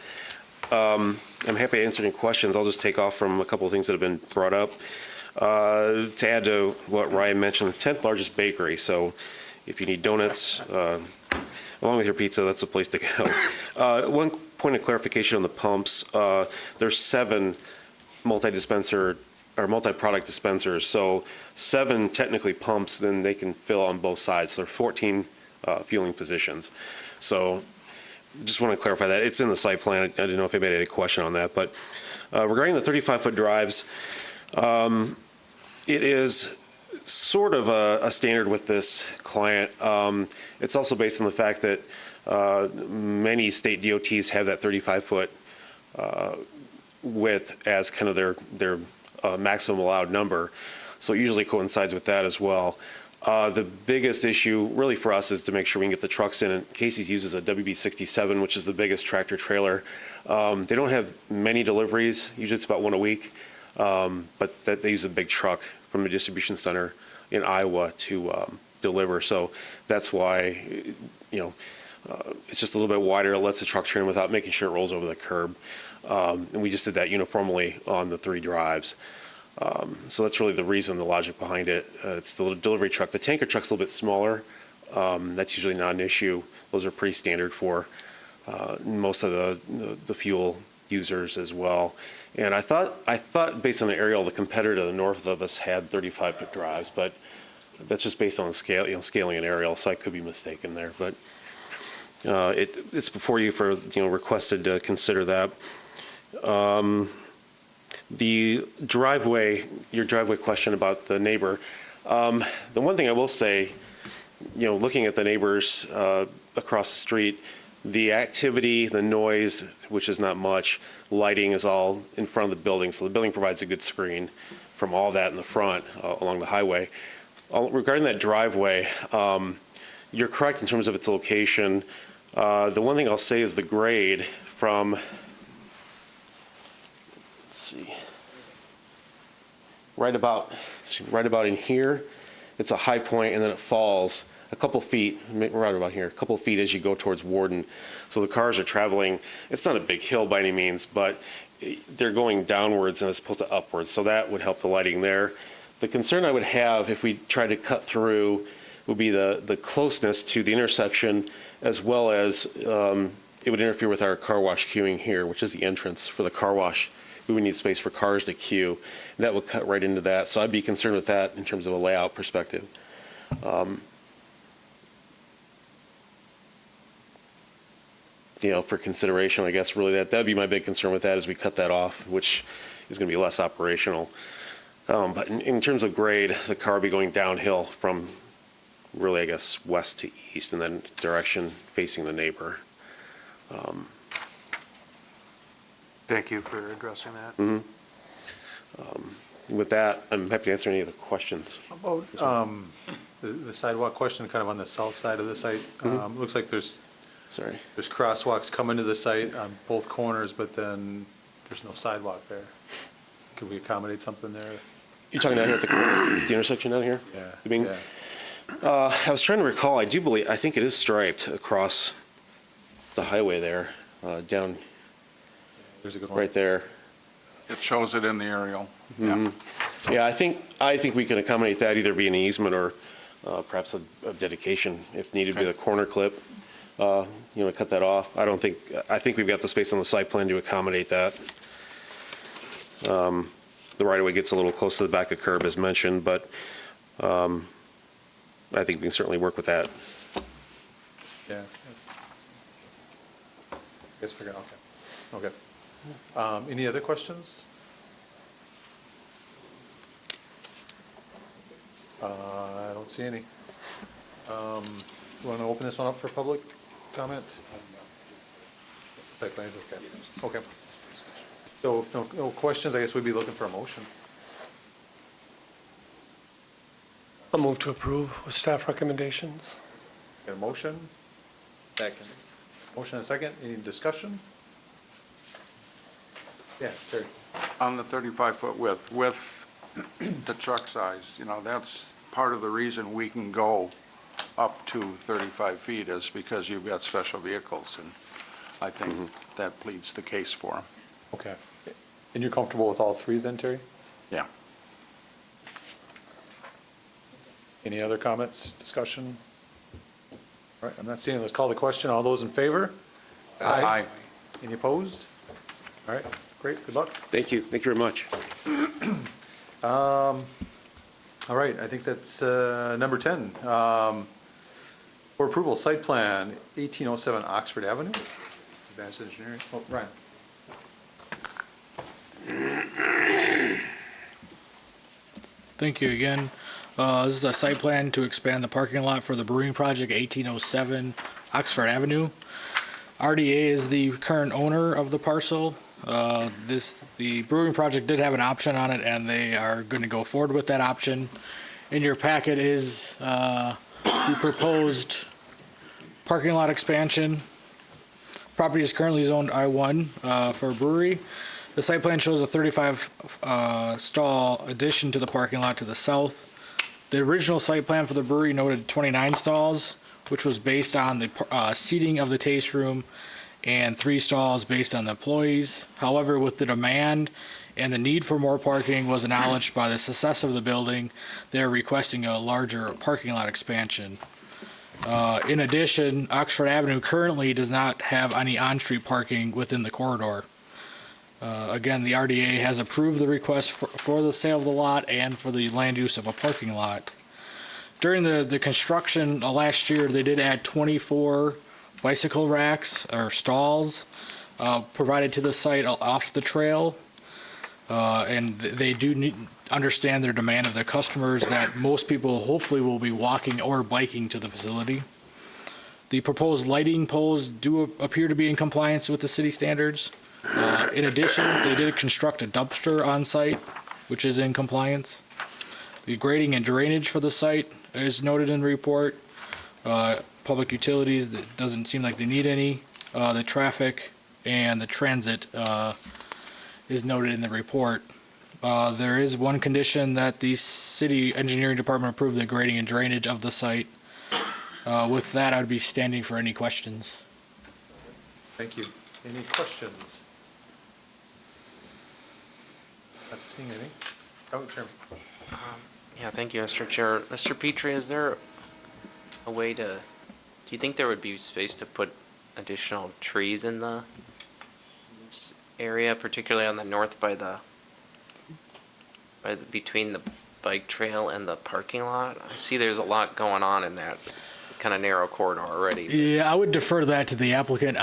I'm happy to answer any questions. I'll just take off from a couple of things that have been brought up. To add to what Ryan mentioned, the 10th largest bakery. So if you need donuts, along with your pizza, that's the place to go. One point of clarification on the pumps. There's 7 multi-dispenser or multi-product dispensers. So 7 technically pumps, then they can fill on both sides. So there are 14 fueling positions. So just want to clarify that. It's in the site plan. I didn't know if anybody had a question on that. But regarding the 35-foot drives, it is sort of a standard with this client. It's also based on the fact that many state DOTs have that 35-foot width as kind of their maximum allowed number. So it usually coincides with that as well. The biggest issue really for us is to make sure we can get the trucks in. And Casey's uses a WB67, which is the biggest tractor trailer. They don't have many deliveries. Usually it's about 1 a week. But they use a big truck from a distribution center in Iowa to deliver. So that's why, it's just a little bit wider. It lets the truck turn without making sure it rolls over the curb. And we just did that uniformly on the 3 drives. So that's really the reason, the logic behind it. It's the little delivery truck. The tanker truck's a little bit smaller. That's usually not an issue. Those are pretty standard for most of the fuel users as well. And I thought based on the aerial, the competitor to the north of us had 35-foot drives, but that's just based on the scale, scaling an aerial, so I could be mistaken there. But it's before you for, requested to consider that. The driveway, your driveway question about the neighbor, the one thing I will say, looking at the neighbors across the street, the activity, the noise, which is not much, lighting is all in front of the building. So the building provides a good screen from all that in the front along the highway. Regarding that driveway, you're correct in terms of its location. The one thing I'll say is the grade from, let's see, right about in here it's a high point and then it falls a couple feet, right about here, a couple feet as you go towards Warden. So the cars are traveling, it's not a big hill by any means, but they're going downwards as opposed to upwards. So that would help the lighting there. The concern I would have if we tried to cut through would be the closeness to the intersection, as well as it would interfere with our car wash queuing here, which is the entrance for the car wash. We would need space for cars to queue. That would cut right into that. So I'd be concerned with that in terms of a layout perspective. For consideration, I guess really that'd be my big concern with that, is we cut that off, which is going to be less operational. But in terms of grade, the car will be going downhill from really, I guess, west to east, and then direction facing the neighbor. Thank you for addressing that. With that, I'm happy to answer any of the questions. How about the sidewalk question, kind of on the south side of the site? Looks like there's crosswalks coming to the site on both corners, but then there's no sidewalk there. Could we accommodate something there? You're talking down here at the corner, the intersection down here? Yeah. You mean? I was trying to recall, I think it is striped across the highway there, down There's a good one. right there. It shows it in the aerial. Yeah, I think we can accommodate that, either be an easement or perhaps a dedication if needed, be the corner clip. Cut that off. I think we've got the space on the site plan to accommodate that. The right-of-way gets a little close to the back of curb, as mentioned, but I think we can certainly work with that. Yeah. Guess we're gonna, okay. Any other questions? I don't see any. You want to open this one up for public comment? Site plans, okay. Okay. So if no questions, I guess we'd be looking for a motion. I'll move to approve with staff recommendations. Got a motion? Second. Motion and a second. Any discussion? Yeah, Terry. On the 35-foot width, with the truck size, that's part of the reason we can go up to 35 feet is because you've got special vehicles, and I think that pleads the case for them. Okay. And you're comfortable with all three then, Terry? Yeah. Any other comments, discussion? All right, I'm not seeing, let's call the question. All those in favor? Aye. Any opposed? All right, great, good luck. Thank you. Thank you very much. All right, I think that's number 10. For approval, site plan 1807 Oxford Avenue. Advanced Engineering, Ryan. Thank you again. This is a site plan to expand the parking lot for the brewing project, 1807 Oxford Avenue. RDA is the current owner of the parcel. The brewing project did have an option on it, and they are going to go forward with that option. In your packet is the proposed parking lot expansion. Property is currently zoned I-1 for a brewery. The site plan shows a 35 stall addition to the parking lot to the south. The original site plan for the brewery noted 29 stalls, which was based on the seating of the taste room, and 3 stalls based on the employees. However, with the demand and the need for more parking was acknowledged by the success of the building, they are requesting a larger parking lot expansion. In addition, Oxford Avenue currently does not have any on-street parking within the corridor. Again, the RDA has approved the request for the sale of the lot and for the land use of a parking lot. During the construction last year, they did add 24 bicycle racks or stalls provided to the site off the trail. And they do understand their demand of their customers that most people hopefully will be walking or biking to the facility. The proposed lighting poles do appear to be in compliance with the city standards. In addition, they did construct a dumpster on site, which is in compliance. The grading and drainage for the site is noted in the report. Public utilities, it doesn't seem like they need any. The traffic and the transit is noted in the report. There is one condition that the city engineering department approve the grading and drainage of the site. With that, I would be standing for any questions. Thank you. Any questions? Not seeing any. Oh, Chairman. Yeah, thank you, Mr. Chair. Mr. Petrie, is there a way to, do you think there would be space to put additional trees in this area, particularly on the north between the bike trail and the parking lot? I see there's a lot going on in that kind of narrow corridor already. Yeah, I would defer that to the applicant.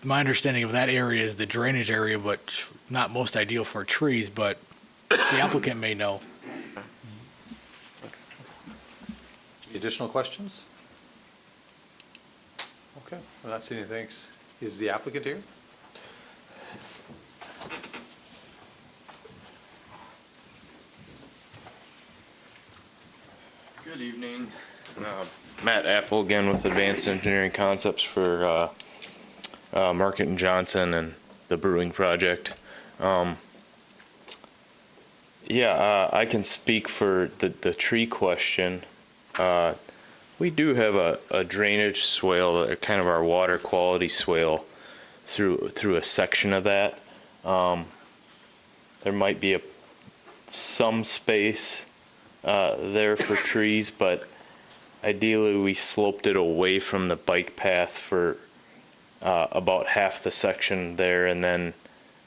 My understanding of that area is the drainage area, but not most ideal for trees, but the applicant may know. Additional questions? Okay, I'm not seeing any. Thanks. Is the applicant here? Good evening. Matt Apple again with Advanced Engineering Concepts for Market and Johnson and the brewing project. I can speak for the tree question. We do have a drainage swale, kind of our water quality swale, through a section of that. There might be some space there for trees, but ideally we sloped it away from the bike path for about half the section there, and then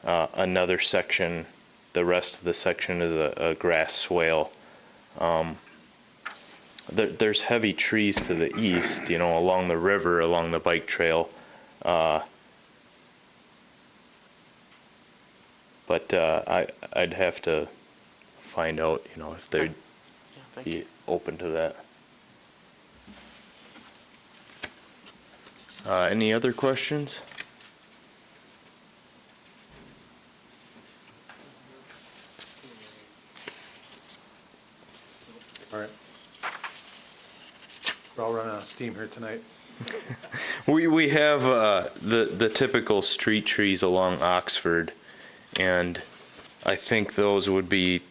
another section, the rest of the section is a grass swale. There's heavy trees to the east, along the river, along the bike trail. But I'd have to find out, if they'd be open to that. Any other questions? All right. We're all running out of steam here tonight. We have the typical street trees along Oxford, and I think those would be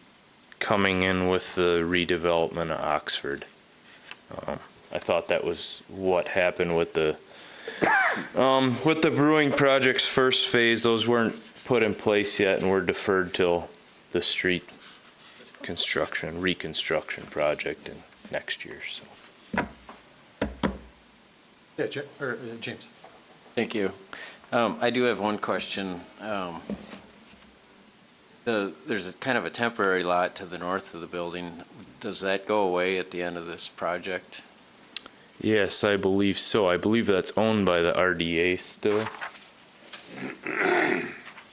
coming in with the redevelopment of Oxford. I thought that was what happened with the brewing project's first phase. Those weren't put in place yet and were deferred till the street reconstruction project in next year. So. Yeah, James. Thank you. I do have one question. There's a kind of a temporary lot to the north of the building. Does that go away at the end of this project? Yes, I believe so. I believe that's owned by the RDA still.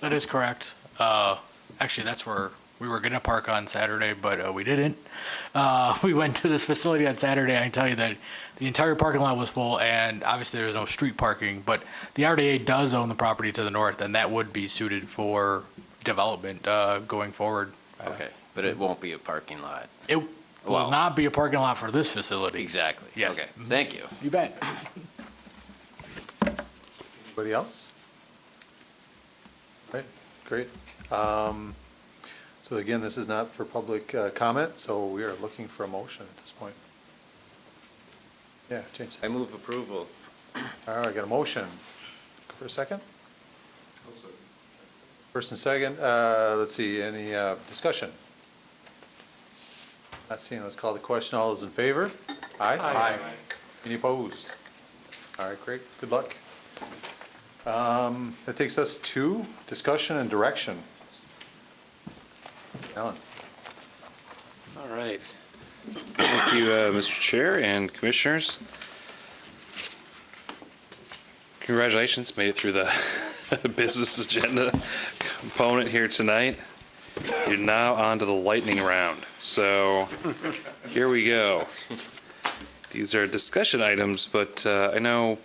That is correct. Actually, that's where we were going to park on Saturday, but we didn't. We went to this facility on Saturday. I can tell you that the entire parking lot was full, and obviously there's no street parking, but the RDA does own the property to the north, and that would be suited for development going forward. Okay, but it won't be a parking lot? It will not be a parking lot for this facility. Exactly. Yes. Okay, thank you. You bet. Anybody else? Right, great. So again, this is not for public comment, so we are looking for a motion at this point. Yeah, James. I move approval. All right, I got a motion. Go for a second? First and second, let's see, any discussion? Not seeing, let's call the question. All those in favor? Aye? Aye. Any opposed? All right, great, good luck. That takes us to discussion and direction. Alan. All right. Thank you, Mr. Chair and Commissioners. Congratulations, made it through the business agenda component here tonight. You're now on to the lightning round. So here we go. These are discussion items, but I know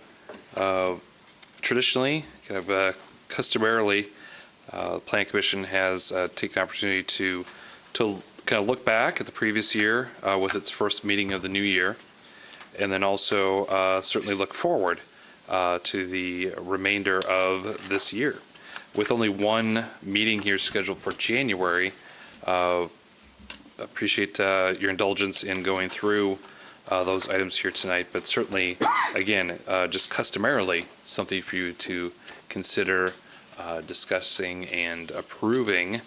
traditionally, kind of customarily, the Planning Commission has taken the opportunity to kind of look back at the previous year with its first meeting of the new year, and then also certainly look forward to the remainder of this year. with only one meeting here scheduled for January, appreciate your indulgence in going through those items here tonight, but certainly, again, just customarily, something for you to consider discussing and approving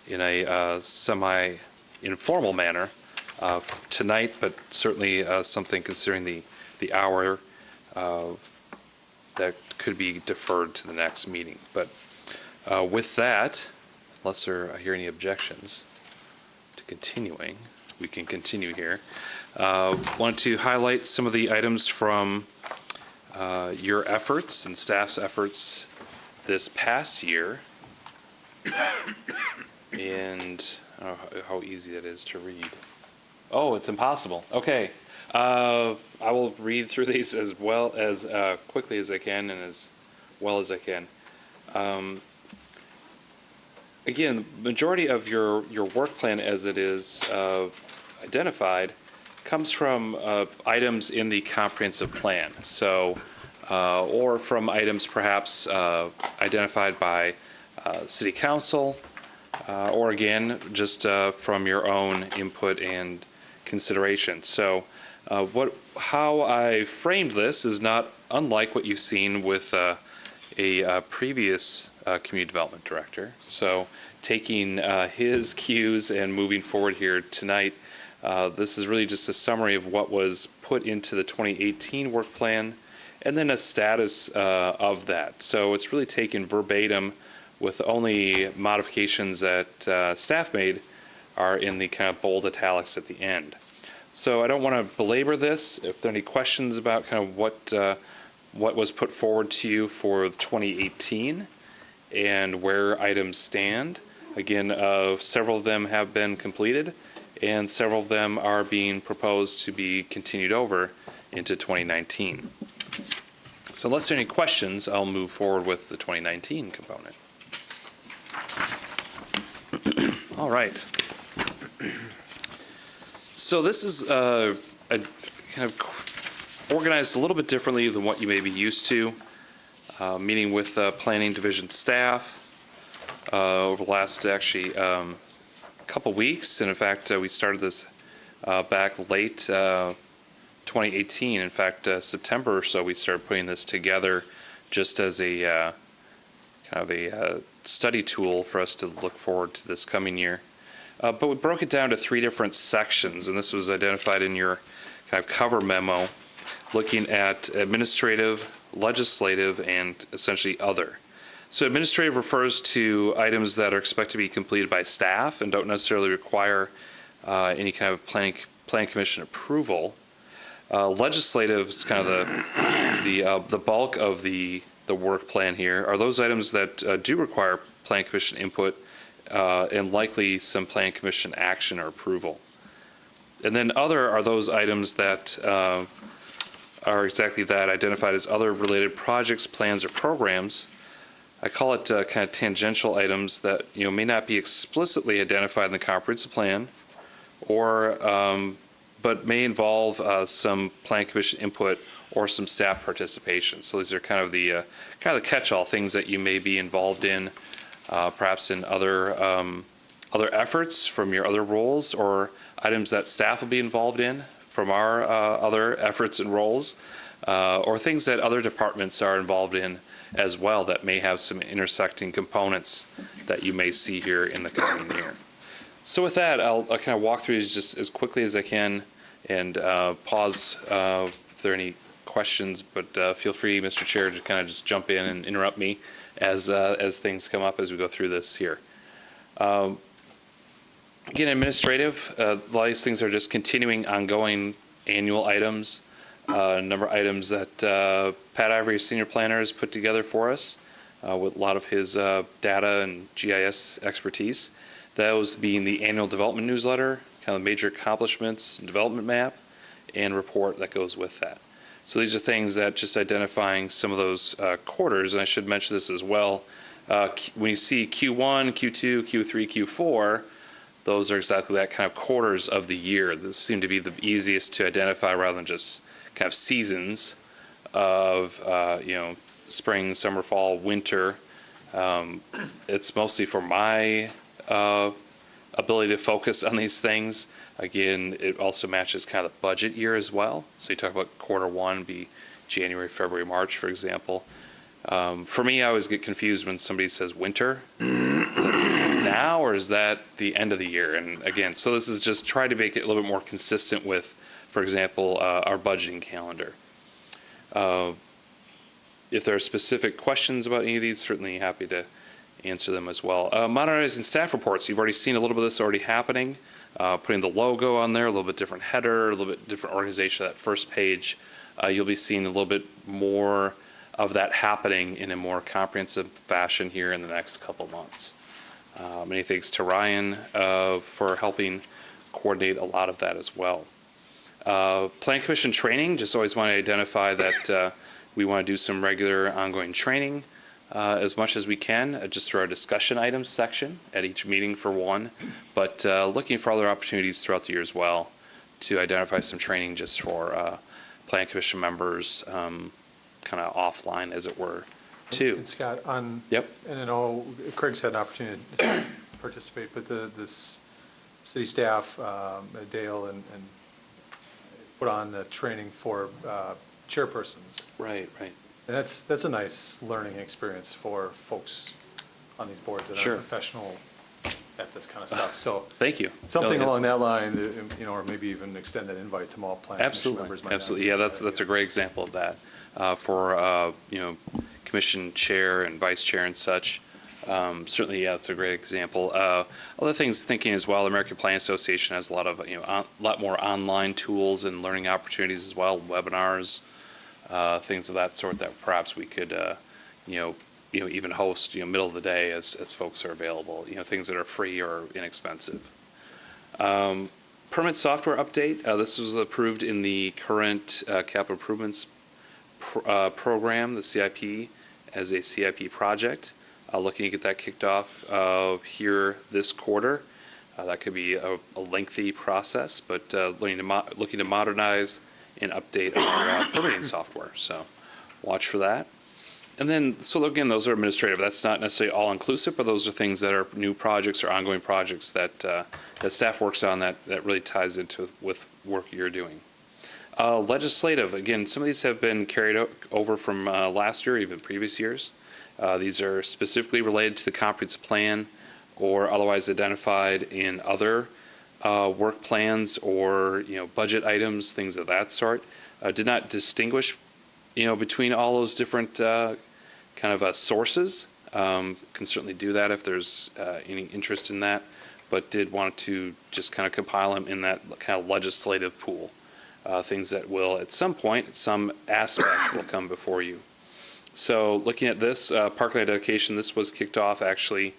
in a semi-informal manner tonight, but certainly something considering the hour that could be deferred to the next meeting. But with that, unless I hear any objections to continuing, we can continue here. Want to highlight some of the items from your efforts and staff's efforts this past year. And I don't know how easy it is to read. Oh, it's impossible. Okay. I will read through these as well as quickly as I can and as well as I can. Again, the majority of your work plan as it is identified comes from items in the comprehensive plan. So, or from items perhaps identified by City Council, or again, just from your own input and consideration. So, how I framed this is not unlike what you've seen with a previous community development director. So, taking his cues and moving forward here tonight, this is really just a summary of what was put into the 2018 work plan, and then a status of that. So it's really taken verbatim, with only modifications that staff made are in the kind of bold italics at the end. So I don't want to belabor this. If there are any questions about kind of what was put forward to you for 2018 and where items stand, again, several of them have been completed, and several of them are being proposed to be continued over into 2019. So unless there are any questions, I'll move forward with the 2019 component. All right. So this is a kind of organized a little bit differently than what you may be used to. Meeting with planning division staff over the last actually couple weeks, and in fact we started this back late 2018. In fact, September or so we started putting this together just as a kind of a study tool for us to look forward to this coming year. But we broke it down to 3 different sections, and this was identified in your kind of cover memo, looking at administrative, legislative, and essentially other. So administrative refers to items that are expected to be completed by staff and don't necessarily require any kind of plan commission approval. Legislative is kind of the bulk of the work plan here, are those items that do require plan commission input and likely some plan commission action or approval. And then other are those items that are exactly that, identified as other related projects, plans, or programs. I call it kind of tangential items that may not be explicitly identified in the comprehensive plan, or but may involve some plan commission input or some staff participation. So these are kind of the catch-all things that you may be involved in, perhaps in other efforts from your other roles, or items that staff will be involved in from our other efforts and roles, or things that other departments are involved in as well that may have some intersecting components that you may see here in the coming year. So with that, I'll kind of walk through these just as quickly as I can and pause if there are any questions, but feel free, Mr. Chair, to kind of just jump in and interrupt me as things come up as we go through this here. Again, administrative, a lot of these things are just continuing ongoing annual items, a number of items that Pat Ivory, senior planner, has put together for us with a lot of his data and GIS expertise. Those being the annual development newsletter, kind of major accomplishments, development map, and report that goes with that. So these are things that just identifying some of those quarters, and I should mention this as well. When you see Q1, Q2, Q3, Q4, those are exactly that kind of quarters of the year. Those seem to be the easiest to identify rather than just kind of seasons of, spring, summer, fall, winter. It's mostly for my ability to focus on these things. Again, it also matches kind of the budget year as well. So you talk about quarter one be January, February, March, for example. For me, I always get confused when somebody says winter. Is that now or is that the end of the year? And again, so this is just try to make it a little bit more consistent with, for example, our budgeting calendar. If there are specific questions about any of these, certainly happy to answer them as well. Modernizing staff reports, you've already seen a little bit of this already happening. Putting the logo on there, a little bit different header, a little bit different organization, that first page. You'll be seeing a little bit more of that happening in a more comprehensive fashion here in the next couple months. Many thanks to Ryan for helping coordinate a lot of that as well. Plan Commission training, just always want to identify that we want to do some regular ongoing training as much as we can, just through our discussion items section at each meeting for one, but looking for other opportunities throughout the year as well to identify some training just for Plan Commission members, kind of offline, as it were, too. And Scott, on, Yep. and I know Craig's had an opportunity to participate, but this city staff, Dale and put on the training for chairpersons. Right, right. And that's a nice learning experience for folks on these boards that Sure. are professional at this kind of stuff. So Thank you. something No, along that line, or maybe even extend that invite to all plan commission members. Absolutely, might not absolutely. be Yeah, a bad that's a great example of that for commission chair and vice chair and such. Certainly, yeah, it's a great example. Other things thinking as well, the American Planning Association has a lot of a lot more online tools and learning opportunities as well, webinars, things of that sort that perhaps we could even host middle of the day as folks are available. Things that are free or inexpensive. Permit software update. This was approved in the current capital improvements program, the CIP, as a CIP project. Looking to get that kicked off here this quarter. That could be a lengthy process, but looking to modernize and update our permitting software. So watch for that. And then, so again, those are administrative. That's not necessarily all inclusive, but those are things that are new projects or ongoing projects that that staff works on that really ties into with work you're doing. Legislative, again, some of these have been carried over from last year, even previous years. These are specifically related to the comprehensive plan or otherwise identified in other work plans or budget items, things of that sort. Did not distinguish between all those different kind of sources. Can certainly do that if there's any interest in that, but did want to just kind of compile them in that kind of legislative pool. Things that will, at some point, some aspect will come before you. So looking at this, parkland dedication, this was kicked off actually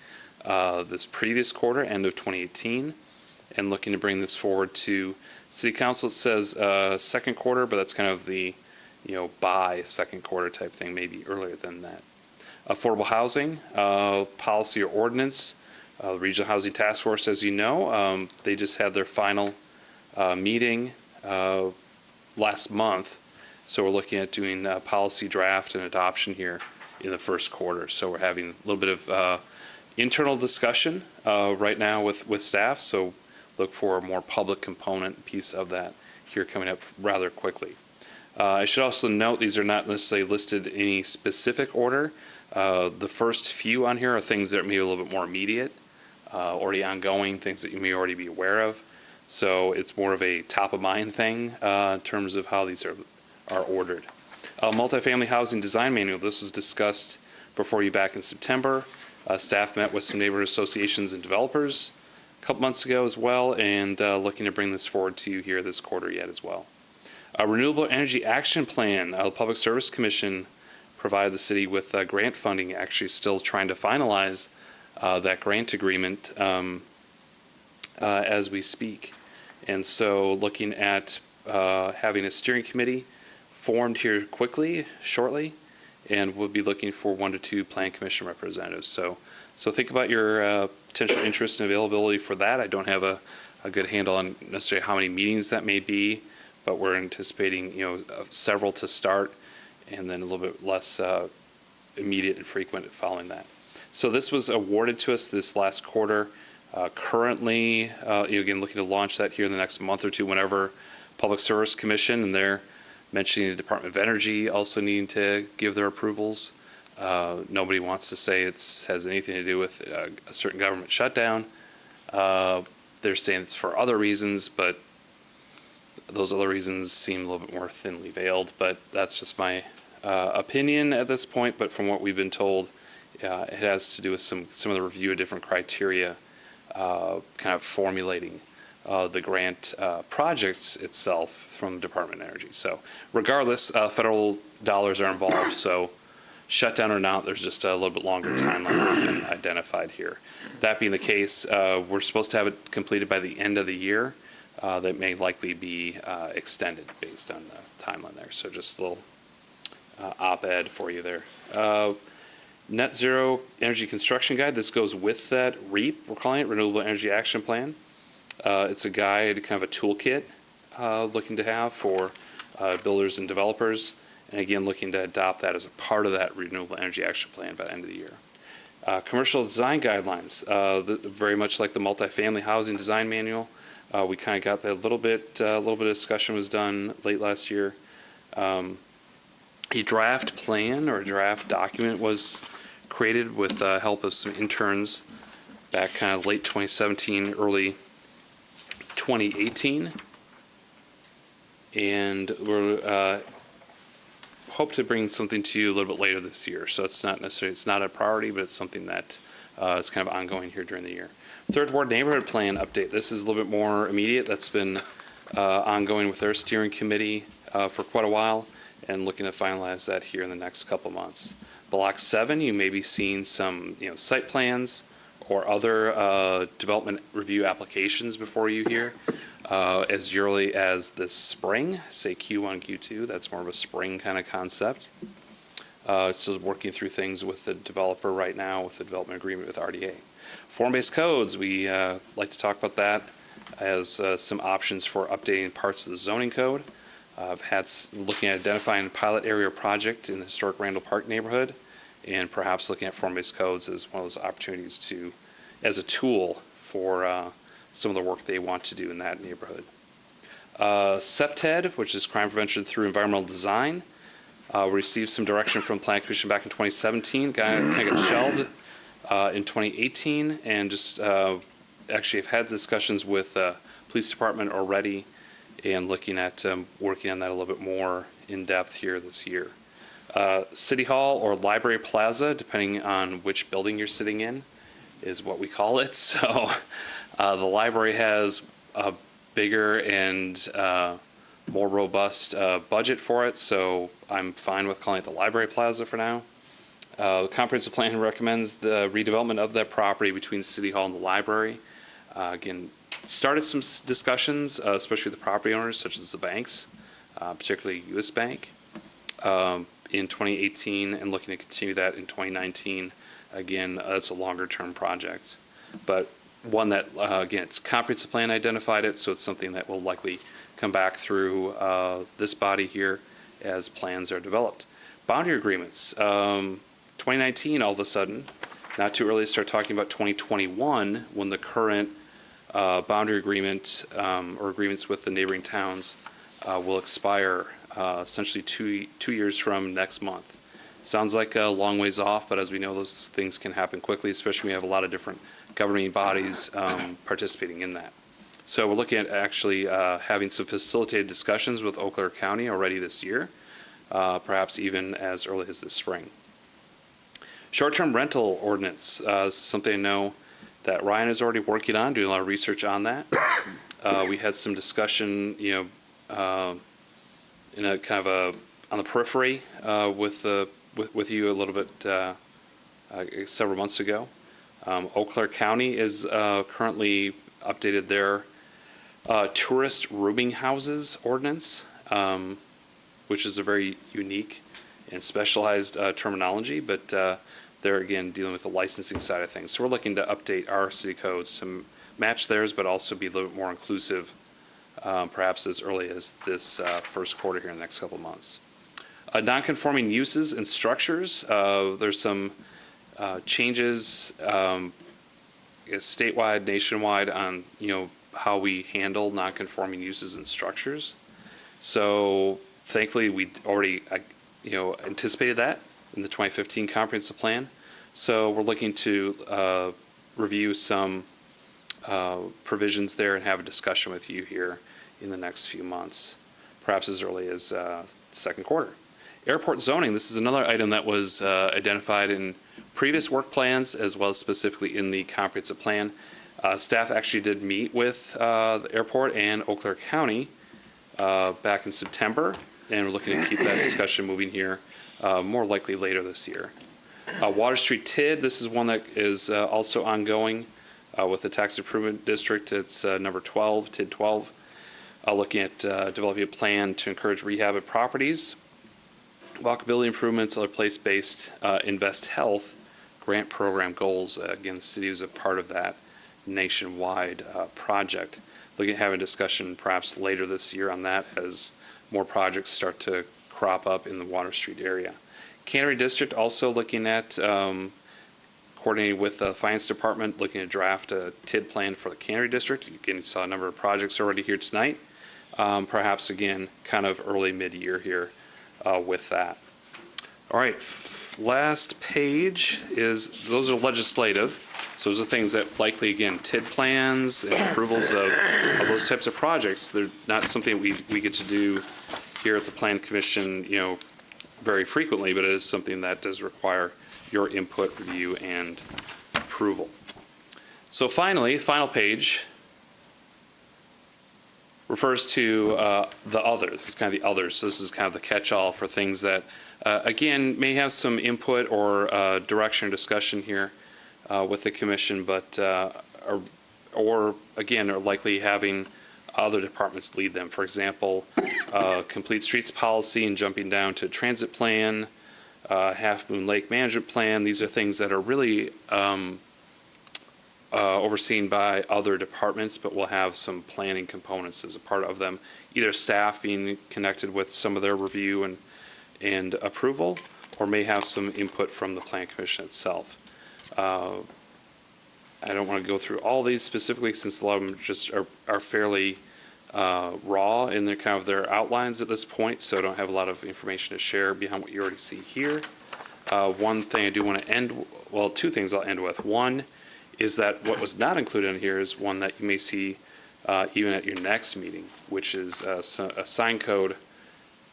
this previous quarter, end of 2018, and looking to bring this forward to City Council. It says second quarter, but that's kind of the, by second quarter type thing, maybe earlier than that. Affordable housing, policy or ordinance, Regional Housing Task Force, as you know, they just had their final meeting last month. So we're looking at doing policy draft and adoption here in the first quarter. So we're having a little bit of internal discussion right now with staff. So look for a more public component piece of that here coming up rather quickly. I should also note these are not necessarily listed in any specific order. The first few on here are things that are maybe a little bit more immediate, already ongoing, things that you may already be aware of. So it's more of a top of mind thing in terms of how these are ordered. Multifamily housing design manual. This was discussed before you back in September. Staff met with some neighborhood associations and developers a couple months ago as well, and looking to bring this forward to you here this quarter yet as well. Renewable Energy Action Plan. The Public Service Commission provided the city with grant funding, actually still trying to finalize that grant agreement as we speak. And so looking at having a steering committee formed here quickly, shortly, and we'll be looking for 1 to 2 Plan Commission representatives. So think about your potential interest and availability for that. I don't have a good handle on necessarily how many meetings that may be, but we're anticipating several to start, and then a little bit less immediate and frequent following that. So this was awarded to us this last quarter. Currently, again, looking to launch that here in the next month or two whenever Public Service Commission, and they're mentioning the Department of Energy also needing to give their approvals. Nobody wants to say it has anything to do with a certain government shutdown. They're saying it's for other reasons, but those other reasons seem a little bit more thinly veiled. But that's just my opinion at this point. But from what we've been told, it has to do with some of the review of different criteria, kind of formulating the grant projects itself from the Department of Energy. So regardless, federal dollars are involved. So shutdown or not, there's just a little bit longer timeline that's been identified here. That being the case, we're supposed to have it completed by the end of the year. That may likely be extended based on the timeline there. So just a little op-ed for you there. Net Zero Energy Construction Guide. This goes with that REAP, we're calling it, Renewable Energy Action Plan. It's a guide, kind of a toolkit, looking to have for builders and developers. And again, looking to adopt that as a part of that Renewable Energy Action Plan by the end of the year. Commercial design guidelines, very much like the multifamily housing design manual. We kind of got that a little bit of discussion was done late last year. A draft plan or a draft document was created with the help of some interns back kind of late 2017, early 2018. And we're hope to bring something to you a little bit later this year. So it's not necessarily, it's not a priority, but it's something that is kind of ongoing here during the year. Third Ward Neighborhood Plan update. This is a little bit more immediate. That's been ongoing with their steering committee for quite a while, and looking to finalize that here in the next couple months. Block 7, you may be seeing some site plans or other development review applications before you here as early as this spring, say Q1, Q2. That's more of a spring kind of concept. Still working through things with the developer right now with the development agreement with RDA. Form-based codes, we like to talk about that as some options for updating parts of the zoning code. I've had looking at identifying a pilot area project in the historic Randall Park neighborhood, and perhaps looking at form-based codes as one of those opportunities to, as a tool for some of the work they want to do in that neighborhood. CPTED, which is Crime Prevention Through Environmental Design, received some direction from Plan Commission back in 2017, kind of got shelved in 2018, and just actually have had discussions with police department already, and looking at working on that a little bit more in depth here this year. City Hall or Library Plaza, depending on which building you're sitting in, is what we call it. So the library has a bigger and more robust budget for it, so I'm fine with calling it the Library Plaza for now. The comprehensive plan recommends the redevelopment of that property between City Hall and the library. Again, started some discussions, especially with the property owners, such as the banks, particularly U.S. Bank, in 2018, and looking to continue that in 2019. Again, it's a longer-term project, but one that, again, it's comprehensive plan identified it, so it's something that will likely come back through this body here as plans are developed. Boundary agreements. 2019, all of a sudden, not too early to start talking about 2021, when the current boundary agreement or agreements with the neighboring towns will expire essentially two years from next month. Sounds like a long ways off, but as we know, those things can happen quickly, especially when we have a lot of different governing bodies participating in that. So we're looking at actually having some facilitated discussions with Eau Claire County already this year, perhaps even as early as this spring. Short-term rental ordinance, something I know that Ryan is already working on, doing a lot of research on that. We had some discussion, in a kind of on the periphery with you a little bit several months ago. Eau Claire County is currently updated their tourist rooming houses ordinance, which is a very unique and specialized terminology, but they're again dealing with the licensing side of things. So we're looking to update our city codes to match theirs, but also be a little bit more inclusive, perhaps as early as this first quarter here in the next couple of months. Non-conforming uses and structures. There's some changes is statewide, nationwide on, how we handle non-conforming uses and structures. So thankfully, we already, anticipated that in the 2015 comprehensive plan. So we're looking to review some provisions there and have a discussion with you here in the next few months, perhaps as early as second quarter. Airport zoning, this is another item that was identified in previous work plans as well as specifically in the comprehensive plan. Staff actually did meet with the airport and Eau Claire County back in September, and we're looking to keep that discussion moving here more likely later this year. Water Street TID, this is one that is also ongoing with the Tax Improvement District. It's number 12, TID 12, looking at developing a plan to encourage rehab of properties, walkability improvements, other place-based Invest Health grant program goals. Again, the city was a part of that nationwide project. Looking at having a discussion perhaps later this year on that as more projects start to crop up in the Water Street area. Cannery District also looking at coordinating with the Finance Department, looking to draft a TID plan for the Cannery District. Again, you saw a number of projects already here tonight. Perhaps again, kind of early mid-year here with that. All right, last page is, those are legislative. So those are things that likely, again, TID plans and approvals of those types of projects. They're not something we get to do here at the Plan Commission, very frequently, but it is something that does require your input, review, and approval. So finally, final page refers to the others. It's kind of the others. So this is kind of the catch-all for things that, again, may have some input or direction or discussion here with the commission, but or again, are likely having other departments lead them. For example, complete streets policy and jumping down to transit plan, Half Moon Lake management plan. These are things that are really overseen by other departments, but will have some planning components as a part of them. Either staff being connected with some of their review and approval, or may have some input from the Plan Commission itself. I don't want to go through all these specifically since a lot of them just are fairly raw in their kind of their outlines at this point, so I don't have a lot of information to share beyond what you already see here. One thing I do want to end, well, two things I'll end with. One is that what was not included in here is one that you may see even at your next meeting, which is a sign code,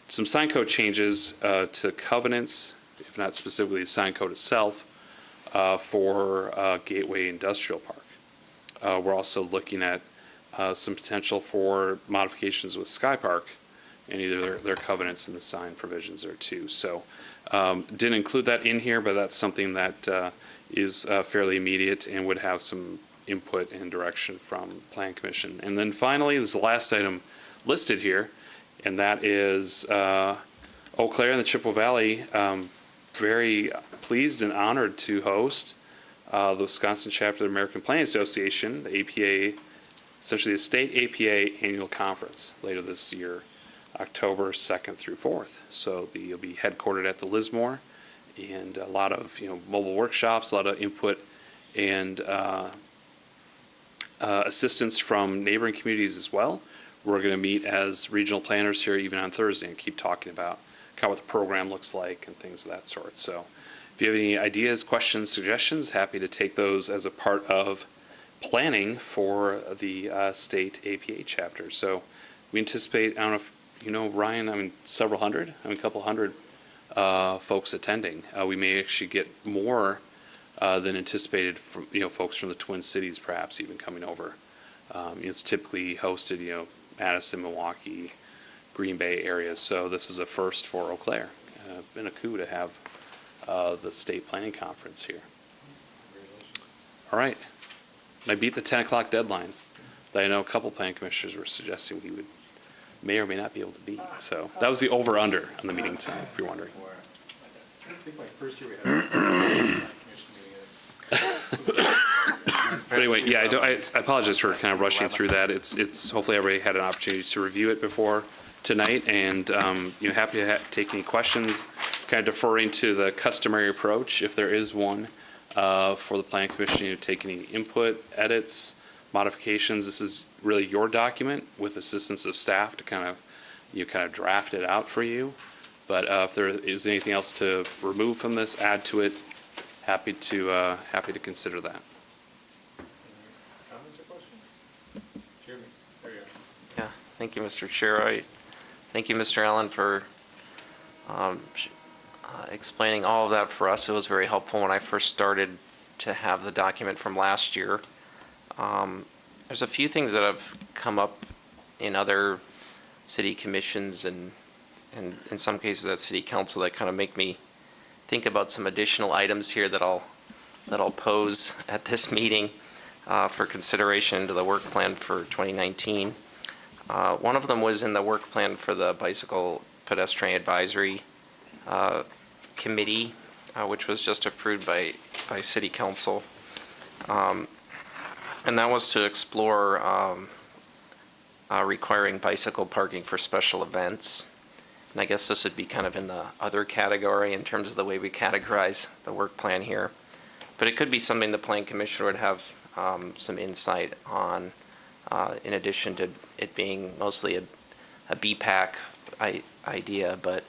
some sign code changes to covenants, if not specifically the sign code itself, for Gateway Industrial Park. We're also looking at some potential for modifications with Sky Park and either their covenants and the sign provisions there too. So didn't include that in here, but that's something that is fairly immediate and would have some input and direction from Plan Commission. And then finally, this is the last item listed here, and that is Eau Claire and the Chippewa Valley. Very pleased and honored to host the Wisconsin chapter of the American Planning Association, the APA, essentially the state APA annual conference later this year, October 2nd through 4th. So you'll be headquartered at the Lismore, and a lot of mobile workshops, a lot of input and assistance from neighboring communities as well. We're going to meet as regional planners here even on Thursday and keep talking about kind of what the program looks like and things of that sort. So if you have any ideas, questions, suggestions, happy to take those as a part of planning for the state APA chapter. So we anticipate, I don't know if you know, Ryan, several hundred, a couple hundred folks attending. We may actually get more than anticipated from, folks from the Twin Cities perhaps even coming over. It's typically hosted, Madison, Milwaukee, Green Bay areas. So this is a first for Eau Claire. Been a coup to have the state planning conference here. All right. I beat the 10 o'clock deadline that I know a couple planning commissioners were suggesting we may or may not be able to beat. So that was the over-under on the meeting tonight, if you're wondering. I think my first year we had But anyway, yeah, I apologize for kind of rushing through that. It's hopefully everybody had an opportunity to review it before tonight, and happy to take any questions, kind of deferring to the customary approach, if there is one, for the Plan Commission to take any input, edits, modifications. This is really your document with assistance of staff to kind of draft it out for you. But if there is anything else to remove from this, add to it, happy to consider that. Comments or questions? Jeremy, there you are. Yeah, thank you, Mr. Chair. Thank you, Mr. Allen, for explaining all of that for us. It was very helpful when I first started to have the document from last year. There's a few things that have come up in other city commissions and in some cases at city council that kind of make me think about some additional items here that I'll pose at this meeting for consideration to the work plan for 2019. One of them was in the work plan for the Bicycle Pedestrian Advisory Committee, which was just approved by City Council. And that was to explore requiring bicycle parking for special events. And I guess this would be kind of in the other category in terms of the way we categorize the work plan here. But it could be something the Plan Commission would have some insight on, in addition to it being mostly a BPAC idea. But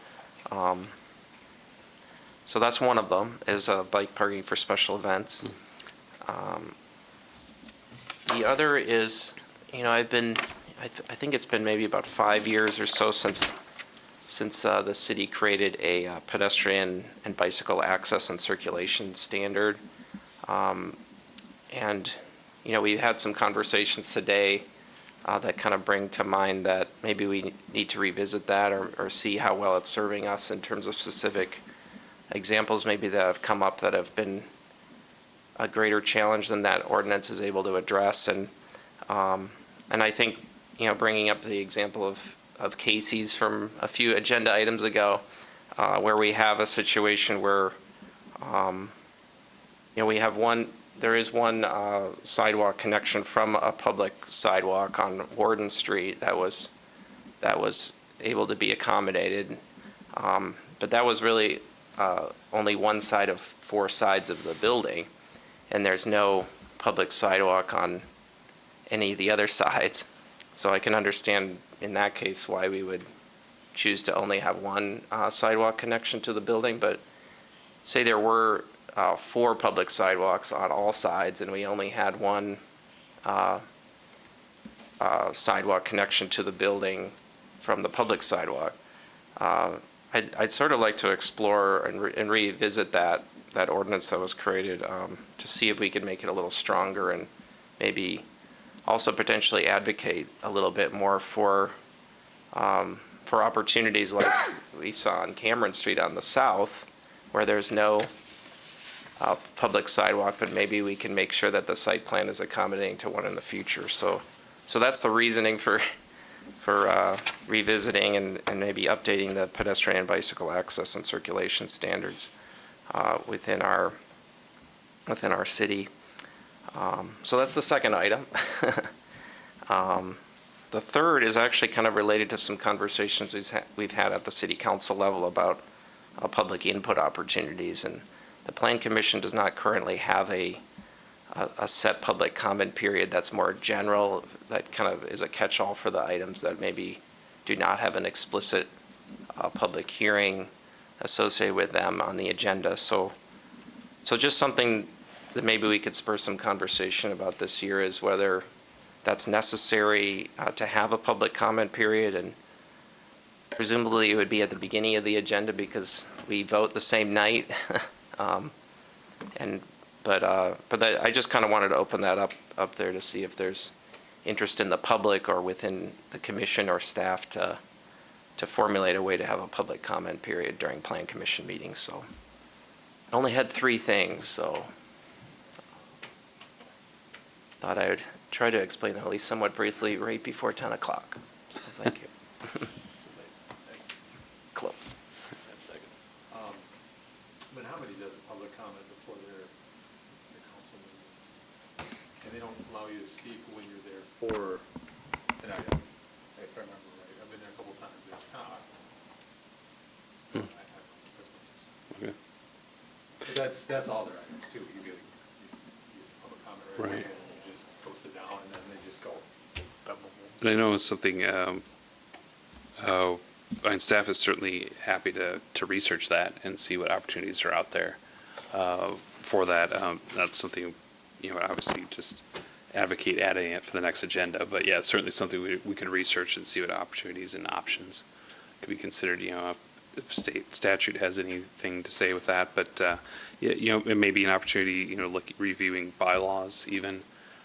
so that's one of them, is bike parking for special events. The other is, I think it's been maybe about 5 years or so since the city created a pedestrian and bicycle access and circulation standard. And, we've had some conversations today that kind of bring to mind that maybe we need to revisit that or see how well it's serving us in terms of specific examples maybe that have come up that have been a greater challenge than that ordinance is able to address. And I think, bringing up the example of Casey's from a few agenda items ago, where we have a situation where, there is one sidewalk connection from a public sidewalk on Warden Street that was able to be accommodated. But that was really only one side of 4 sides of the building, and there's no public sidewalk on any of the other sides. So I can understand in that case why we would choose to only have one sidewalk connection to the building. But say there were 4 public sidewalks on all sides and we only had one sidewalk connection to the building from the public sidewalk. I'd sort of like to explore and revisit that ordinance that was created to see if we could make it a little stronger and maybe also potentially advocate a little bit more for opportunities like we saw on Cameron Street on the south, where there's no public sidewalk, but maybe we can make sure that the site plan is accommodating to one in the future. So that's the reasoning for revisiting and maybe updating the pedestrian and bicycle access and circulation standards within our city. So that's the second item. The third is actually kind of related to some conversations we've had at the city council level about public input opportunities. And the Plan Commission does not currently have a set public comment period that's more general, that kind of is a catch-all for the items that maybe do not have an explicit public hearing associated with them on the agenda. So just something that maybe we could spur some conversation about this year is whether that's necessary to have a public comment period, and presumably it would be at the beginning of the agenda because we vote the same night. But I just kind of wanted to open that up there to see if there's interest in the public or within the commission or staff to formulate a way to have a public comment period during Plan Commission meetings. So I only had 3 things, so thought I would try to explain at least somewhat briefly right before 10 o'clock. So thank you. Close. But how many does a public comment before their council meetings? And they don't allow you to speak when you're there for an item, if I remember right. I've been there a couple times. It's kind of awkward. So that's my 2 cents. Okay. But that's all their items too. You get public comment right Right. away, and you just post it down, and then they just go. And I know it's something, and staff is certainly happy to research that and see what opportunities are out there for that. That's something, obviously just advocate adding it for the next agenda. But yeah, it's certainly something we can research and see what opportunities and options could be considered, if state statute has anything to say with that. But, it may be an opportunity, reviewing bylaws even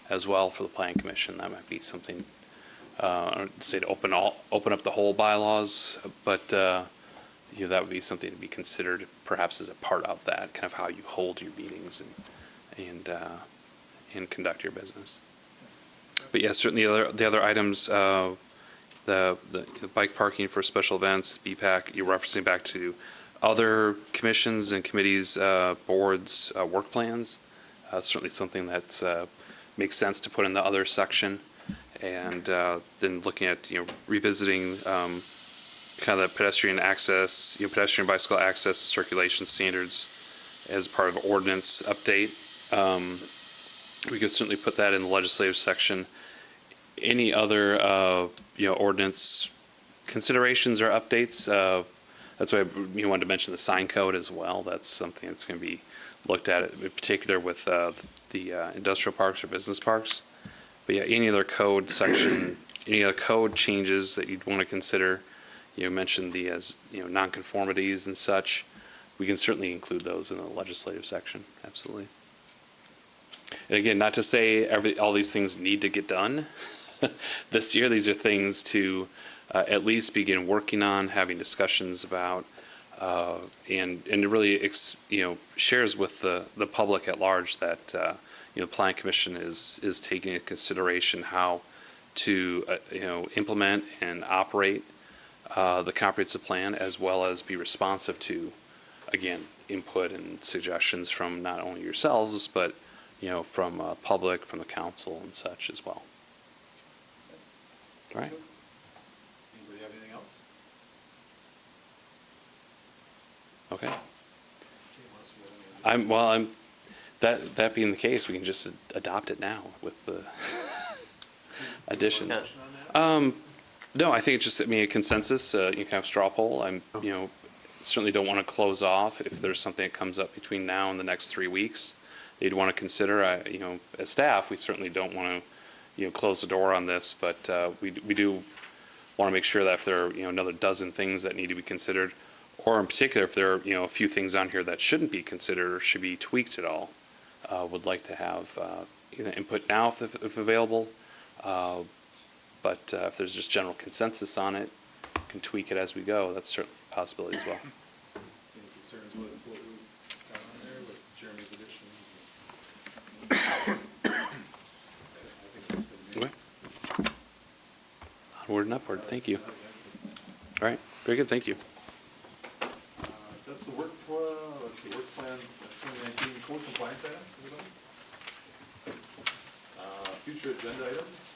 as well for the Plan Commission. That might be something, I don't say to open up the whole bylaws, but, that would be something to be considered perhaps as a part of that, kind of how you hold your meetings and conduct your business. But yeah, certainly the other items, the bike parking for special events, BPAC, you're referencing back to other commissions and committees, boards, work plans. Certainly something that makes sense to put in the other section. And then looking at, revisiting kind of the pedestrian access, pedestrian bicycle access circulation standards as part of ordinance update. We could certainly put that in the legislative section. Any other, ordinance considerations or updates? That's why you wanted to mention the sign code as well. That's something that's going to be looked at, in particular with the industrial parks or business parks. But yeah, any other code section, any other code changes that you'd want to consider, mentioned the nonconformities and such. We can certainly include those in the legislative section. Absolutely. And again, not to say all these things need to get done this year. These are things to at least begin working on, having discussions about, and it really shares with the public at large that the Plan Commission is taking into consideration how to implement and operate the comprehensive plan, as well as be responsive to, again, input and suggestions from not only yourselves but from public, from the council and such as well. All right. Anybody have anything else? Okay. I'm that being the case, we can just adopt it now with the additions. No, I think it's just a consensus. You can have straw poll. Certainly don't want to close off if there's something that comes up between now and the next 3 weeks they'd want to consider. As staff, we certainly don't want to, close the door on this, but we do want to make sure that if there are, another dozen things that need to be considered, or in particular, if there are, a few things on here that shouldn't be considered or should be tweaked at all, would like to have input now if available. But if there's just general consensus on it, we can tweak it as we go. That's certainly a possibility as well. Any concerns with what we've got on there with Jeremy's additions? Okay. Onward and upward. Thank you. All right. Very good. Thank you. So that's the work plan 2019 code compliance items, everybody? Future agenda items?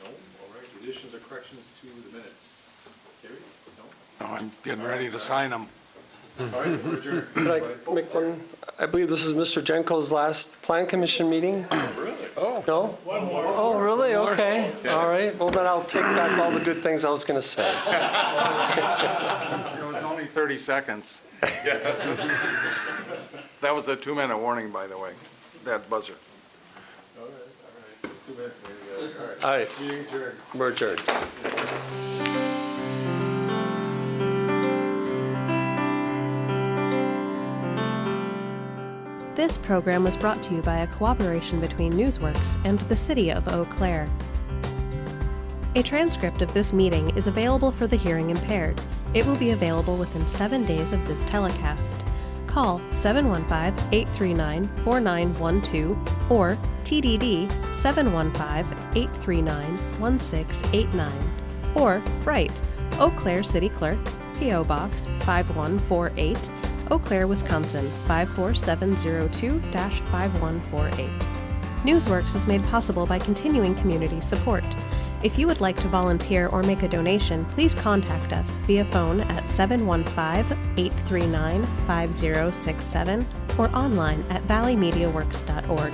No? All right. Additions or corrections to the minutes? Carrie? No? No, I'm getting ready to sign them. All right, we're adjourned. Could I make one? I believe this is Mr. Jenko's last Plan Commission meeting. Really? Oh. No? One more. Oh, really? Okay. All right. Well, then I'll take back all the good things I was going to say. It was only 30 seconds. That was a 2-minute warning, by the way, that buzzer. All right. 2 minutes, maybe. All right. All right. Meeting adjourned. We're adjourned. This program was brought to you by a cooperation between Newsworks and the City of Eau Claire. A transcript of this meeting is available for the hearing impaired. It will be available within 7 days of this telecast. Call 715-839-4912 or TDD 715-839-1689 or write Eau Claire City Clerk, P.O. Box 5148, Eau Claire, Wisconsin 54702-5148. Newsworks is made possible by continuing community support. If you would like to volunteer or make a donation, please contact us via phone at 715-839-5067 or online at valleymediaworks.org.